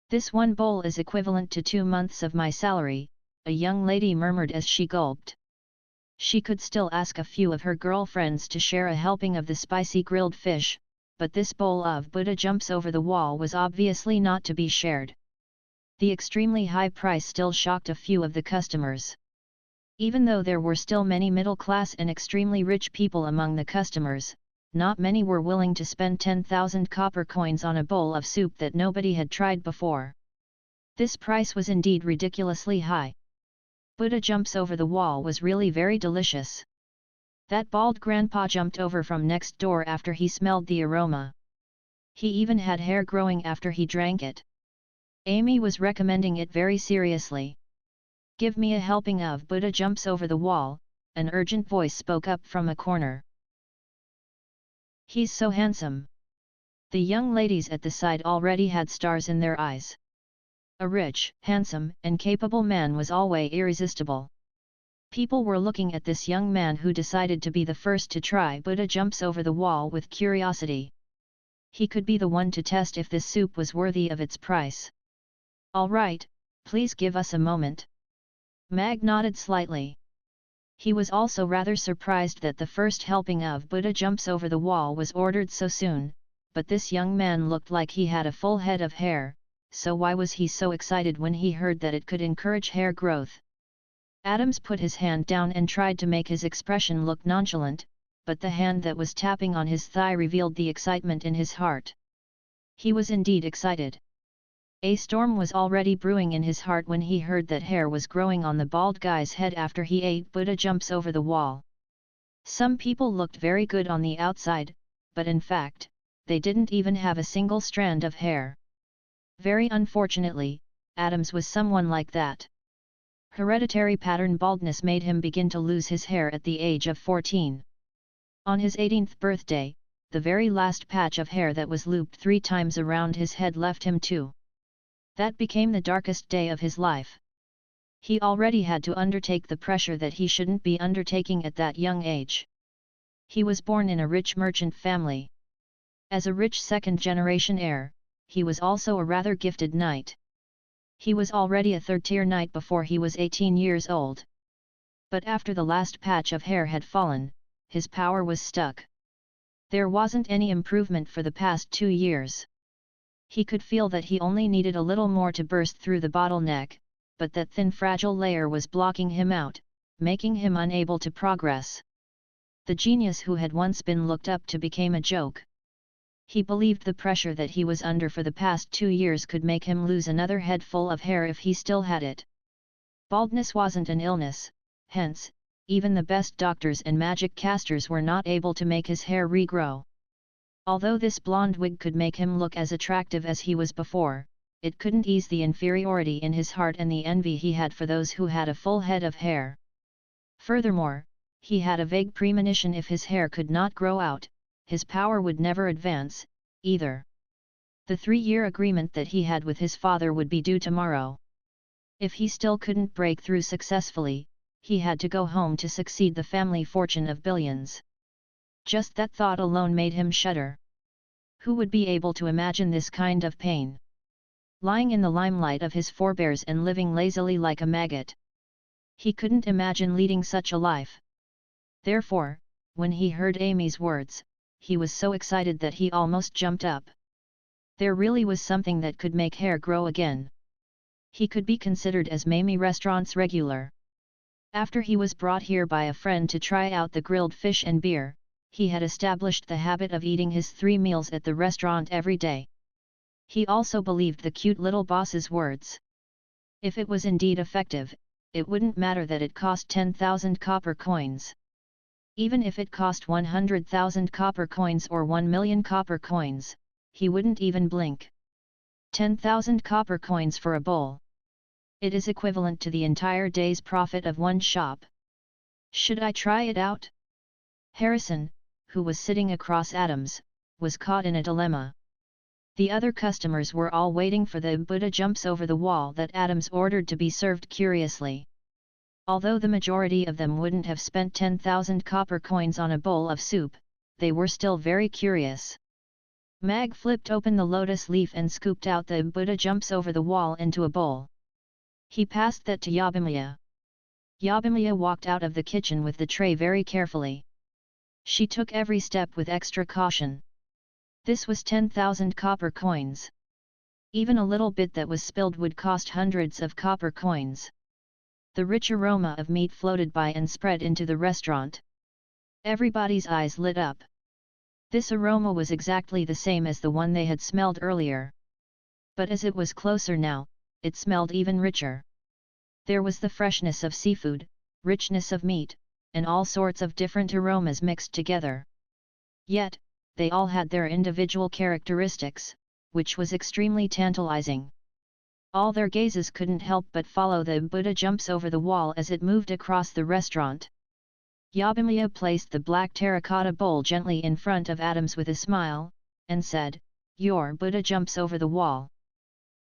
Speaker 1: "This one bowl is equivalent to 2 months of my salary," a young lady murmured as she gulped. She could still ask a few of her girlfriends to share a helping of the spicy grilled fish, but this bowl of Buddha jumps over the wall was obviously not to be shared. The extremely high price still shocked a few of the customers. Even though there were still many middle-class and extremely rich people among the customers, not many were willing to spend 10,000 copper coins on a bowl of soup that nobody had tried before. This price was indeed ridiculously high. Buddha jumps over the wall was really very delicious. That bald grandpa jumped over from next door after he smelled the aroma. He even had hair growing after he drank it. Amy was recommending it very seriously. "Give me a helping of Buddha jumps over the wall," an urgent voice spoke up from a corner. "He's so handsome." The young ladies at the side already had stars in their eyes. A rich, handsome, and capable man was always irresistible. People were looking at this young man who decided to be the first to try Buddha jumps over the wall with curiosity. He could be the one to test if this soup was worthy of its price. "All right, please give us a moment." Mag nodded slightly. He was also rather surprised that the first helping of Buddha jumps over the wall was ordered so soon, but this young man looked like he had a full head of hair, so why was he so excited when he heard that it could encourage hair growth? Adams put his hand down and tried to make his expression look nonchalant, but the hand that was tapping on his thigh revealed the excitement in his heart. He was indeed excited. A storm was already brewing in his heart when he heard that hair was growing on the bald guy's head after he ate Buddha jumps over the wall. Some people looked very good on the outside, but in fact, they didn't even have a single strand of hair. Very unfortunately, Adams was someone like that. Hereditary pattern baldness made him begin to lose his hair at the age of 14. On his 18th birthday, the very last patch of hair that was looped 3 times around his head left him too. That became the darkest day of his life. He already had to undertake the pressure that he shouldn't be undertaking at that young age. He was born in a rich merchant family. As a rich second-generation heir, he was also a rather gifted knight. He was already a third-tier knight before he was 18 years old. But after the last patch of hair had fallen, his power was stuck. There wasn't any improvement for the past 2 years. He could feel that he only needed a little more to burst through the bottleneck, but that thin fragile layer was blocking him out, making him unable to progress. The genius who had once been looked up to became a joke. He believed the pressure that he was under for the past 2 years could make him lose another head full of hair if he still had it. Baldness wasn't an illness, hence, even the best doctors and magic casters were not able to make his hair regrow. Although this blonde wig could make him look as attractive as he was before, it couldn't ease the inferiority in his heart and the envy he had for those who had a full head of hair. Furthermore, he had a vague premonition if his hair could not grow out, his power would never advance, either. The 3-year agreement that he had with his father would be due tomorrow. If he still couldn't break through successfully, he had to go home to succeed the family fortune of billions. Just that thought alone made him shudder. Who would be able to imagine this kind of pain? Lying in the limelight of his forebears and living lazily like a maggot. He couldn't imagine leading such a life. Therefore, when he heard Amy's words, he was so excited that he almost jumped up. There really was something that could make hair grow again. He could be considered as Mamie Restaurant's regular. After he was brought here by a friend to try out the grilled fish and beer, he had established the habit of eating his 3 meals at the restaurant every day. He also believed the cute little boss's words. If it was indeed effective, it wouldn't matter that it cost 10,000 copper coins. Even if it cost 100,000 copper coins or 1 million copper coins, he wouldn't even blink. 10,000 copper coins for a bowl. It is equivalent to the entire day's profit of one shop. Should I try it out? Harrison, who was sitting across Adams, was caught in a dilemma. The other customers were all waiting for the Buddha jumps over the wall that Adams ordered to be served curiously. Although the majority of them wouldn't have spent 10,000 copper coins on a bowl of soup, they were still very curious. Mag flipped open the lotus leaf and scooped out the Buddha jumps over the wall into a bowl. He passed that to Yabimiya. Yabimiya walked out of the kitchen with the tray very carefully. She took every step with extra caution. This was 10,000 copper coins. Even a little bit that was spilled would cost hundreds of copper coins. The rich aroma of meat floated by and spread into the restaurant. Everybody's eyes lit up. This aroma was exactly the same as the one they had smelled earlier. But as it was closer now, it smelled even richer. There was the freshness of seafood, richness of meat, and all sorts of different aromas mixed together. Yet, they all had their individual characteristics, which was extremely tantalizing. All their gazes couldn't help but follow the Buddha jumps over the wall as it moved across the restaurant. Yabimiya placed the black terracotta bowl gently in front of Adams with a smile, and said, "Your Buddha jumps over the wall."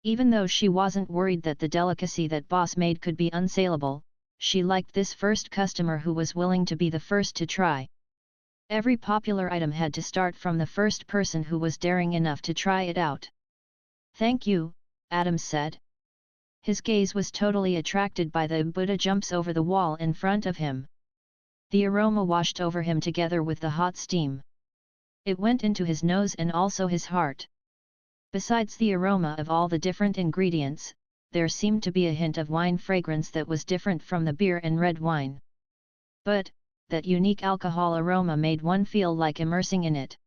Speaker 1: Even though she wasn't worried that the delicacy that boss made could be unsaleable, she liked this first customer who was willing to be the first to try. Every popular item had to start from the first person who was daring enough to try it out. "Thank you," Adams said. His gaze was totally attracted by the Buddha jumps over the wall in front of him. The aroma washed over him together with the hot steam. It went into his nose and also his heart. Besides the aroma of all the different ingredients, there seemed to be a hint of wine fragrance that was different from the beer and red wine. But, that unique alcohol aroma made one feel like immersing in it.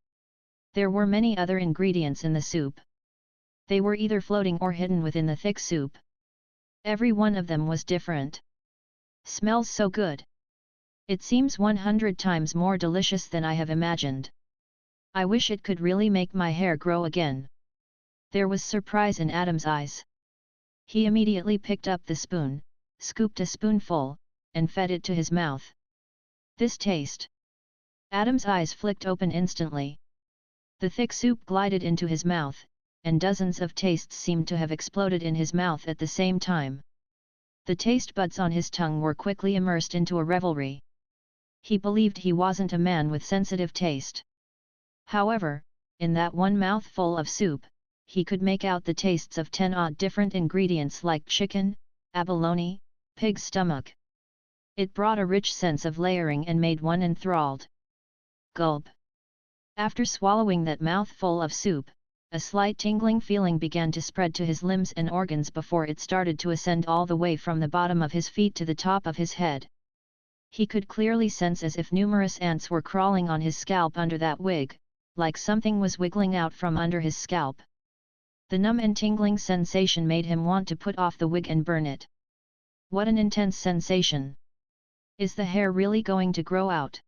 Speaker 1: There were many other ingredients in the soup. They were either floating or hidden within the thick soup. Every one of them was different. "Smells so good. It seems 100 times more delicious than I have imagined. I wish it could really make my hair grow again." There was surprise in Adam's eyes. He immediately picked up the spoon, scooped a spoonful, and fed it to his mouth. This taste. Adam's eyes flicked open instantly. The thick soup glided into his mouth, and dozens of tastes seemed to have exploded in his mouth at the same time. The taste buds on his tongue were quickly immersed into a revelry. He believed he wasn't a man with sensitive taste. However, in that one mouthful of soup, he could make out the tastes of 10 odd different ingredients like chicken, abalone, pig's stomach. It brought a rich sense of layering and made one enthralled. Gulp. After swallowing that mouthful of soup, a slight tingling feeling began to spread to his limbs and organs before it started to ascend all the way from the bottom of his feet to the top of his head. He could clearly sense as if numerous ants were crawling on his scalp under that wig, like something was wiggling out from under his scalp. The numb and tingling sensation made him want to put off the wig and burn it. What an intense sensation! Is the hair really going to grow out?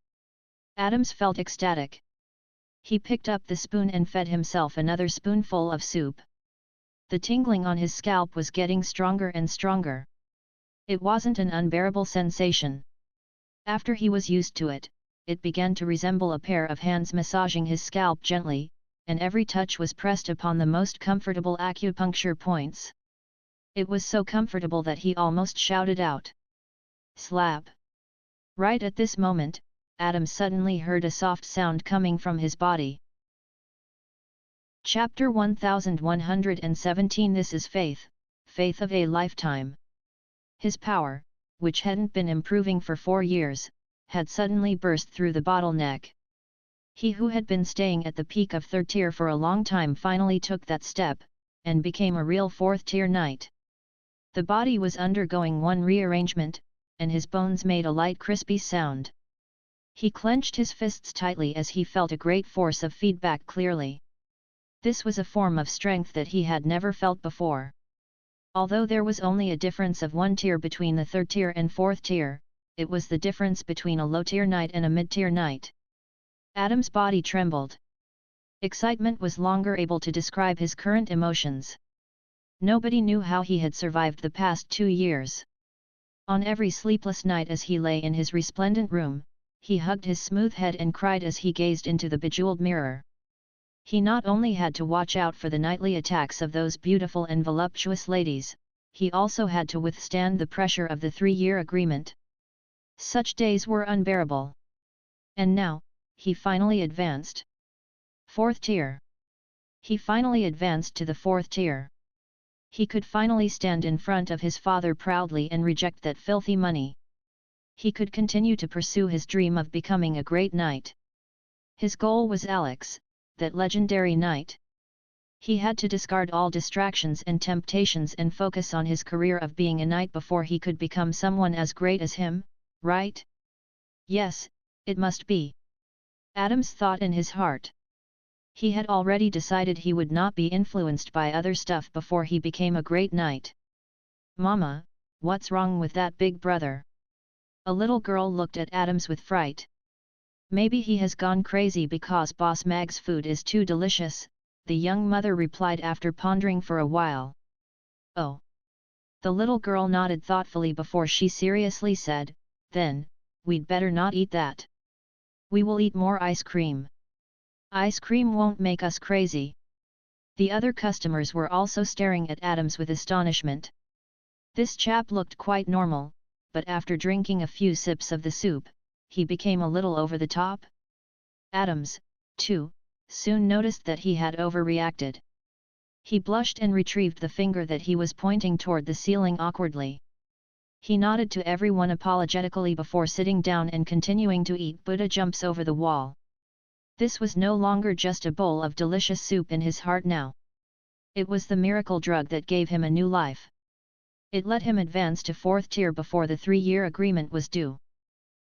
Speaker 1: Adams felt ecstatic. He picked up the spoon and fed himself another spoonful of soup. The tingling on his scalp was getting stronger and stronger. It wasn't an unbearable sensation. After he was used to it, it began to resemble a pair of hands massaging his scalp gently, and every touch was pressed upon the most comfortable acupuncture points. It was so comfortable that he almost shouted out. Slap! Right at this moment, Adam suddenly heard a soft sound coming from his body. Chapter 1117 This is faith, faith of a lifetime. His power, which hadn't been improving for 4 years, had suddenly burst through the bottleneck. He who had been staying at the peak of 3rd tier for a long time finally took that step, and became a real 4th tier knight. The body was undergoing one rearrangement, and his bones made a light crispy sound. He clenched his fists tightly as he felt a great force of feedback clearly. This was a form of strength that he had never felt before. Although there was only a difference of 1 tier between the 3rd tier and 4th tier, it was the difference between a low-tier knight and a mid-tier knight. Adam's body trembled. Excitement was longer able to describe his current emotions. Nobody knew how he had survived the past 2 years. On every sleepless night as he lay in his resplendent room, he hugged his smooth head and cried as he gazed into the bejeweled mirror. He not only had to watch out for the nightly attacks of those beautiful and voluptuous ladies, he also had to withstand the pressure of the 3-year agreement. Such days were unbearable. And now, he finally advanced. 4th tier. He finally advanced to the 4th tier. He could finally stand in front of his father proudly and reject that filthy money. He could continue to pursue his dream of becoming a great knight. His goal was Alex, that legendary knight. He had to discard all distractions and temptations and focus on his career of being a knight before he could become someone as great as him, right? Yes, it must be. Adams thought in his heart. He had already decided he would not be influenced by other stuff before he became a great knight. Mama, what's wrong with that big brother? A little girl looked at Adams with fright. Maybe he has gone crazy because Boss Mag's food is too delicious, the young mother replied after pondering for a while. Oh. The little girl nodded thoughtfully before she seriously said, then, we'd better not eat that. We will eat more ice cream. Ice cream won't make us crazy. The other customers were also staring at Adams with astonishment. This chap looked quite normal, but after drinking a few sips of the soup, he became a little over the top. Adams, too, soon noticed that he had overreacted. He blushed and retrieved the finger that he was pointing toward the ceiling awkwardly. He nodded to everyone apologetically before sitting down and continuing to eat Buddha jumps over the wall. This was no longer just a bowl of delicious soup in his heart now. It was the miracle drug that gave him a new life. It let him advance to 4th tier before the 3-year agreement was due.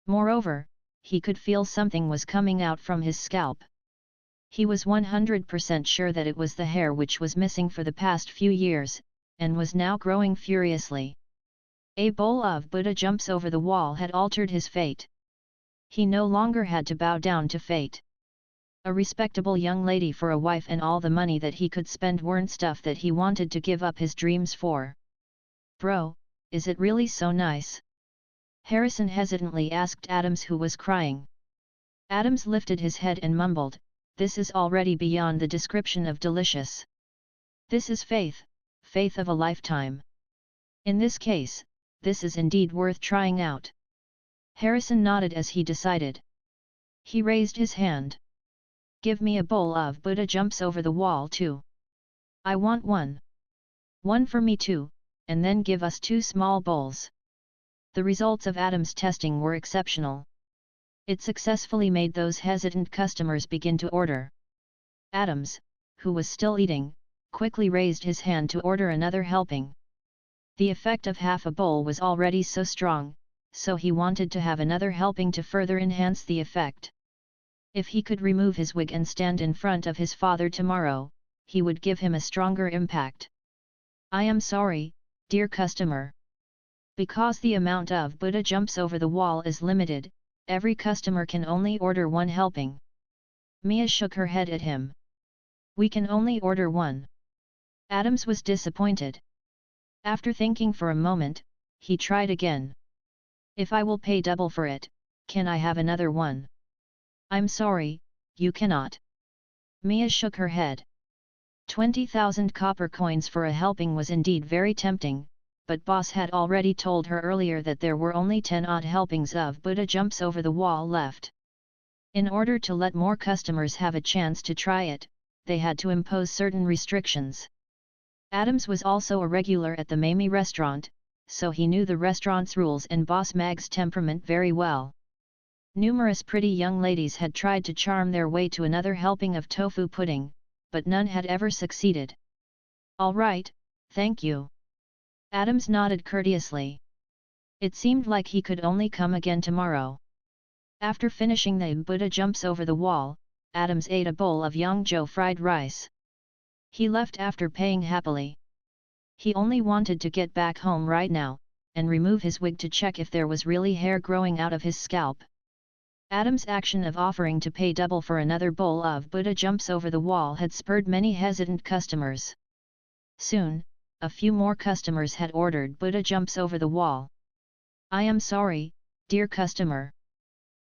Speaker 1: Moreover, he could feel something was coming out from his scalp. He was 100% sure that it was the hair which was missing for the past few years, and was now growing furiously. A bowl of Buddha jumps over the wall had altered his fate. He no longer had to bow down to fate. A respectable young lady for a wife and all the money that he could spend weren't stuff that he wanted to give up his dreams for. Bro, is it really so nice? Harrison hesitantly asked Adams, who was crying. Adams lifted his head and mumbled, This is already beyond the description of delicious. This is faith, faith of a lifetime. In this case, this is indeed worth trying out. Harrison nodded as he decided. He raised his hand. Give me a bowl of Buddha jumps over the wall too. I want one. One for me too, and then give us 2 small bowls. The results of Adam's testing were exceptional. It successfully made those hesitant customers begin to order. Adams, who was still eating, quickly raised his hand to order another helping. The effect of half a bowl was already so strong, so he wanted to have another helping to further enhance the effect. If he could remove his wig and stand in front of his father tomorrow, he would give him a stronger impact. I am sorry, dear customer. Because the amount of Buddha jumps over the wall is limited, every customer can only order 1 helping. Mia shook her head at him. We can only order 1. Adams was disappointed. After thinking for a moment, he tried again. If I will pay double for it, can I have another one? I'm sorry, you cannot. Mia shook her head. 20,000 copper coins for a helping was indeed very tempting, but boss had already told her earlier that there were only 10 odd helpings of Buddha jumps over the wall left. In order to let more customers have a chance to try it, they had to impose certain restrictions. Adams was also a regular at the Mamie restaurant, so he knew the restaurant's rules and Boss Mag's temperament very well. Numerous pretty young ladies had tried to charm their way to another helping of tofu pudding, but none had ever succeeded. All right, thank you. Adams nodded courteously. It seemed like he could only come again tomorrow. After finishing the Buddha jumps over the wall, Adams ate a bowl of Yangzhou fried rice. He left after paying happily. He only wanted to get back home right now, and remove his wig to check if there was really hair growing out of his scalp. Adams' action of offering to pay double for another bowl of Buddha jumps over the wall had spurred many hesitant customers. Soon, a few more customers had ordered Buddha jumps over the wall. I am sorry, dear customer.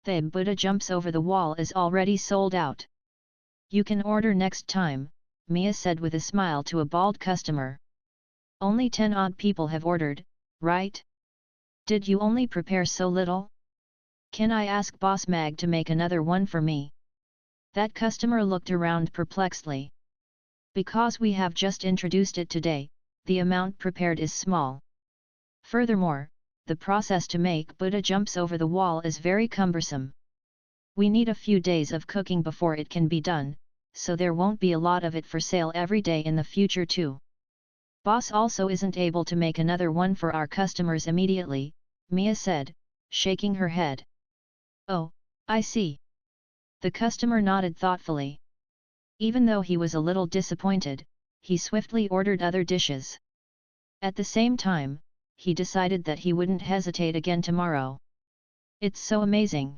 Speaker 1: The Buddha jumps over the wall is already sold out. You can order next time, Mia said with a smile to a bald customer. Only 10 odd people have ordered, right? Did you only prepare so little? Can I ask Boss Mag to make another one for me? That customer looked around perplexedly. Because we have just introduced it today, the amount prepared is small. Furthermore, the process to make Buddha jumps over the wall is very cumbersome. We need a few days of cooking before it can be done, so there won't be a lot of it for sale every day in the future too. Boss also isn't able to make another one for our customers immediately, Mia said, shaking her head. Oh, I see. The customer nodded thoughtfully. Even though he was a little disappointed, he swiftly ordered other dishes. At the same time, he decided that he wouldn't hesitate again tomorrow. It's so amazing.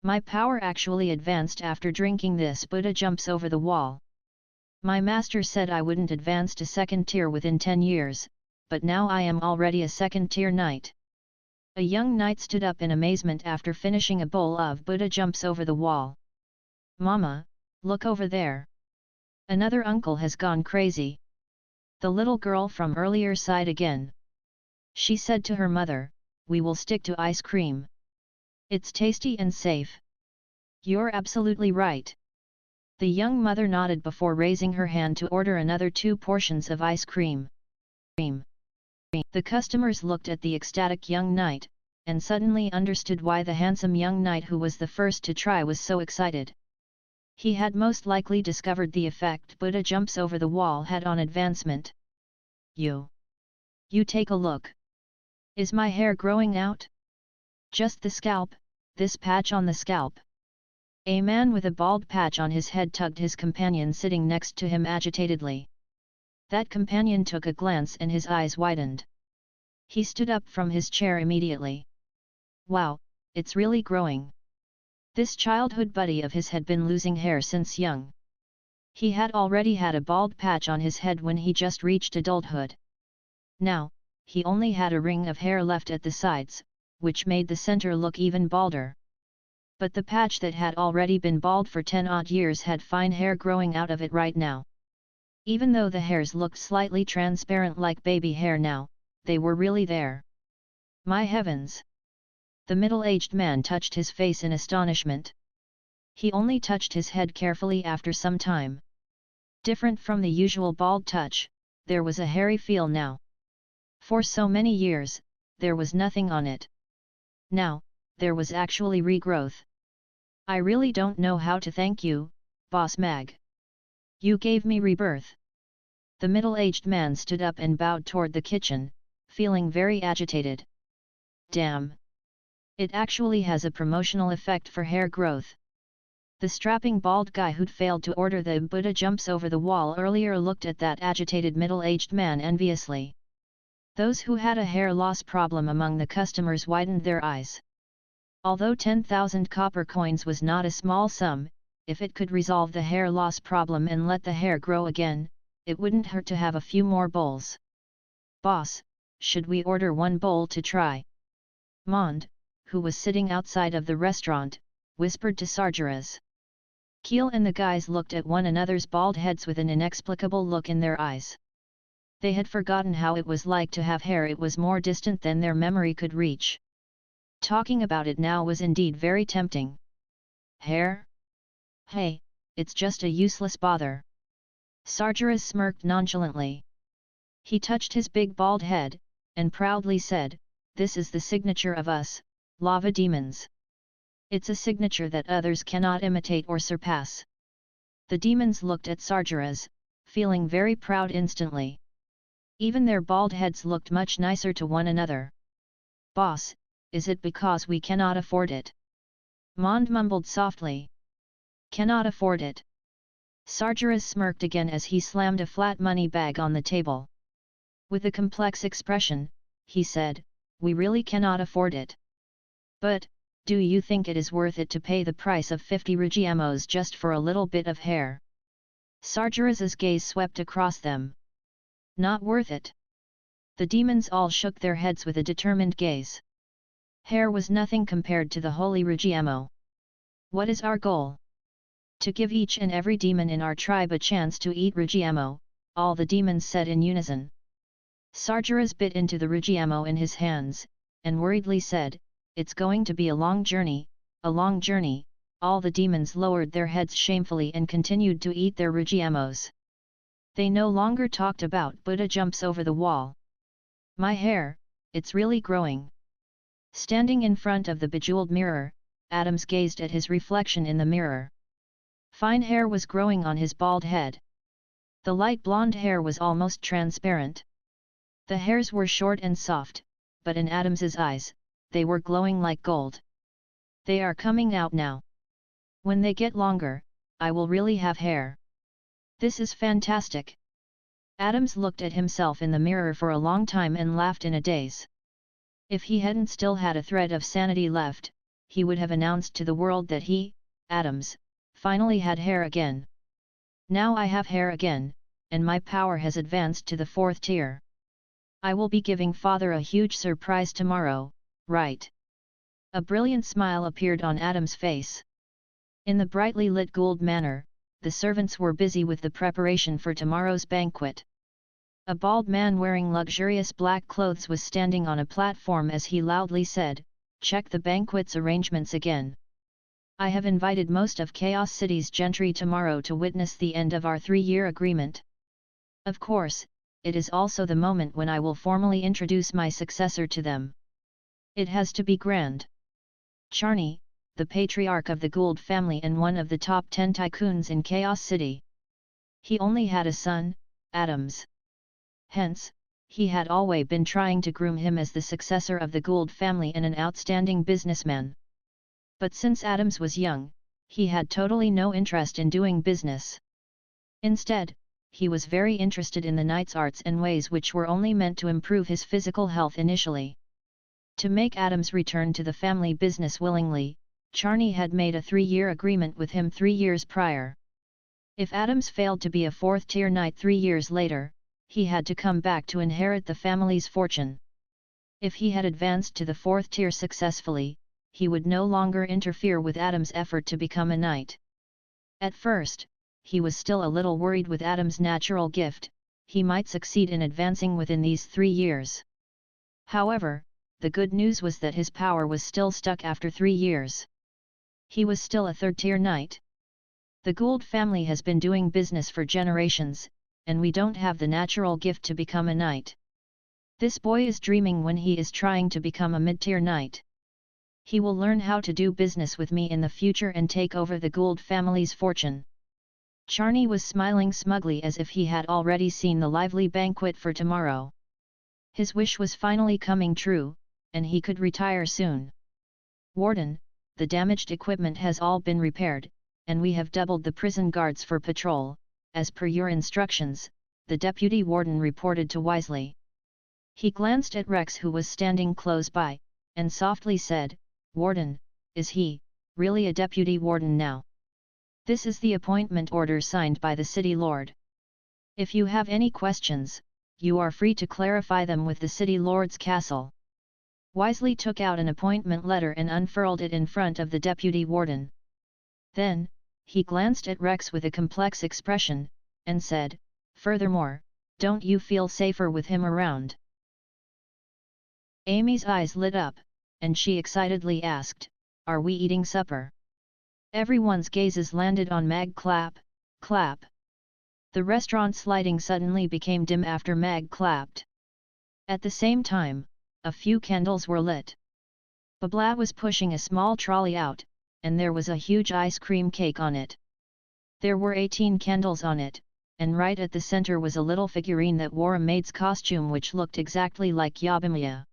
Speaker 1: My power actually advanced after drinking this Buddha jumps over the wall. My master said I wouldn't advance to 2nd tier within 10 years, but now I am already a 2nd tier knight. A young knight stood up in amazement after finishing a bowl of Buddha jumps over the wall. Mama, look over there. Another uncle has gone crazy. The little girl from earlier sighed again. She said to her mother, we will stick to ice cream. It's tasty and safe. You're absolutely right. The young mother nodded before raising her hand to order another 2 portions of ice cream. The customers looked at the ecstatic young knight, and suddenly understood why the handsome young knight who was the first to try was so excited. He had most likely discovered the effect Buddha jumps over the wall had on advancement. You take a look. Is my hair growing out? Just the scalp, this patch on the scalp. A man with a bald patch on his head tugged his companion sitting next to him agitatedly. That companion took a glance and his eyes widened. He stood up from his chair immediately. Wow, it's really growing. This childhood buddy of his had been losing hair since young. He had already had a bald patch on his head when he just reached adulthood. Now, he only had a ring of hair left at the sides, which made the center look even balder. But the patch that had already been bald for 10 odd years had fine hair growing out of it right now. Even though the hairs looked slightly transparent like baby hair now, they were really there. My heavens! The middle-aged man touched his face in astonishment. He only touched his head carefully after some time. Different from the usual bald touch, there was a hairy feel now. For so many years, there was nothing on it. Now, there was actually regrowth. I really don't know how to thank you, Boss Mag. You gave me rebirth. The middle-aged man stood up and bowed toward the kitchen, feeling very agitated. Damn! It actually has a promotional effect for hair growth. The strapping bald guy who'd failed to order the Buddha jumps over the wall earlier looked at that agitated middle-aged man enviously. Those who had a hair loss problem among the customers widened their eyes. Although 10,000 copper coins was not a small sum, if it could resolve the hair loss problem and let the hair grow again, it wouldn't hurt to have a few more bowls. Boss, should we order one bowl to try? Mond, who was sitting outside of the restaurant, whispered to SAHDR. Keel and the guys looked at one another's bald heads with an inexplicable look in their eyes. They had forgotten how it was like to have hair. It was more distant than their memory could reach. Talking about it now was indeed very tempting. Hair? Hey, it's just a useless bother. SAHDR smirked nonchalantly. He touched his big bald head, and proudly said, "This is the signature of us, lava demons. It's a signature that others cannot imitate or surpass." The demons looked at SAHDR, feeling very proud instantly. Even their bald heads looked much nicer to one another. Boss, is it because we cannot afford it? Mond mumbled softly. Cannot afford it? SAHDR smirked again as he slammed a flat money bag on the table. With a complex expression, he said, "We really cannot afford it. But, do you think it is worth it to pay the price of 50 rugiemos just for a little bit of hair?" SAHDR's gaze swept across them. Not worth it. The demons all shook their heads with a determined gaze. Hair was nothing compared to the holy rugiemo. What is our goal? To give each and every demon in our tribe a chance to eat rugiemo, all the demons said in unison. SAHDR bit into the rugiemo in his hands, and worriedly said, "It's going to be a long journey, a long journey." All the demons lowered their heads shamefully and continued to eat their rugiemos. They no longer talked about Buddha jumps over the wall. My hair, it's really growing. Standing in front of the bejeweled mirror, Adams gazed at his reflection in the mirror. Fine hair was growing on his bald head. The light blonde hair was almost transparent. The hairs were short and soft, but in Adams's eyes, they were glowing like gold. They are coming out now. When they get longer, I will really have hair. This is fantastic. Adams looked at himself in the mirror for a long time and laughed in a daze. If he hadn't still had a thread of sanity left, he would have announced to the world that he, Adams, finally had hair again. Now I have hair again, and my power has advanced to the 4th tier. I will be giving Father a huge surprise tomorrow, right? A brilliant smile appeared on Adam's face. In the brightly lit Gould Manor, the servants were busy with the preparation for tomorrow's banquet. A bald man wearing luxurious black clothes was standing on a platform as he loudly said, "Check the banquet's arrangements again. I have invited most of Chaos City's gentry tomorrow to witness the end of our 3-year agreement. Of course, it is also the moment when I will formally introduce my successor to them. It has to be grand." Charney, the patriarch of the Gould family and one of the top 10 tycoons in Chaos City. He only had a son, Adams. Hence, he had always been trying to groom him as the successor of the Gould family and an outstanding businessman. But since Adams was young, he had totally no interest in doing business. Instead, he was very interested in the knight's arts and ways which were only meant to improve his physical health initially. To make Adams return to the family business willingly, Charney had made a 3-year agreement with him 3 years prior. If Adams failed to be a 4th-tier knight 3 years later, he had to come back to inherit the family's fortune. If he had advanced to the 4th tier successfully, he would no longer interfere with Adam's effort to become a knight. At first, he was still a little worried with Adam's natural gift, he might succeed in advancing within these 3 years. However, the good news was that his power was still stuck after 3 years. He was still a 3rd-tier knight. The Gould family has been doing business for generations, and we don't have the natural gift to become a knight. This boy is dreaming when he is trying to become a mid-tier knight. He will learn how to do business with me in the future and take over the Gould family's fortune. Charney was smiling smugly as if he had already seen the lively banquet for tomorrow. His wish was finally coming true, and he could retire soon. Warden, the damaged equipment has all been repaired, and we have doubled the prison guards for patrol, as per your instructions, the deputy warden reported to Wisely. He glanced at Rex, who was standing close by, and softly said, "Warden, is he really a deputy warden now? This is the appointment order signed by the city lord. If you have any questions, you are free to clarify them with the city lord's castle." Wisely took out an appointment letter and unfurled it in front of the deputy warden. Then, he glanced at Rex with a complex expression, and said, "Furthermore, don't you feel safer with him around?" Amy's eyes lit up, and she excitedly asked, "Are we eating supper?" Everyone's gazes landed on Mag. Clap, clap. The restaurant's lighting suddenly became dim after Mag clapped. At the same time, a few candles were lit. Babla was pushing a small trolley out, and there was a huge ice cream cake on it. There were 18 candles on it, and right at the center was a little figurine that wore a maid's costume which looked exactly like Yabimiya.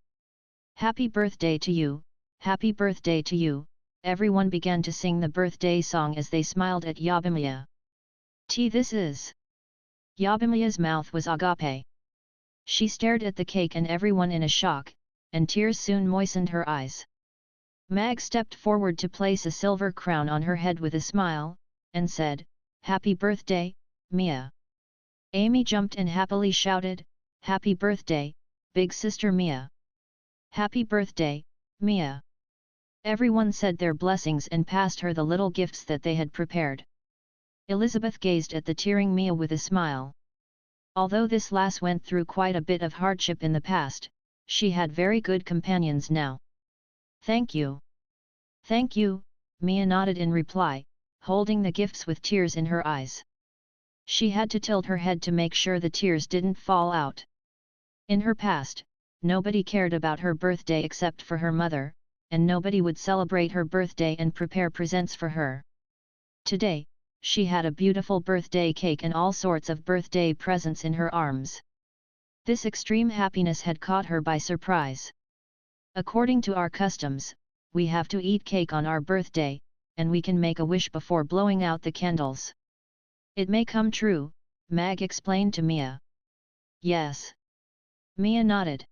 Speaker 1: "Happy birthday to you, happy birthday to you," everyone began to sing the birthday song as they smiled at Yabimiya. This is... Yabimiya's mouth was agape. She stared at the cake and everyone in a shock, and tears soon moistened her eyes. Mag stepped forward to place a silver crown on her head with a smile, and said, "Happy birthday, Mia." Amy jumped and happily shouted, "Happy birthday, big sister Mia." "Happy birthday, Mia." Everyone said their blessings and passed her the little gifts that they had prepared. Elizabeth gazed at the tearing Mia with a smile. Although this lass went through quite a bit of hardship in the past, she had very good companions now. "Thank you." "Thank you," Mia nodded in reply, holding the gifts with tears in her eyes. She had to tilt her head to make sure the tears didn't fall out. In her past, nobody cared about her birthday except for her mother, and nobody would celebrate her birthday and prepare presents for her. Today, she had a beautiful birthday cake and all sorts of birthday presents in her arms. This extreme happiness had caught her by surprise. "According to our customs, we have to eat cake on our birthday, and we can make a wish before blowing out the candles. It may come true," Mag explained to Mia. "Yes." Mia nodded.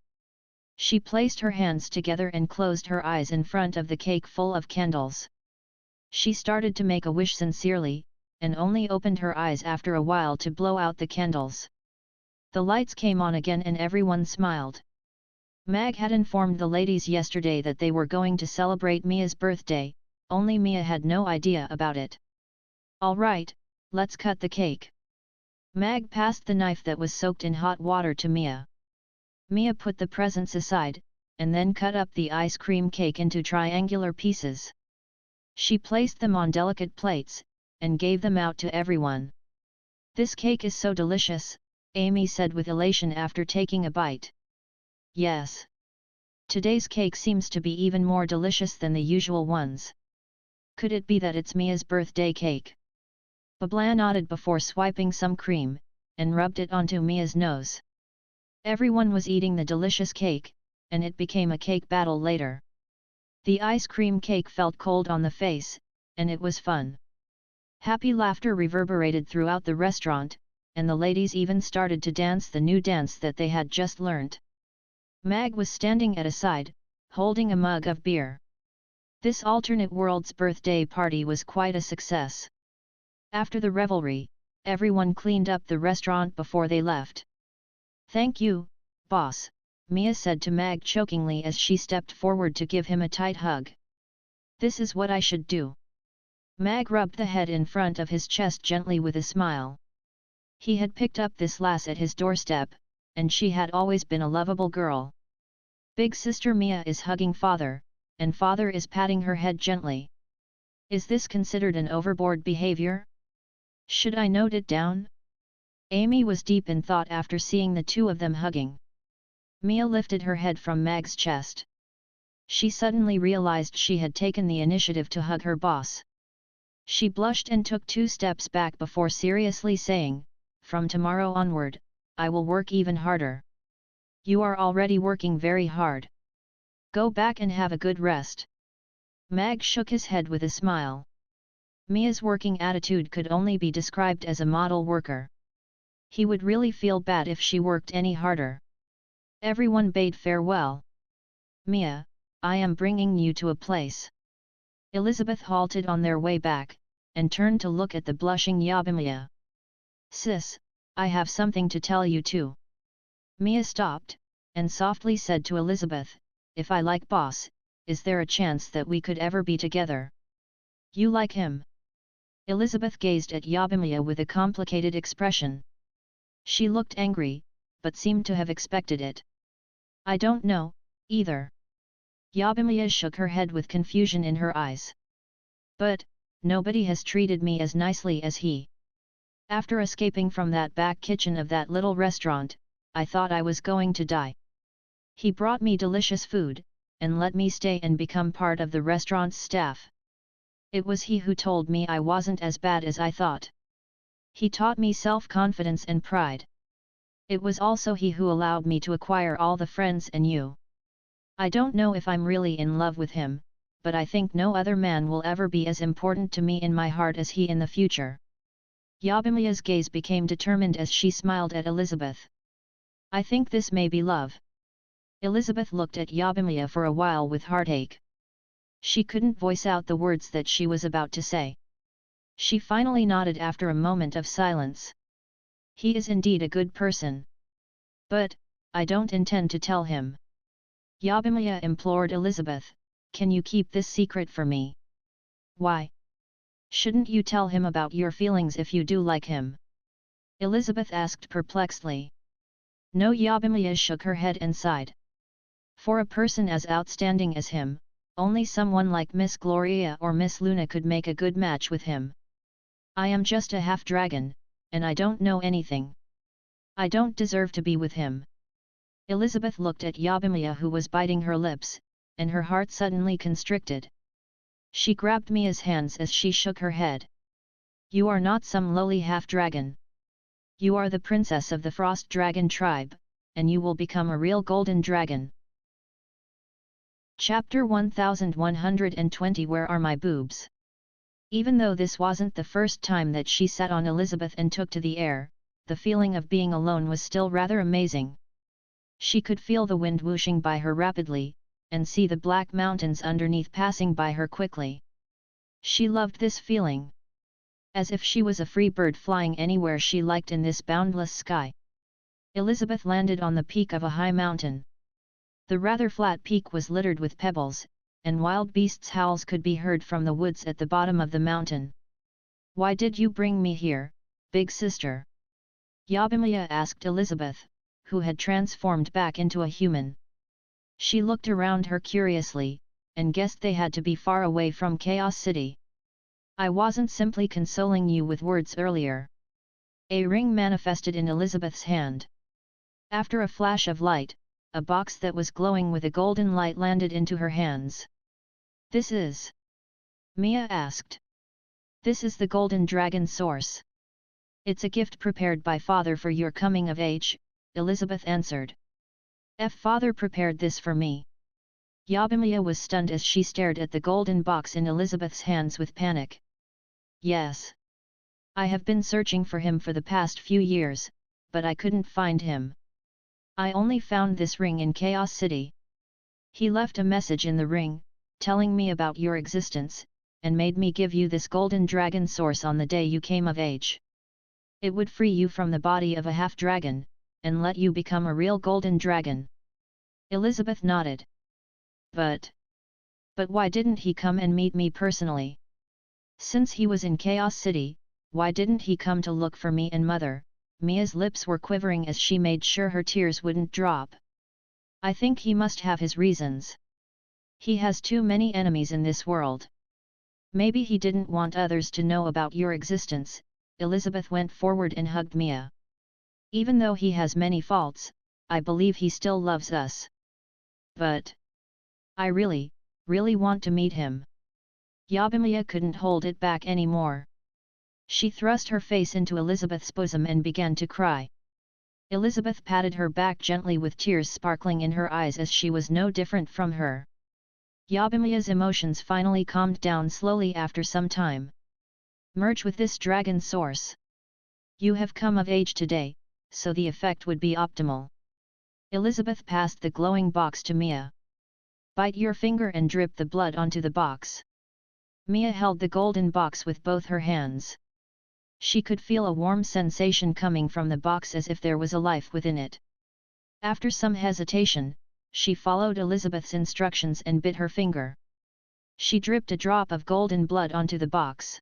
Speaker 1: She placed her hands together and closed her eyes in front of the cake full of candles. She started to make a wish sincerely, and only opened her eyes after a while to blow out the candles. The lights came on again and everyone smiled. Mag had informed the ladies yesterday that they were going to celebrate Mia's birthday, only Mia had no idea about it. "All right, let's cut the cake." Mag passed the knife that was soaked in hot water to Mia. Mia put the presents aside, and then cut up the ice cream cake into triangular pieces. She placed them on delicate plates, and gave them out to everyone. "This cake is so delicious," Amy said with elation after taking a bite. "Yes. Today's cake seems to be even more delicious than the usual ones. Could it be that it's Mia's birthday cake?" Babla nodded before swiping some cream, and rubbed it onto Mia's nose. Everyone was eating the delicious cake, and it became a cake battle later. The ice cream cake felt cold on the face, and it was fun. Happy laughter reverberated throughout the restaurant, and the ladies even started to dance the new dance that they had just learnt. Mag was standing at a side, holding a mug of beer. This alternate world's birthday party was quite a success. After the revelry, everyone cleaned up the restaurant before they left. "Thank you, boss," Mia said to Mag chokingly as she stepped forward to give him a tight hug. This is what I should do. Mag rubbed the head in front of his chest gently with a smile. He had picked up this lass at his doorstep, and she had always been a lovable girl. Big sister Mia is hugging father, and father is patting her head gently. Is this considered an overboard behavior? Should I note it down? Amy was deep in thought after seeing the two of them hugging. Mia lifted her head from Mag's chest. She suddenly realized she had taken the initiative to hug her boss. She blushed and took 2 steps back before seriously saying, "From tomorrow onward, I will work even harder." "You are already working very hard. Go back and have a good rest." Mag shook his head with a smile. Mia's working attitude could only be described as a model worker. He would really feel bad if she worked any harder. Everyone bade farewell. "Mia, I am bringing you to a place." Elizabeth halted on their way back, and turned to look at the blushing Yabimia. "Sis, I have something to tell you too." Mia stopped, and softly said to Elizabeth, "If I like boss, is there a chance that we could ever be together?" "You like him?" Elizabeth gazed at Yabimia with a complicated expression. She looked angry, but seemed to have expected it. "I don't know, either." Yabimia shook her head with confusion in her eyes. "But, nobody has treated me as nicely as he. After escaping from that back kitchen of that little restaurant, I thought I was going to die. He brought me delicious food, and let me stay and become part of the restaurant's staff. It was he who told me I wasn't as bad as I thought. He taught me self-confidence and pride. It was also he who allowed me to acquire all the friends and you. I don't know if I'm really in love with him, but I think no other man will ever be as important to me in my heart as he in the future." Yabimia's gaze became determined as she smiled at Elizabeth. "I think this may be love." Elizabeth looked at Yabimia for a while with heartache. She couldn't voice out the words that she was about to say. She finally nodded after a moment of silence. "He is indeed a good person. But, I don't intend to tell him." Yabimia implored Elizabeth, "Can you keep this secret for me?" "Why? Shouldn't you tell him about your feelings if you do like him?" Elizabeth asked perplexedly. No, Yabimia shook her head and sighed. For a person as outstanding as him, only someone like Miss Gloria or Miss Luna could make a good match with him. I am just a half-dragon, and I don't know anything. I don't deserve to be with him." Elizabeth looked at Yabimia, who was biting her lips, and her heart suddenly constricted. She grabbed Mia's hands as she shook her head. "You are not some lowly half-dragon. You are the princess of the Frost Dragon tribe, and you will become a real golden dragon." Chapter 1120 Where Are My Boobs? Even though this wasn't the first time that she sat on Elizabeth and took to the air, the feeling of being alone was still rather amazing. She could feel the wind whooshing by her rapidly, and see the black mountains underneath passing by her quickly. She loved this feeling. As if she was a free bird flying anywhere she liked in this boundless sky. Elizabeth landed on the peak of a high mountain. The rather flat peak was littered with pebbles, and wild beasts' howls could be heard from the woods at the bottom of the mountain. "Why did you bring me here, big sister?" Yabimia asked Elizabeth, who had transformed back into a human. She looked around her curiously, and guessed they had to be far away from Chaos City. "I wasn't simply consoling you with words earlier." A ring manifested in Elizabeth's hand. After a flash of light, a box that was glowing with a golden light landed into her hands. "This is?" Mia asked. "This is the Golden Dragon Source. It's a gift prepared by Father for your coming of age," Elizabeth answered. Father prepared this for me." Yabimia was stunned as she stared at the golden box in Elizabeth's hands with panic. "Yes. I have been searching for him for the past few years, but I couldn't find him. I only found this ring in Chaos City. He left a message in the ring, telling me about your existence, and made me give you this golden dragon source on the day you came of age. It would free you from the body of a half-dragon, and let you become a real golden dragon." Elizabeth nodded. "But But why didn't he come and meet me personally? Since he was in Chaos City, why didn't he come to look for me and Mother? Mia's lips were quivering as she made sure her tears wouldn't drop. I think he must have his reasons. He has too many enemies in this world. Maybe he didn't want others to know about your existence. Elizabeth went forward and hugged Mia. Even though he has many faults, I believe he still loves us. But I really want to meet him. Yabimia couldn't hold it back anymore. She thrust her face into Elizabeth's bosom and began to cry. Elizabeth patted her back gently with tears sparkling in her eyes as she was no different from her. Yabimia's emotions finally calmed down slowly after some time. Merge with this dragon source. You have come of age today, so the effect would be optimal. Elizabeth passed the glowing box to Mia. Bite your finger and drip the blood onto the box. Mia held the golden box with both her hands. She could feel a warm sensation coming from the box as if there was a life within it. After some hesitation, she followed Elizabeth's instructions and bit her finger. She dripped a drop of golden blood onto the box.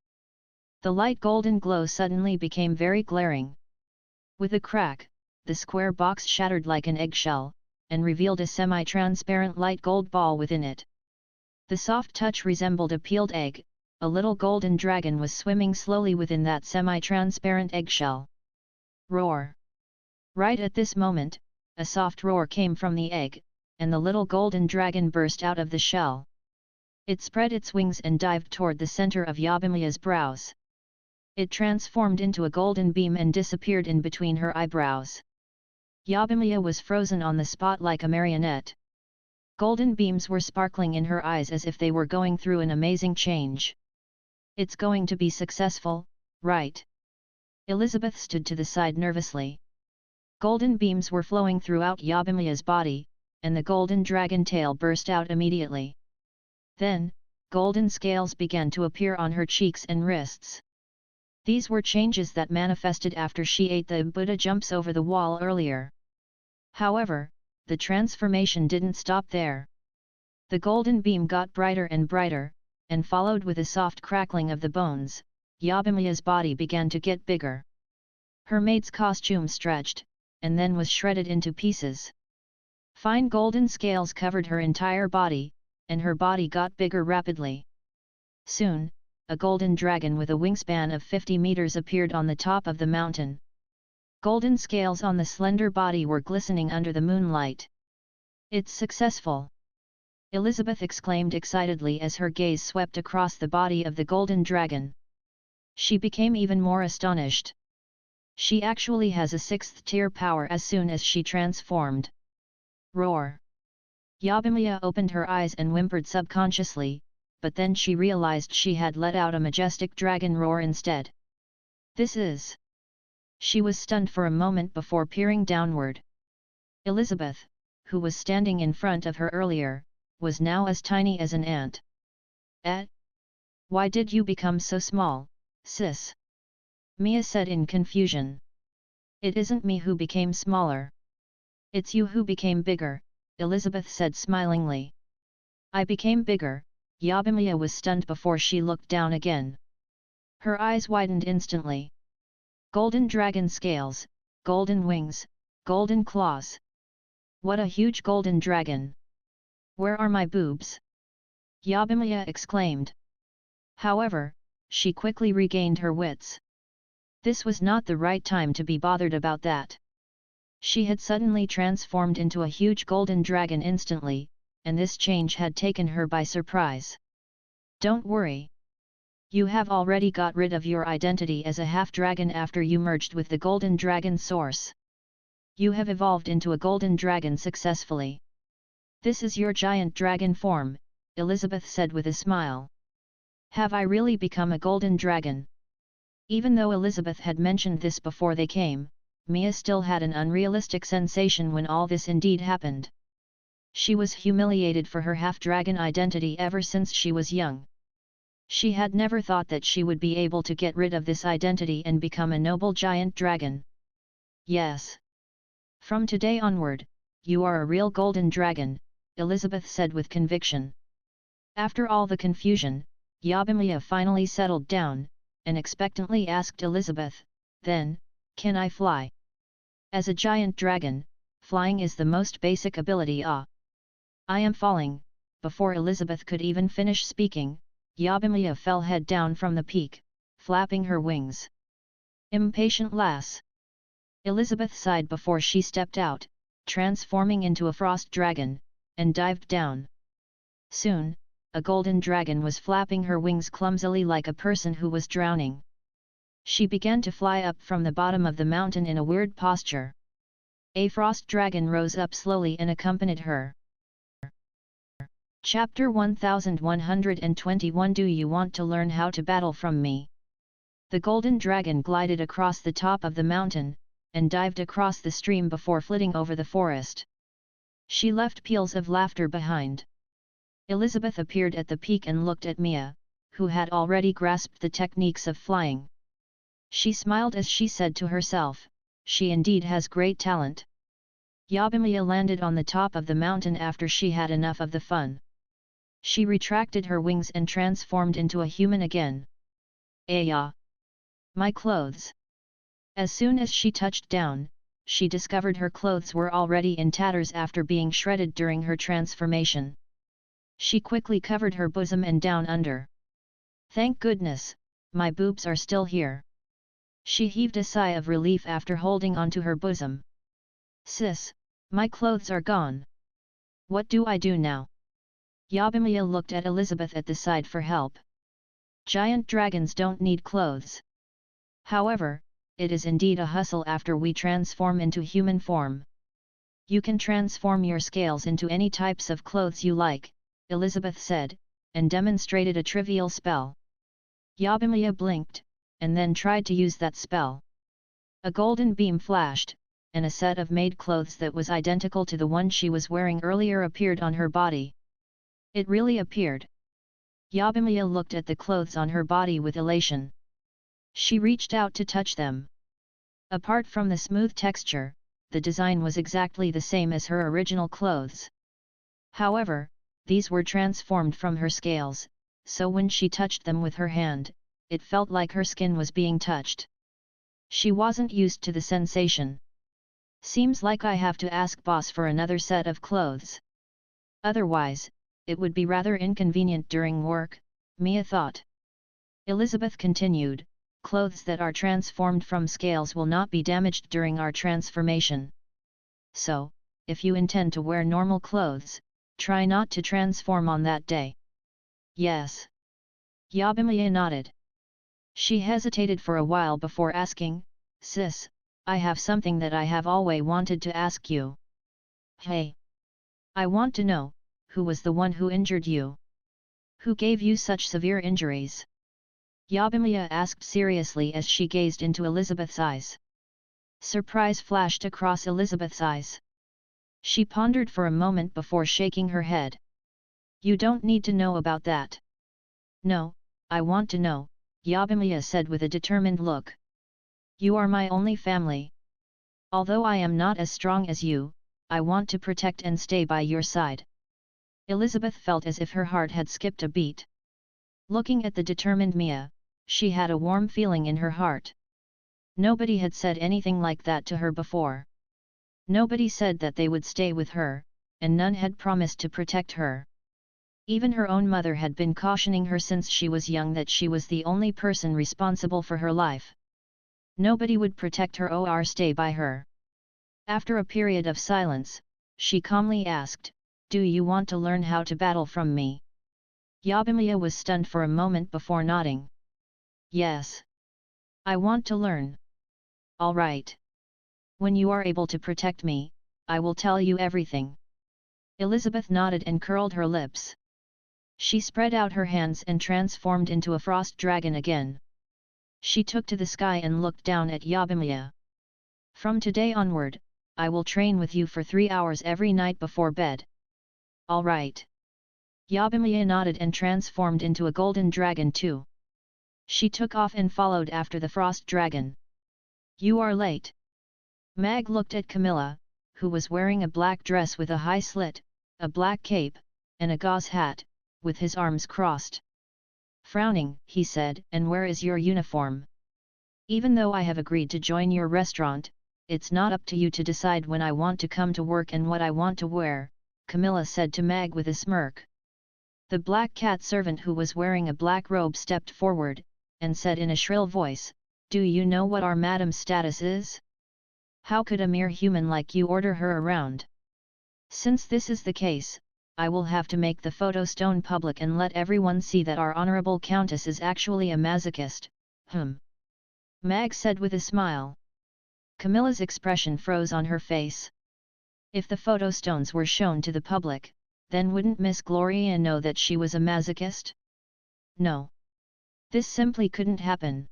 Speaker 1: The light golden glow suddenly became very glaring. With a crack, the square box shattered like an eggshell, and revealed a semi-transparent light gold ball within it. The soft touch resembled a peeled egg. A little golden dragon was swimming slowly within that semi-transparent eggshell. Roar! Right at this moment, a soft roar came from the egg, and the little golden dragon burst out of the shell. It spread its wings and dived toward the center of Yabimia's brows. It transformed into a golden beam and disappeared in between her eyebrows. Yabimia was frozen on the spot like a marionette. Golden beams were sparkling in her eyes as if they were going through an amazing change. It's going to be successful, right? Elizabeth stood to the side nervously. Golden beams were flowing throughout Yabimia's body, and the golden dragon tail burst out immediately. Then, golden scales began to appear on her cheeks and wrists. These were changes that manifested after she ate the Buddha jumps over the wall earlier. However, the transformation didn't stop there. The golden beam got brighter and brighter, and followed with a soft crackling of the bones, Yabimia's body began to get bigger. Her maid's costume stretched, and then was shredded into pieces. Fine golden scales covered her entire body, and her body got bigger rapidly. Soon, a golden dragon with a wingspan of 50 meters appeared on the top of the mountain. Golden scales on the slender body were glistening under the moonlight. It's successful! Elizabeth exclaimed excitedly as her gaze swept across the body of the golden dragon. She became even more astonished. She actually has a 6th tier power as soon as she transformed. Roar! Yabimia opened her eyes and whimpered subconsciously, but then she realized she had let out a majestic dragon roar instead. This is... She was stunned for a moment before peering downward. Elizabeth, who was standing in front of her earlier, was now as tiny as an ant. Why did you become so small, sis? Mia said in confusion. It isn't me who became smaller. It's you who became bigger, Elizabeth said smilingly. I became bigger. Yabimia was stunned before she looked down again. Her eyes widened instantly. Golden dragon scales, golden wings, golden claws. What a huge golden dragon! Where are my boobs? Yabimia exclaimed. However, she quickly regained her wits. This was not the right time to be bothered about that. She had suddenly transformed into a huge golden dragon instantly, and this change had taken her by surprise. Don't worry. You have already got rid of your identity as a half-dragon after you merged with the golden dragon source. You have evolved into a golden dragon successfully. This is your giant dragon form, Elizabeth said with a smile. Have I really become a golden dragon? Even though Elizabeth had mentioned this before they came, Mia still had an unrealistic sensation when all this indeed happened. She was humiliated for her half-dragon identity ever since she was young. She had never thought that she would be able to get rid of this identity and become a noble giant dragon. Yes. From today onward, you are a real golden dragon, Elizabeth said with conviction. After all the confusion, Yabimia finally settled down, and expectantly asked Elizabeth, then, can I fly? As a giant dragon, flying is the most basic ability. I am falling. Before Elizabeth could even finish speaking, Yabimia fell head down from the peak, flapping her wings. Impatient lass! Elizabeth sighed before she stepped out, transforming into a frost dragon, and dived down. Soon, a golden dragon was flapping her wings clumsily like a person who was drowning. She began to fly up from the bottom of the mountain in a weird posture. A frost dragon rose up slowly and accompanied her. Chapter 1121. Do you want to learn how to battle from me? The golden dragon glided across the top of the mountain, and dived across the stream before flitting over the forest. She left peals of laughter behind. Elizabeth appeared at the peak and looked at Mia, who had already grasped the techniques of flying. She smiled as she said to herself, she indeed has great talent. Yabimia landed on the top of the mountain after she had enough of the fun. She retracted her wings and transformed into a human again. Ayah! My clothes! As soon as she touched down, she discovered her clothes were already in tatters after being shredded during her transformation. She quickly covered her bosom and down under. Thank goodness, my boobs are still here. She heaved a sigh of relief after holding onto her bosom. Sis, my clothes are gone. What do I do now? Yabimia looked at Elizabeth at the side for help. Giant dragons don't need clothes. However, it is indeed a hustle after we transform into human form. You can transform your scales into any types of clothes you like, Elizabeth said, and demonstrated a trivial spell. Yabimia blinked, and then tried to use that spell. A golden beam flashed, and a set of maid clothes that was identical to the one she was wearing earlier appeared on her body. It really appeared. Yabimia looked at the clothes on her body with elation. She reached out to touch them. Apart from the smooth texture, the design was exactly the same as her original clothes. However, these were transformed from her scales, so when she touched them with her hand, it felt like her skin was being touched. She wasn't used to the sensation. Seems like I have to ask boss for another set of clothes. Otherwise, it would be rather inconvenient during work, Mia thought. Elizabeth continued, clothes that are transformed from scales will not be damaged during our transformation. So, if you intend to wear normal clothes, try not to transform on that day. Yes. Yabimia nodded. She hesitated for a while before asking, Sis, I have something that I have always wanted to ask you. Hey! I want to know, who was the one who injured you? Who gave you such severe injuries? Yabimia asked seriously as she gazed into Elizabeth's eyes. Surprise flashed across Elizabeth's eyes. She pondered for a moment before shaking her head. You don't need to know about that. No, I want to know, Yabimia said with a determined look. You are my only family. Although I am not as strong as you, I want to protect and stay by your side. Elizabeth felt as if her heart had skipped a beat. Looking at the determined Mia, she had a warm feeling in her heart. Nobody had said anything like that to her before. Nobody said that they would stay with her, and none had promised to protect her. Even her own mother had been cautioning her since she was young that she was the only person responsible for her life. Nobody would protect her or stay by her. After a period of silence, she calmly asked, Do you want to learn how to battle from me? Yabimia was stunned for a moment before nodding. Yes. I want to learn. All right. When you are able to protect me, I will tell you everything. Elizabeth nodded and curled her lips. She spread out her hands and transformed into a frost dragon again. She took to the sky and looked down at Yabimia. From today onward, I will train with you for 3 hours every night before bed. All right. Yabimia nodded and transformed into a golden dragon too. She took off and followed after the frost dragon. You are late. Mag looked at Camilla, who was wearing a black dress with a high slit, a black cape, and a gauze hat, with his arms crossed. Frowning, he said, "And where is your uniform? Even though I have agreed to join your restaurant, it's not up to you to decide when I want to come to work and what I want to wear," Camilla said to Mag with a smirk. The black cat servant who was wearing a black robe stepped forward, and said in a shrill voice, "Do you know what our madam's status is? How could a mere human like you order her around? Since this is the case, I will have to make the photo stone public and let everyone see that our honorable countess is actually a masochist." Mag said with a smile. Camilla's expression froze on her face. If the photo stones were shown to the public, then wouldn't Miss Gloria know that she was a masochist? No. This simply couldn't happen.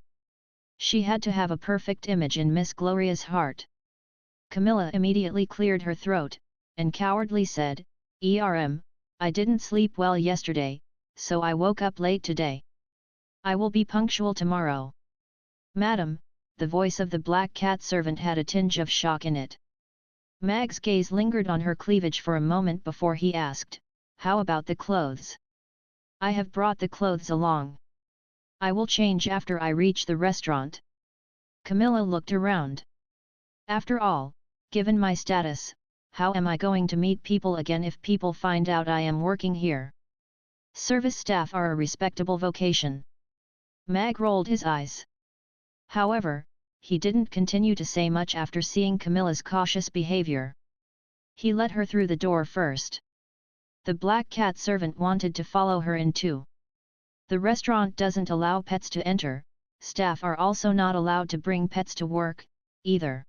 Speaker 1: She had to have a perfect image in Miss Gloria's heart. Camilla immediately cleared her throat, and cowardly said, I didn't sleep well yesterday, so I woke up late today. I will be punctual tomorrow." "Madam," the voice of the black cat servant had a tinge of shock in it. Mag's gaze lingered on her cleavage for a moment before he asked, "How about the clothes?" "I have brought the clothes along. I will change after I reach the restaurant." Camilla looked around. After all, given my status, how am I going to meet people again if people find out I am working here? Service staff are a respectable vocation. Mag rolled his eyes. However, he didn't continue to say much after seeing Camilla's cautious behavior. He let her through the door first. The black cat servant wanted to follow her in too. The restaurant doesn't allow pets to enter, staff are also not allowed to bring pets to work, either.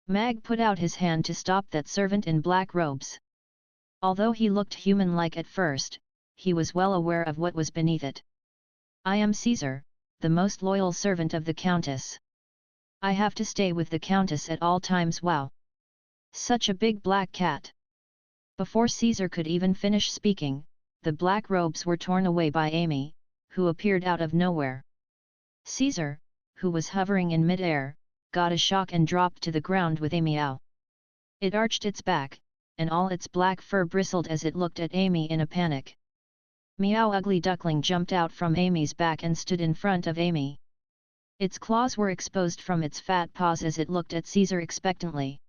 Speaker 1: Mag put out his hand to stop that servant in black robes. Although he looked human-like at first, he was well aware of what was beneath it. "I am Caesar, the most loyal servant of the Countess. I have to stay with the Countess at all times." Wow! Such a big black cat! Before Caesar could even finish speaking, the black robes were torn away by Amy, who appeared out of nowhere. Caesar, who was hovering in mid-air, got a shock and dropped to the ground with a meow. It arched its back, and all its black fur bristled as it looked at Amy in a panic. Meow Ugly Duckling jumped out from Amy's back and stood in front of Amy. Its claws were exposed from its fat paws as it looked at Caesar expectantly.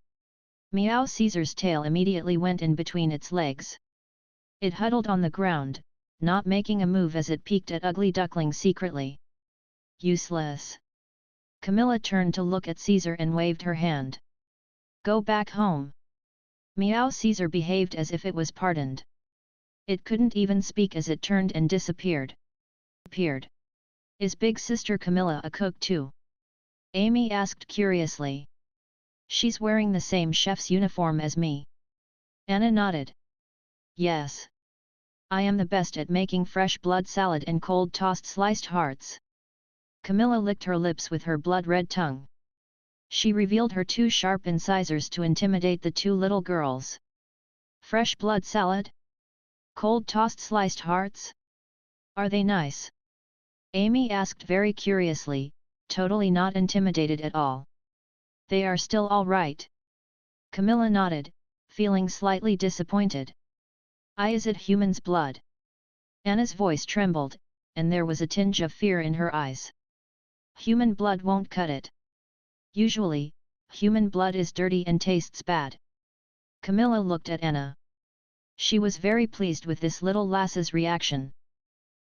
Speaker 1: Meow Caesar's tail immediately went in between its legs. It huddled on the ground, not making a move as it peeked at Ugly Duckling secretly. "Useless." Camilla turned to look at Caesar and waved her hand. "Go back home." Meow Caesar behaved as if it was pardoned. It couldn't even speak as it turned and disappeared. "Is big sister Camilla a cook too?" Amy asked curiously. "She's wearing the same chef's uniform as me." Anna nodded. "Yes. I am the best at making fresh blood salad and cold tossed sliced hearts." Camilla licked her lips with her blood-red tongue. She revealed her two sharp incisors to intimidate the two little girls. "Fresh blood salad? Cold tossed sliced hearts? Are they nice?" Amy asked very curiously, totally not intimidated at all. "They are still all right." Camilla nodded, feeling slightly disappointed. "Is it human's blood?" Anna's voice trembled, and there was a tinge of fear in her eyes. "Human blood won't cut it. Usually, human blood is dirty and tastes bad." Camilla looked at Anna. She was very pleased with this little lass's reaction.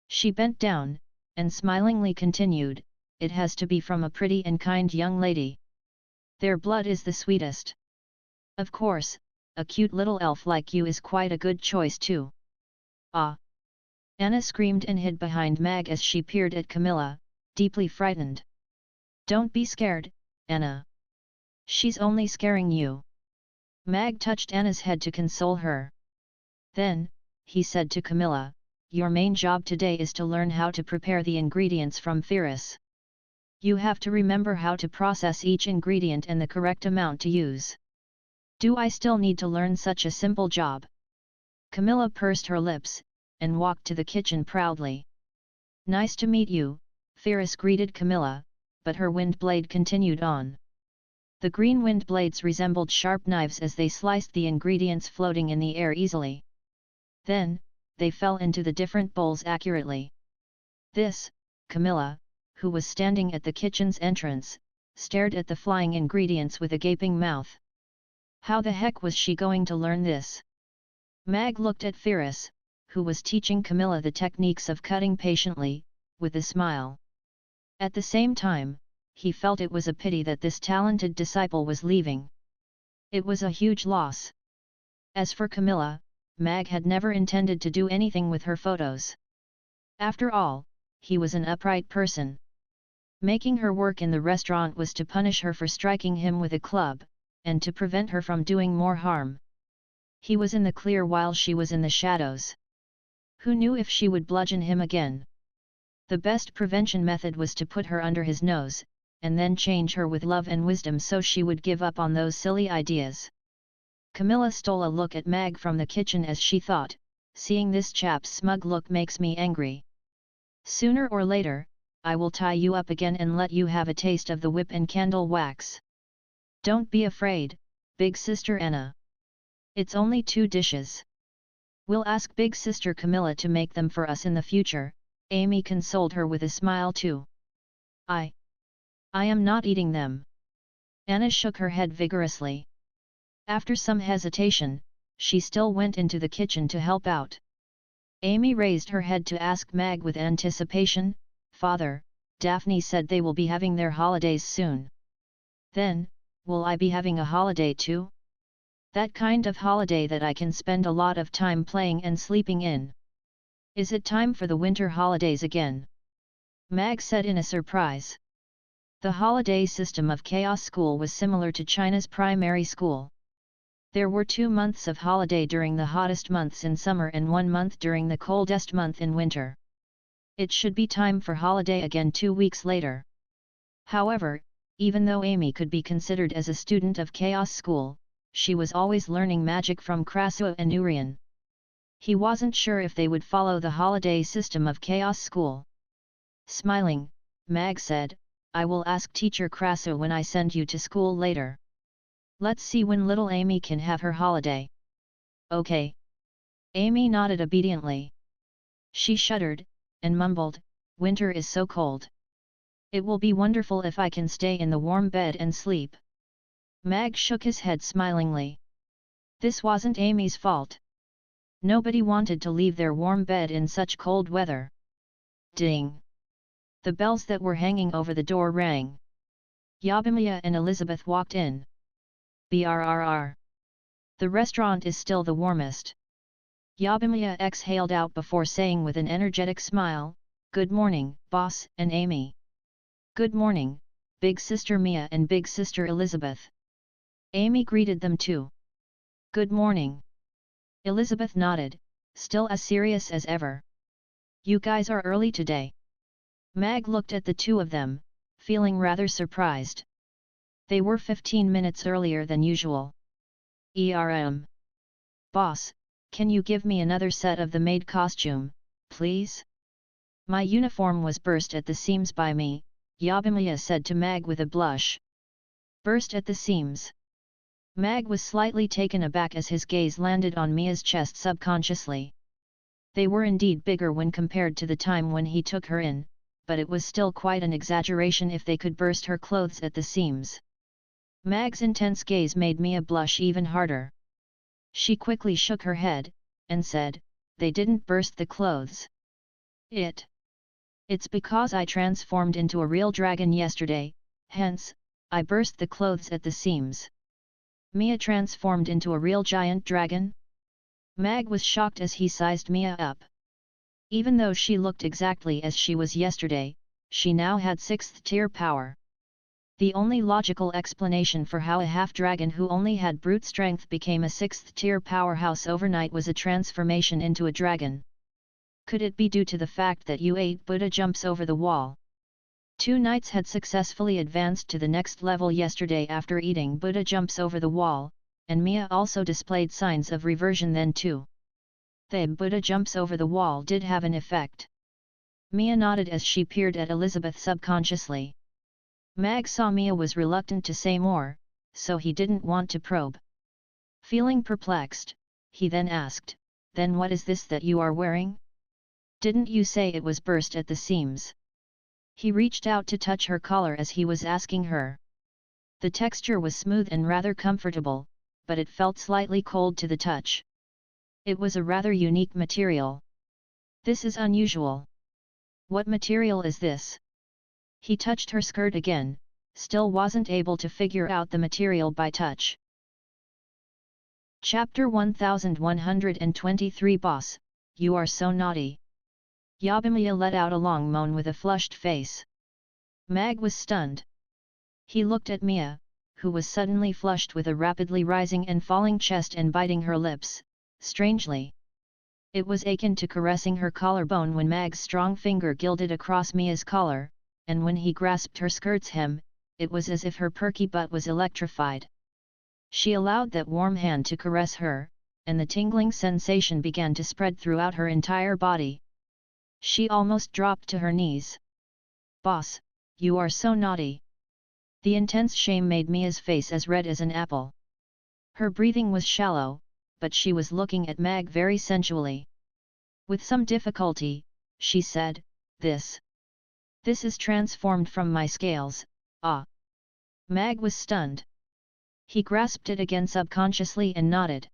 Speaker 1: She bent down, and smilingly continued, "It has to be from a pretty and kind young lady. Their blood is the sweetest. Of course, a cute little elf like you is quite a good choice too." "Ah!" Anna screamed and hid behind Mag as she peered at Camilla, deeply frightened. "Don't be scared, Anna. She's only scaring you." Mag touched Anna's head to console her. Then, he said to Camilla, "Your main job today is to learn how to prepare the ingredients from Pyrrhus. You have to remember how to process each ingredient and the correct amount to use." "Do I still need to learn such a simple job?" Camilla pursed her lips, and walked to the kitchen proudly. "Nice to meet you," Pyrrhus greeted Camilla, but her wind blade continued on. The green wind blades resembled sharp knives as they sliced the ingredients floating in the air easily. Then, they fell into the different bowls accurately. This, Camilla, who was standing at the kitchen's entrance, stared at the flying ingredients with a gaping mouth. How the heck was she going to learn this? Mag looked at Ferris, who was teaching Camilla the techniques of cutting patiently, with a smile. At the same time, he felt it was a pity that this talented disciple was leaving. It was a huge loss. As for Camilla, Mag had never intended to do anything with her photos. After all, he was an upright person. Making her work in the restaurant was to punish her for striking him with a club, and to prevent her from doing more harm. He was in the clear while she was in the shadows. Who knew if she would bludgeon him again? The best prevention method was to put her under his nose, and then change her with love and wisdom so she would give up on those silly ideas. Camilla stole a look at Mag from the kitchen as she thought, seeing this chap's smug look makes me angry. Sooner or later, I will tie you up again and let you have a taste of the whip and candle wax. Don't be afraid, big sister Anna. It's only 2 dishes. We'll ask big sister Camilla to make them for us in the future, Amy consoled her with a smile too. I am not eating them. Anna shook her head vigorously. After some hesitation, she still went into the kitchen to help out. Amy raised her head to ask Mag with anticipation, Father, Daphne said they will be having their holidays soon. Then, will I be having a holiday too? That kind of holiday that I can spend a lot of time playing and sleeping in. Is it time for the winter holidays again? Mag said in a surprise. The holiday system of Chaos School was similar to China's primary school. There were 2 months of holiday during the hottest months in summer and 1 month during the coldest month in winter. It should be time for holiday again 2 weeks later. However, even though Amy could be considered as a student of Chaos School, she was always learning magic from Krasua and Urian. He wasn't sure if they would follow the holiday system of Chaos School. Smiling, Mag said, I will ask teacher Krasua when I send you to school later. Let's see when little Amy can have her holiday. Okay. Amy nodded obediently. She shuddered, and mumbled, winter is so cold. It will be wonderful if I can stay in the warm bed and sleep. Mag shook his head smilingly. This wasn't Amy's fault. Nobody wanted to leave their warm bed in such cold weather. Ding! The bells that were hanging over the door rang. Yabimiya and Elizabeth walked in. Brrr. The restaurant is still the warmest. Yabimiya exhaled out before saying with an energetic smile, Good morning, boss and Amy. Good morning, big sister Mia and big sister Elizabeth. Amy greeted them too. Good morning. Elizabeth nodded, still as serious as ever. You guys are early today. Mag looked at the two of them, feeling rather surprised. They were 15 minutes earlier than usual. Boss, can you give me another set of the maid costume, please? My uniform was burst at the seams by me, Yabimiya said to Mag with a blush. Burst at the seams. Mag was slightly taken aback as his gaze landed on Mia's chest subconsciously. They were indeed bigger when compared to the time when he took her in, but it was still quite an exaggeration if they could burst her clothes at the seams. Mag's intense gaze made Mia blush even harder. She quickly shook her head, and said, They didn't burst the clothes. It's because I transformed into a real dragon yesterday, hence, I burst the clothes at the seams. Mia transformed into a real giant dragon? Mag was shocked as he sized Mia up. Even though she looked exactly as she was yesterday, she now had 6th tier power. The only logical explanation for how a half-dragon who only had brute strength became a 6th tier powerhouse overnight was a transformation into a dragon. Could it be due to the fact that U8 Buddha jumps over the wall? 2 knights had successfully advanced to the next level yesterday after eating Buddha jumps over the wall, and Mia also displayed signs of reversion then too. The Buddha jumps over the wall did have an effect. Mia nodded as she peered at Elizabeth subconsciously. Mag saw Mia was reluctant to say more, so he didn't want to probe. Feeling perplexed, he then asked, Then what is this that you are wearing? Didn't you say it was burst at the seams? He reached out to touch her collar as he was asking her. The texture was smooth and rather comfortable, but it felt slightly cold to the touch. It was a rather unique material. This is unusual. What material is this? He touched her skirt again, still wasn't able to figure out the material by touch. Chapter 1123 Boss, you are so naughty. Yabimiya let out a long moan with a flushed face. Mag was stunned. He looked at Mia, who was suddenly flushed with a rapidly rising and falling chest and biting her lips, strangely. It was akin to caressing her collarbone when Mag's strong finger gilded across Mia's collar, and when he grasped her skirt's hem, it was as if her perky butt was electrified. She allowed that warm hand to caress her, and the tingling sensation began to spread throughout her entire body. She almost dropped to her knees. Boss, you are so naughty. The intense shame made Mia's face as red as an apple. Her breathing was shallow, but she was looking at Mag very sensually. With some difficulty, she said, This is transformed from my scales, ah. Mag was stunned. He grasped it again subconsciously and nodded.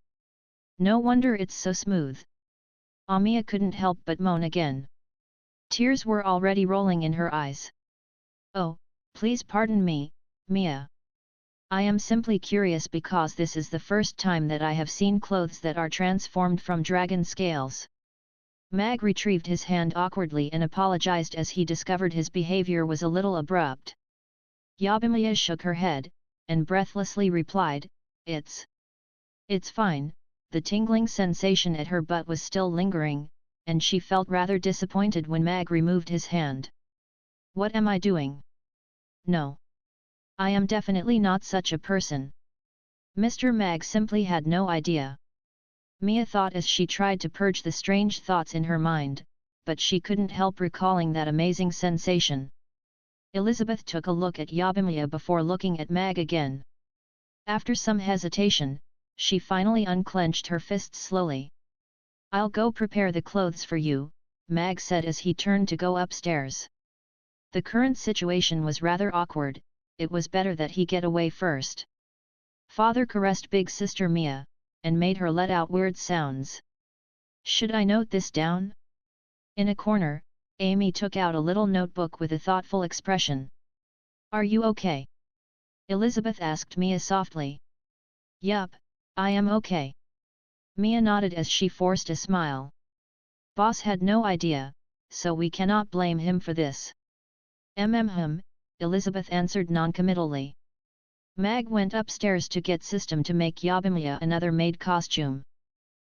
Speaker 1: No wonder it's so smooth. Mia couldn't help but moan again. Tears were already rolling in her eyes. Oh, please pardon me, Mia. I am simply curious because this is the first time that I have seen clothes that are transformed from dragon scales. Mag retrieved his hand awkwardly and apologized as he discovered his behavior was a little abrupt. Yabimiya shook her head, and breathlessly replied, It's fine. The tingling sensation at her butt was still lingering, and she felt rather disappointed when Mag removed his hand. What am I doing? No. I am definitely not such a person. Mr. Mag simply had no idea. Mia thought as she tried to purge the strange thoughts in her mind, but she couldn't help recalling that amazing sensation. Elizabeth took a look at Yabimiya before looking at Mag again. After some hesitation, she finally unclenched her fists slowly. I'll go prepare the clothes for you, Mag said as he turned to go upstairs. The current situation was rather awkward, it was better that he get away first. Father caressed big sister Mia, and made her let out weird sounds. Should I note this down? In a corner, Amy took out a little notebook with a thoughtful expression. Are you okay? Elizabeth asked Mia softly. Yup, I am okay. Mia nodded as she forced a smile. Boss had no idea, so we cannot blame him for this. Elizabeth answered noncommittally. Mag went upstairs to get System to make Yabimiya another maid costume.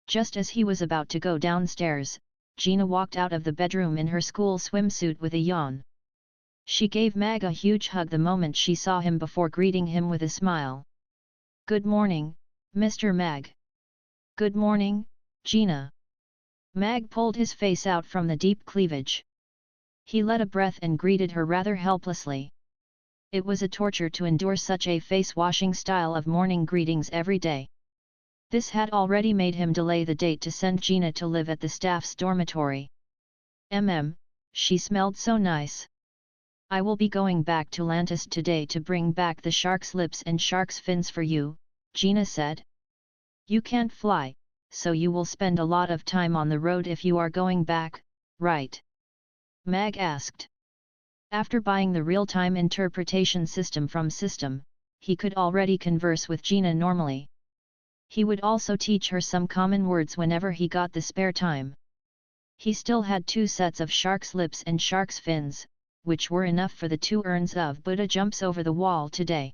Speaker 1: Just as he was about to go downstairs, Gina walked out of the bedroom in her school swimsuit with a yawn. She gave Mag a huge hug the moment she saw him before greeting him with a smile. Good morning, Mr. Mag. Good morning, Gina. Mag pulled his face out from the deep cleavage. He let a breath and greeted her rather helplessly. It was a torture to endure such a face-washing style of morning greetings every day. This had already made him delay the date to send Gina to live at the staff's dormitory. She smelled so nice. I will be going back to Lantis today to bring back the shark's lips and shark's fins for you, Gina said. You can't fly, so you will spend a lot of time on the road if you are going back, right? Mag asked. After buying the real-time interpretation system from System, he could already converse with Gina normally. He would also teach her some common words whenever he got the spare time. He still had 2 sets of shark's lips and shark's fins, which were enough for the 2 urns of Buddha jumps over the wall today.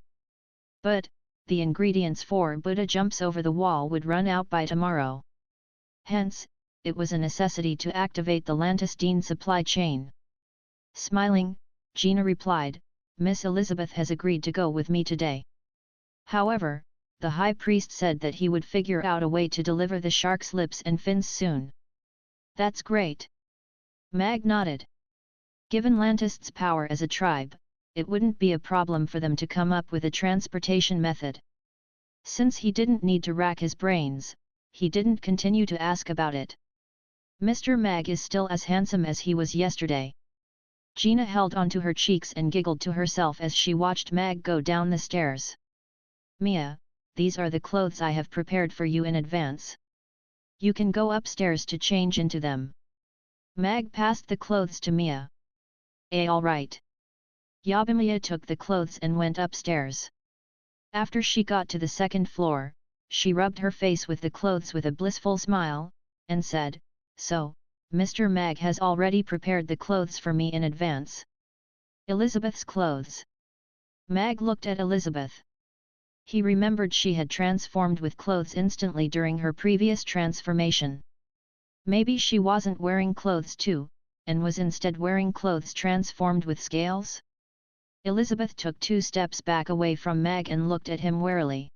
Speaker 1: But, the ingredients for Buddha jumps over the wall would run out by tomorrow. Hence, it was a necessity to activate the Lantistine supply chain. Smiling, Gina replied, Miss Elizabeth has agreed to go with me today. However, the High Priest said that he would figure out a way to deliver the shark's lips and fins soon. That's great. Mag nodded. Given Lantist's power as a tribe, it wouldn't be a problem for them to come up with a transportation method. Since he didn't need to rack his brains, he didn't continue to ask about it. Mr. Mag is still as handsome as he was yesterday. Gina held onto her cheeks and giggled to herself as she watched Mag go down the stairs. Mia, these are the clothes I have prepared for you in advance. You can go upstairs to change into them. Mag passed the clothes to Mia. All right. Mia took the clothes and went upstairs. After she got to the second floor, she rubbed her face with the clothes with a blissful smile, and said, "So, Mr. Mag has already prepared the clothes for me in advance." Elizabeth's clothes. Mag looked at Elizabeth. He remembered she had transformed with clothes instantly during her previous transformation. Maybe she wasn't wearing clothes too, and was instead wearing clothes transformed with scales? Elizabeth took 2 steps back away from Mag and looked at him warily.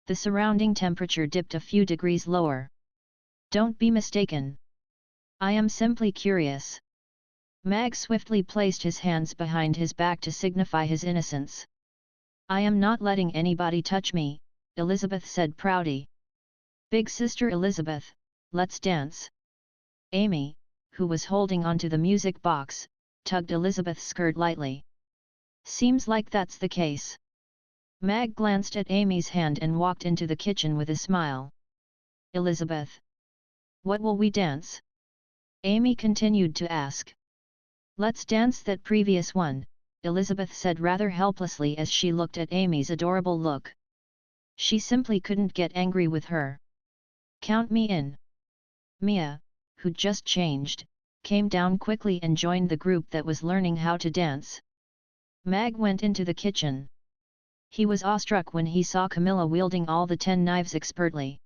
Speaker 1: The surrounding temperature dipped a few degrees lower. "Don't be mistaken. I am simply curious." Mag swiftly placed his hands behind his back to signify his innocence. "I am not letting anybody touch me," Elizabeth said proudly. "Big sister Elizabeth, let's dance." Amy, who was holding onto the music box, tugged Elizabeth's skirt lightly. "Seems like that's the case." Mag glanced at Amy's hand and walked into the kitchen with a smile. "Elizabeth, what will we dance?" Amy continued to ask. "Let's dance that previous one," Elizabeth said rather helplessly as she looked at Amy's adorable look. She simply couldn't get angry with her. "Count me in." Mia, who'd just changed, came down quickly and joined the group that was learning how to dance. Mag went into the kitchen. He was awestruck when he saw Camilla wielding all the 10 knives expertly.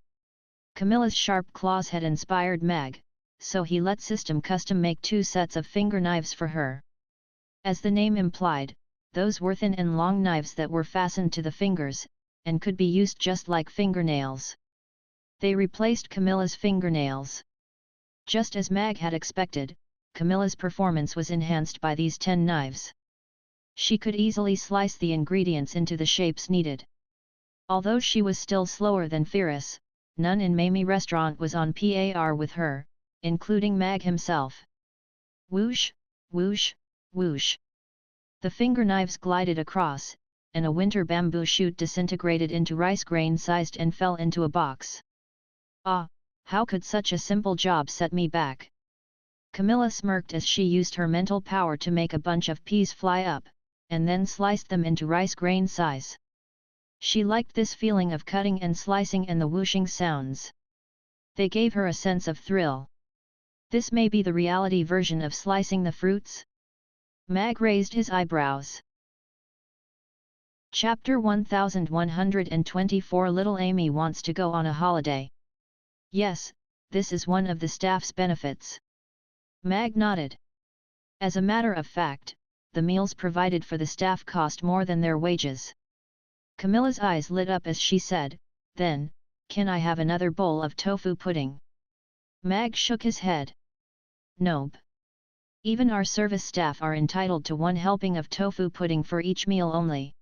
Speaker 1: Camilla's sharp claws had inspired Mag, so he let System Custom make 2 sets of finger knives for her. As the name implied, those were thin and long knives that were fastened to the fingers, and could be used just like fingernails. They replaced Camilla's fingernails. Just as Mag had expected, Camilla's performance was enhanced by these 10 knives. She could easily slice the ingredients into the shapes needed. Although she was still slower than Ferris, none in Mamie restaurant was on par with her, including Mag himself. Whoosh, whoosh, whoosh. The finger knives glided across, and a winter bamboo shoot disintegrated into rice grain sized and fell into a box. "Ah, how could such a simple job set me back?" Camilla smirked as she used her mental power to make a bunch of peas fly up, and then sliced them into rice grain size. She liked this feeling of cutting and slicing and the whooshing sounds. They gave her a sense of thrill. This may be the reality version of slicing the fruits? Mag raised his eyebrows. Chapter 1124 Little Amy wants to go on a holiday. Yes, this is one of the staff's benefits. Mag nodded. As a matter of fact, the meals provided for the staff cost more than their wages. Camilla's eyes lit up as she said, "Then, can I have another bowl of tofu pudding?" Mag shook his head. "Nope. Even our service staff are entitled to 1 helping of tofu pudding for each meal only.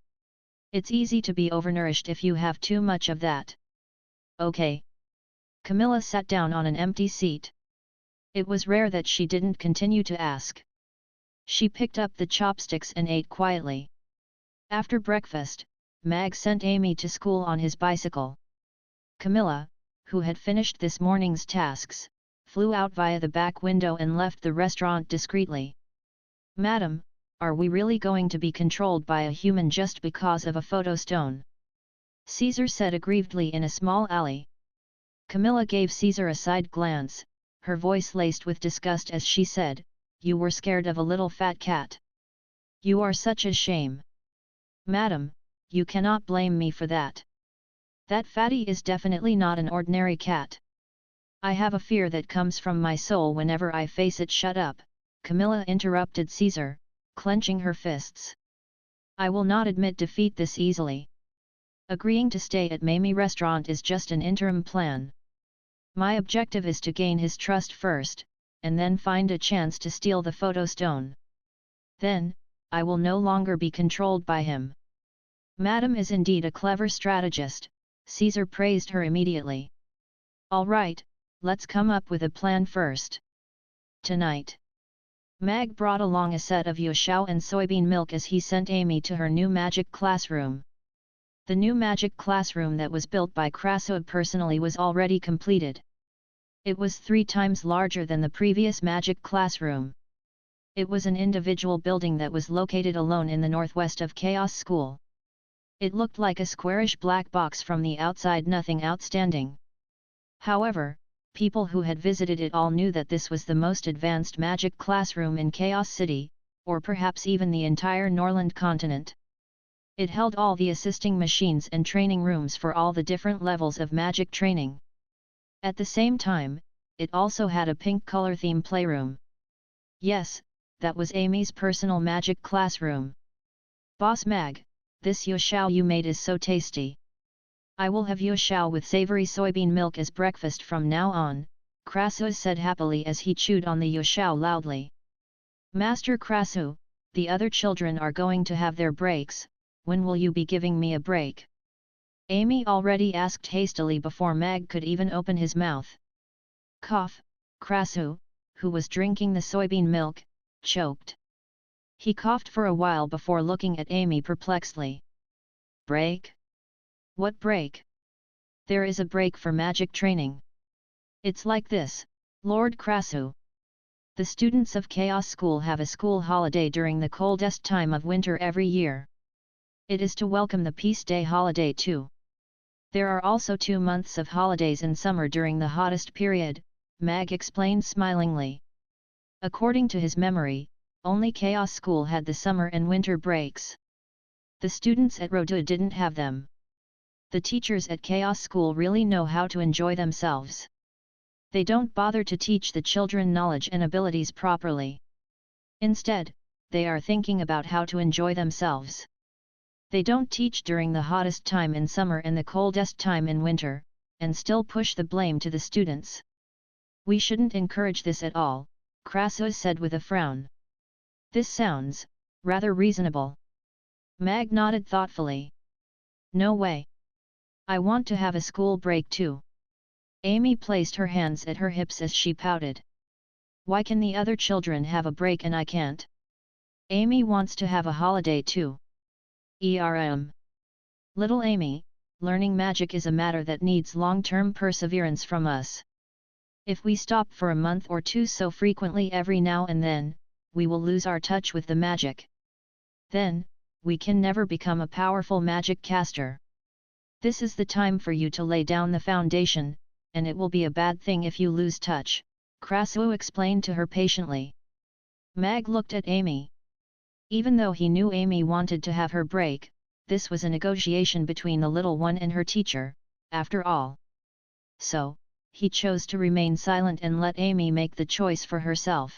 Speaker 1: It's easy to be overnourished if you have too much of that." "Okay." Camilla sat down on an empty seat. It was rare that she didn't continue to ask. She picked up the chopsticks and ate quietly. After breakfast, Mag sent Amy to school on his bicycle. Camilla, who had finished this morning's tasks, flew out via the back window and left the restaurant discreetly. "Madam, are we really going to be controlled by a human just because of a photo stone?" Caesar said aggrievedly in a small alley. Camilla gave Caesar a side glance, her voice laced with disgust as she said, "You were scared of a little fat cat. You are such a shame." "Madam, you cannot blame me for that. That fatty is definitely not an ordinary cat. I have a fear that comes from my soul whenever I face it." "Shut up," Camilla interrupted Caesar, clenching her fists. "I will not admit defeat this easily. Agreeing to stay at Mamie restaurant is just an interim plan. My objective is to gain his trust first, and then find a chance to steal the photo stone. Then, I will no longer be controlled by him." "Madam is indeed a clever strategist," Caesar praised her immediately. Alright, let's come up with a plan first. Tonight. Mag brought along a set of yueshao and soybean milk as he sent Amy to her new magic classroom. The new magic classroom that was built by Krasua personally was already completed. It was 3 times larger than the previous magic classroom. It was an individual building that was located alone in the northwest of Chaos School. It looked like a squarish black box from the outside, nothing outstanding. However, people who had visited it all knew that this was the most advanced magic classroom in Chaos City, or perhaps even the entire Norland continent. It held all the assisting machines and training rooms for all the different levels of magic training. At the same time, it also had a pink color theme playroom. Yes, that was Amy's personal magic classroom. Boss Mag, this yueshao you made is so tasty. I will have yueshao with savory soybean milk as breakfast from now on, Krasua said happily as he chewed on the yueshao loudly. Master Krasu, the other children are going to have their breaks, when will you be giving me a break? Amy already asked hastily before Mag could even open his mouth. Cough, Krasu, who was drinking the soybean milk, choked. He coughed for a while before looking at Amy perplexedly. Break? What break? There is a break for magic training. It's like this, Lord Krasu. The students of Chaos School have a school holiday during the coldest time of winter every year. It is to welcome the Peace Day holiday too. There are also 2 months of holidays in summer during the hottest period, Mag explained smilingly. According to his memory, only Chaos School had the summer and winter breaks. The students at Rodu didn't have them. The teachers at Chaos School really know how to enjoy themselves. They don't bother to teach the children knowledge and abilities properly. Instead, they are thinking about how to enjoy themselves. They don't teach during the hottest time in summer and the coldest time in winter, and still push the blame to the students. We shouldn't encourage this at all, Krasua said with a frown. This sounds rather reasonable. Mag nodded thoughtfully. No way. I want to have a school break too. Amy placed her hands at her hips as she pouted. Why can the other children have a break and I can't? Amy wants to have a holiday too. Little Amy, learning magic is a matter that needs long-term perseverance from us. If we stop for a month or 2 so frequently every now and then, we will lose our touch with the magic. Then, we can never become a powerful magic caster. This is the time for you to lay down the foundation, and it will be a bad thing if you lose touch, Krasua explained to her patiently. Mag looked at Amy. Even though he knew Amy wanted to have her break, this was a negotiation between the little one and her teacher, after all. So, he chose to remain silent and let Amy make the choice for herself.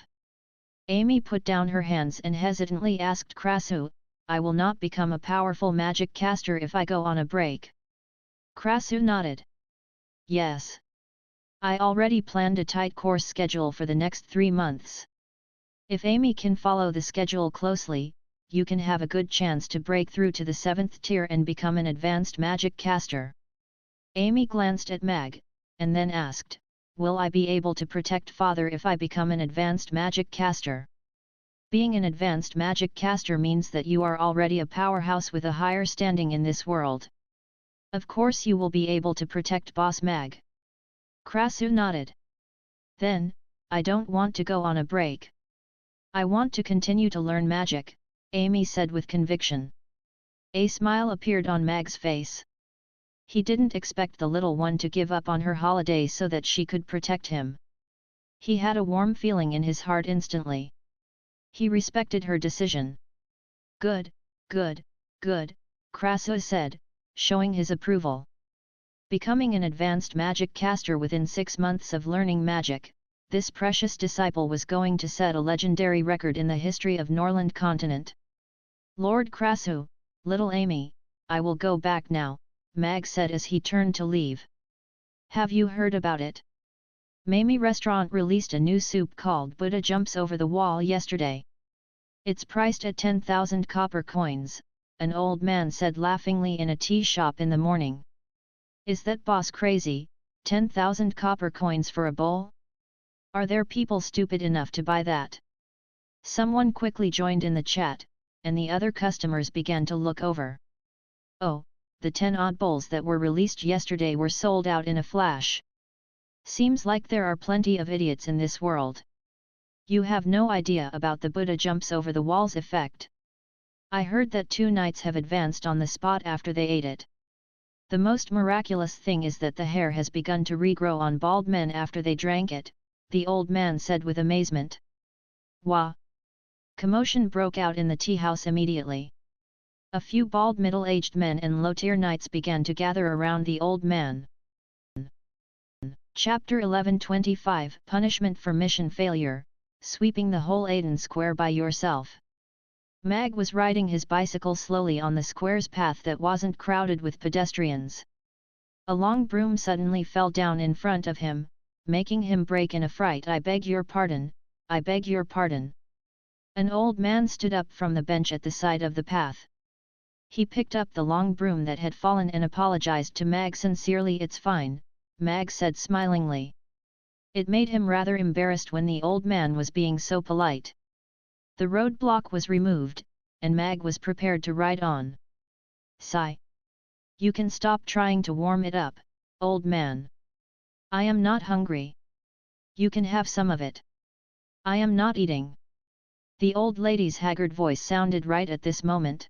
Speaker 1: Amy put down her hands and hesitantly asked Krasu, I will not become a powerful magic caster if I go on a break. Krasu nodded. Yes. I already planned a tight course schedule for the next 3 months. If Amy can follow the schedule closely, you can have a good chance to break through to the 7th tier and become an advanced magic caster. Amy glanced at Mag, and then asked, will I be able to protect Father if I become an advanced magic caster? Being an advanced magic caster means that you are already a powerhouse with a higher standing in this world. Of course you will be able to protect Boss Mag. Krasu nodded. Then, I don't want to go on a break. I want to continue to learn magic, Amy said with conviction. A smile appeared on Mag's face. He didn't expect the little one to give up on her holiday so that she could protect him. He had a warm feeling in his heart instantly. He respected her decision. Good, good, good, Krasua said, showing his approval. Becoming an advanced magic caster within 6 months of learning magic, this precious disciple was going to set a legendary record in the history of Norland continent. Lord Krasu, little Amy, I will go back now, Mag said as he turned to leave. Have you heard about it? Mamie Restaurant released a new soup called Buddha Jumps Over the Wall yesterday. It's priced at 10,000 copper coins, an old man said laughingly in a tea shop in the morning. Is that boss crazy? 10,000 copper coins for a bowl? Are there people stupid enough to buy that? Someone quickly joined in the chat, and the other customers began to look over. Oh, the 10 odd bowls that were released yesterday were sold out in a flash. Seems like there are plenty of idiots in this world. You have no idea about the Buddha jumps over the walls effect. I heard that 2 knights have advanced on the spot after they ate it. The most miraculous thing is that the hair has begun to regrow on bald men after they drank it, the old man said with amazement. Wah! Commotion broke out in the tea house immediately. A few bald middle-aged men and low-tier knights began to gather around the old man. Chapter 1125 Punishment for Mission Failure, Sweeping the Whole Aden Square by Yourself. Mag was riding his bicycle slowly on the square's path that wasn't crowded with pedestrians. A long broom suddenly fell down in front of him, making him break in a fright. I beg your pardon, I beg your pardon. An old man stood up from the bench at the side of the path. He picked up the long broom that had fallen and apologized to Mag sincerely. It's fine, Mag said smilingly. It made him rather embarrassed when the old man was being so polite. The roadblock was removed, and Mag was prepared to ride on. Sigh. You can stop trying to warm it up, old man. I am not hungry. You can have some of it. I am not eating. The old lady's haggard voice sounded right at this moment.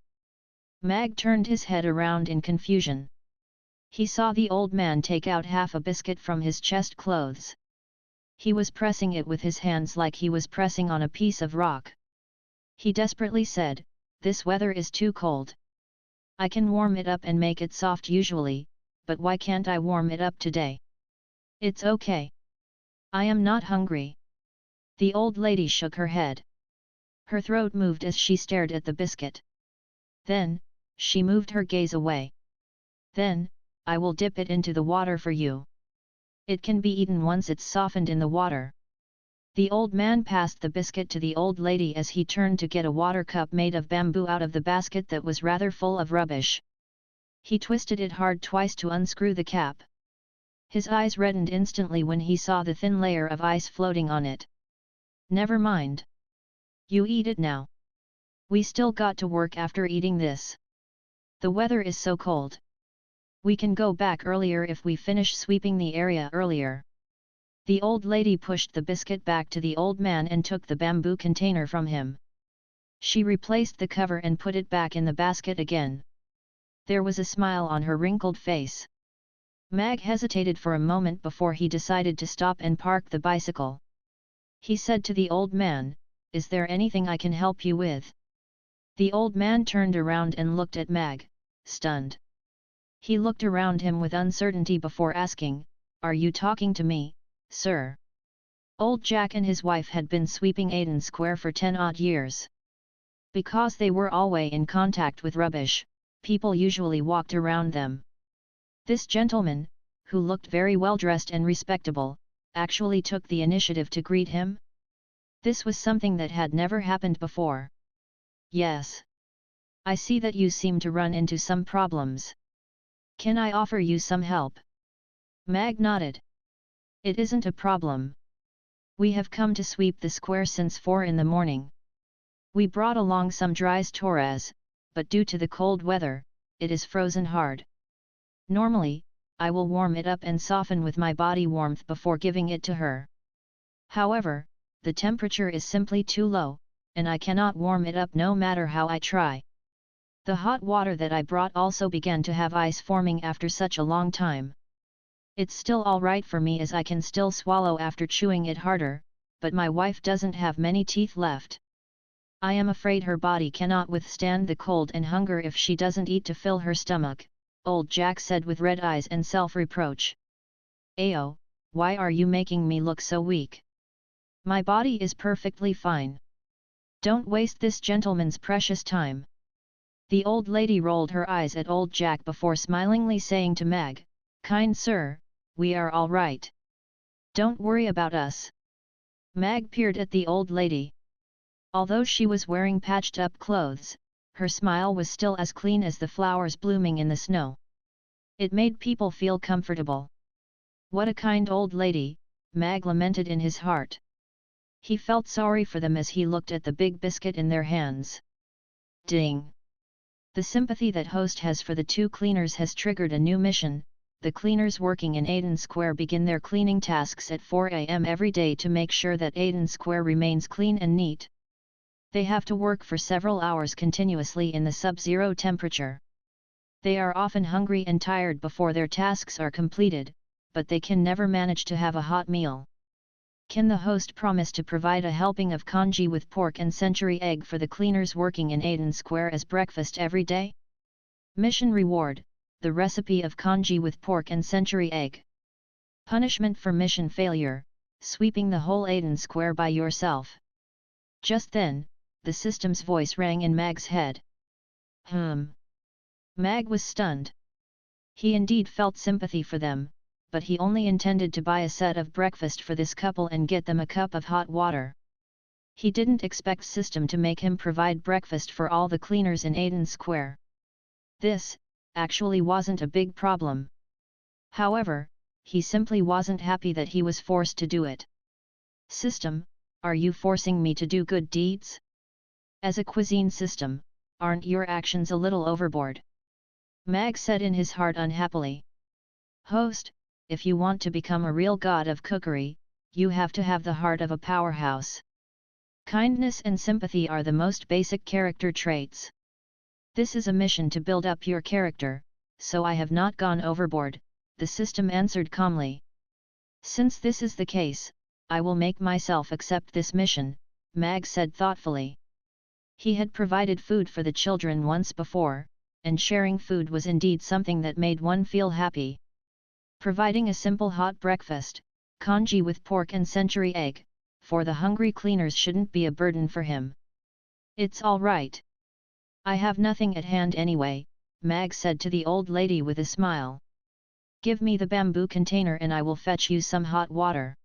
Speaker 1: Mag turned his head around in confusion. He saw the old man take out half a biscuit from his chest clothes. He was pressing it with his hands like he was pressing on a piece of rock. He desperately said, "This weather is too cold. I can warm it up and make it soft usually, but why can't I warm it up today? It's okay. I am not hungry." The old lady shook her head. Her throat moved as she stared at the biscuit. Then, she moved her gaze away. Then, I will dip it into the water for you. It can be eaten once it's softened in the water. The old man passed the biscuit to the old lady as he turned to get a water cup made of bamboo out of the basket that was rather full of rubbish. He twisted it hard twice to unscrew the cap. His eyes reddened instantly when he saw the thin layer of ice floating on it. Never mind. You eat it now. We still got to work after eating this. The weather is so cold. We can go back earlier if we finish sweeping the area earlier. The old lady pushed the biscuit back to the old man and took the bamboo container from him. She replaced the cover and put it back in the basket again. There was a smile on her wrinkled face. Mag hesitated for a moment before he decided to stop and park the bicycle. He said to the old man, "Is there anything I can help you with?" The old man turned around and looked at Mag, stunned. He looked around him with uncertainty before asking, "Are you talking to me, sir?" Old Jack and his wife had been sweeping Aden Square for 10 odd years. Because they were always in contact with rubbish, people usually walked around them. This gentleman, who looked very well dressed and respectable, actually took the initiative to greet him. This was something that had never happened before. "Yes. I see that you seem to run into some problems. Can I offer you some help?" Mag nodded. "It isn't a problem. We have come to sweep the square since 4 in the morning. We brought along some dry stores, but due to the cold weather, it is frozen hard. Normally, I will warm it up and soften with my body warmth before giving it to her. However, the temperature is simply too low, and I cannot warm it up no matter how I try. The hot water that I brought also began to have ice forming after such a long time. It's still alright for me as I can still swallow after chewing it harder, but my wife doesn't have many teeth left. I am afraid her body cannot withstand the cold and hunger if she doesn't eat to fill her stomach," old Jack said with red eyes and self-reproach. "Ayo, why are you making me look so weak? My body is perfectly fine. Don't waste this gentleman's precious time." The old lady rolled her eyes at old Jack before smilingly saying to Mag, "Kind sir, we are all right. Don't worry about us." Mag peered at the old lady. Although she was wearing patched-up clothes, her smile was still as clean as the flowers blooming in the snow. It made people feel comfortable. What a kind old lady, Mag lamented in his heart. He felt sorry for them as he looked at the big biscuit in their hands. Ding! The sympathy that host has for the two cleaners has triggered a new mission. The cleaners working in Aiden Square begin their cleaning tasks at 4 a.m. every day to make sure that Aiden Square remains clean and neat. They have to work for several hours continuously in the sub-zero temperature. They are often hungry and tired before their tasks are completed, but they can never manage to have a hot meal. Can the host promise to provide a helping of congee with pork and century egg for the cleaners working in Aiden Square as breakfast every day? Mission reward: the recipe of congee with pork and century egg. Punishment for mission failure: sweeping the whole Aiden Square by yourself. Just then, the system's voice rang in Mag's head. Mag was stunned. He indeed felt sympathy for them, but he only intended to buy a set of breakfast for this couple and get them a cup of hot water. He didn't expect system to make him provide breakfast for all the cleaners in Aiden Square. This, actually wasn't a big problem. However, he simply wasn't happy that he was forced to do it. System, are you forcing me to do good deeds? As a cuisine system, aren't your actions a little overboard? Mag said in his heart unhappily. Host, if you want to become a real god of cookery, you have to have the heart of a powerhouse. Kindness and sympathy are the most basic character traits. This is a mission to build up your character, so I have not gone overboard, the system answered calmly. Since this is the case, I will make myself accept this mission, Mag said thoughtfully. He had provided food for the children once before, and sharing food was indeed something that made one feel happy. Providing a simple hot breakfast, congee with pork and century egg, for the hungry cleaners shouldn't be a burden for him. It's all right. I have nothing at hand anyway, Mag said to the old lady with a smile. Give me the bamboo container and I will fetch you some hot water.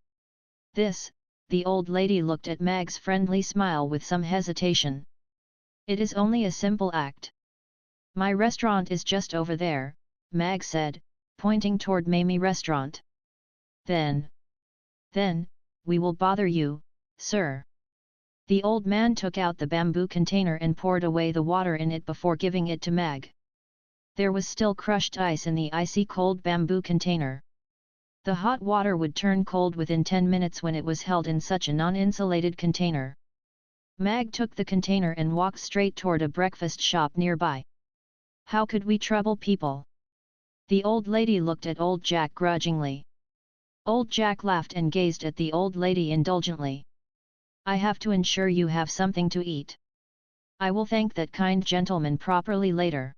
Speaker 1: This, the old lady looked at Mag's friendly smile with some hesitation. It is only a simple act. My restaurant is just over there, Mag said, pointing toward Mamie restaurant. Then, we will bother you, sir. The old man took out the bamboo container and poured away the water in it before giving it to Mag. There was still crushed ice in the icy cold bamboo container. The hot water would turn cold within 10 minutes when it was held in such a non-insulated container. Mag took the container and walked straight toward a breakfast shop nearby. How could we trouble people? The old lady looked at old Jack grudgingly. Old Jack laughed and gazed at the old lady indulgently. I have to ensure you have something to eat. I will thank that kind gentleman properly later.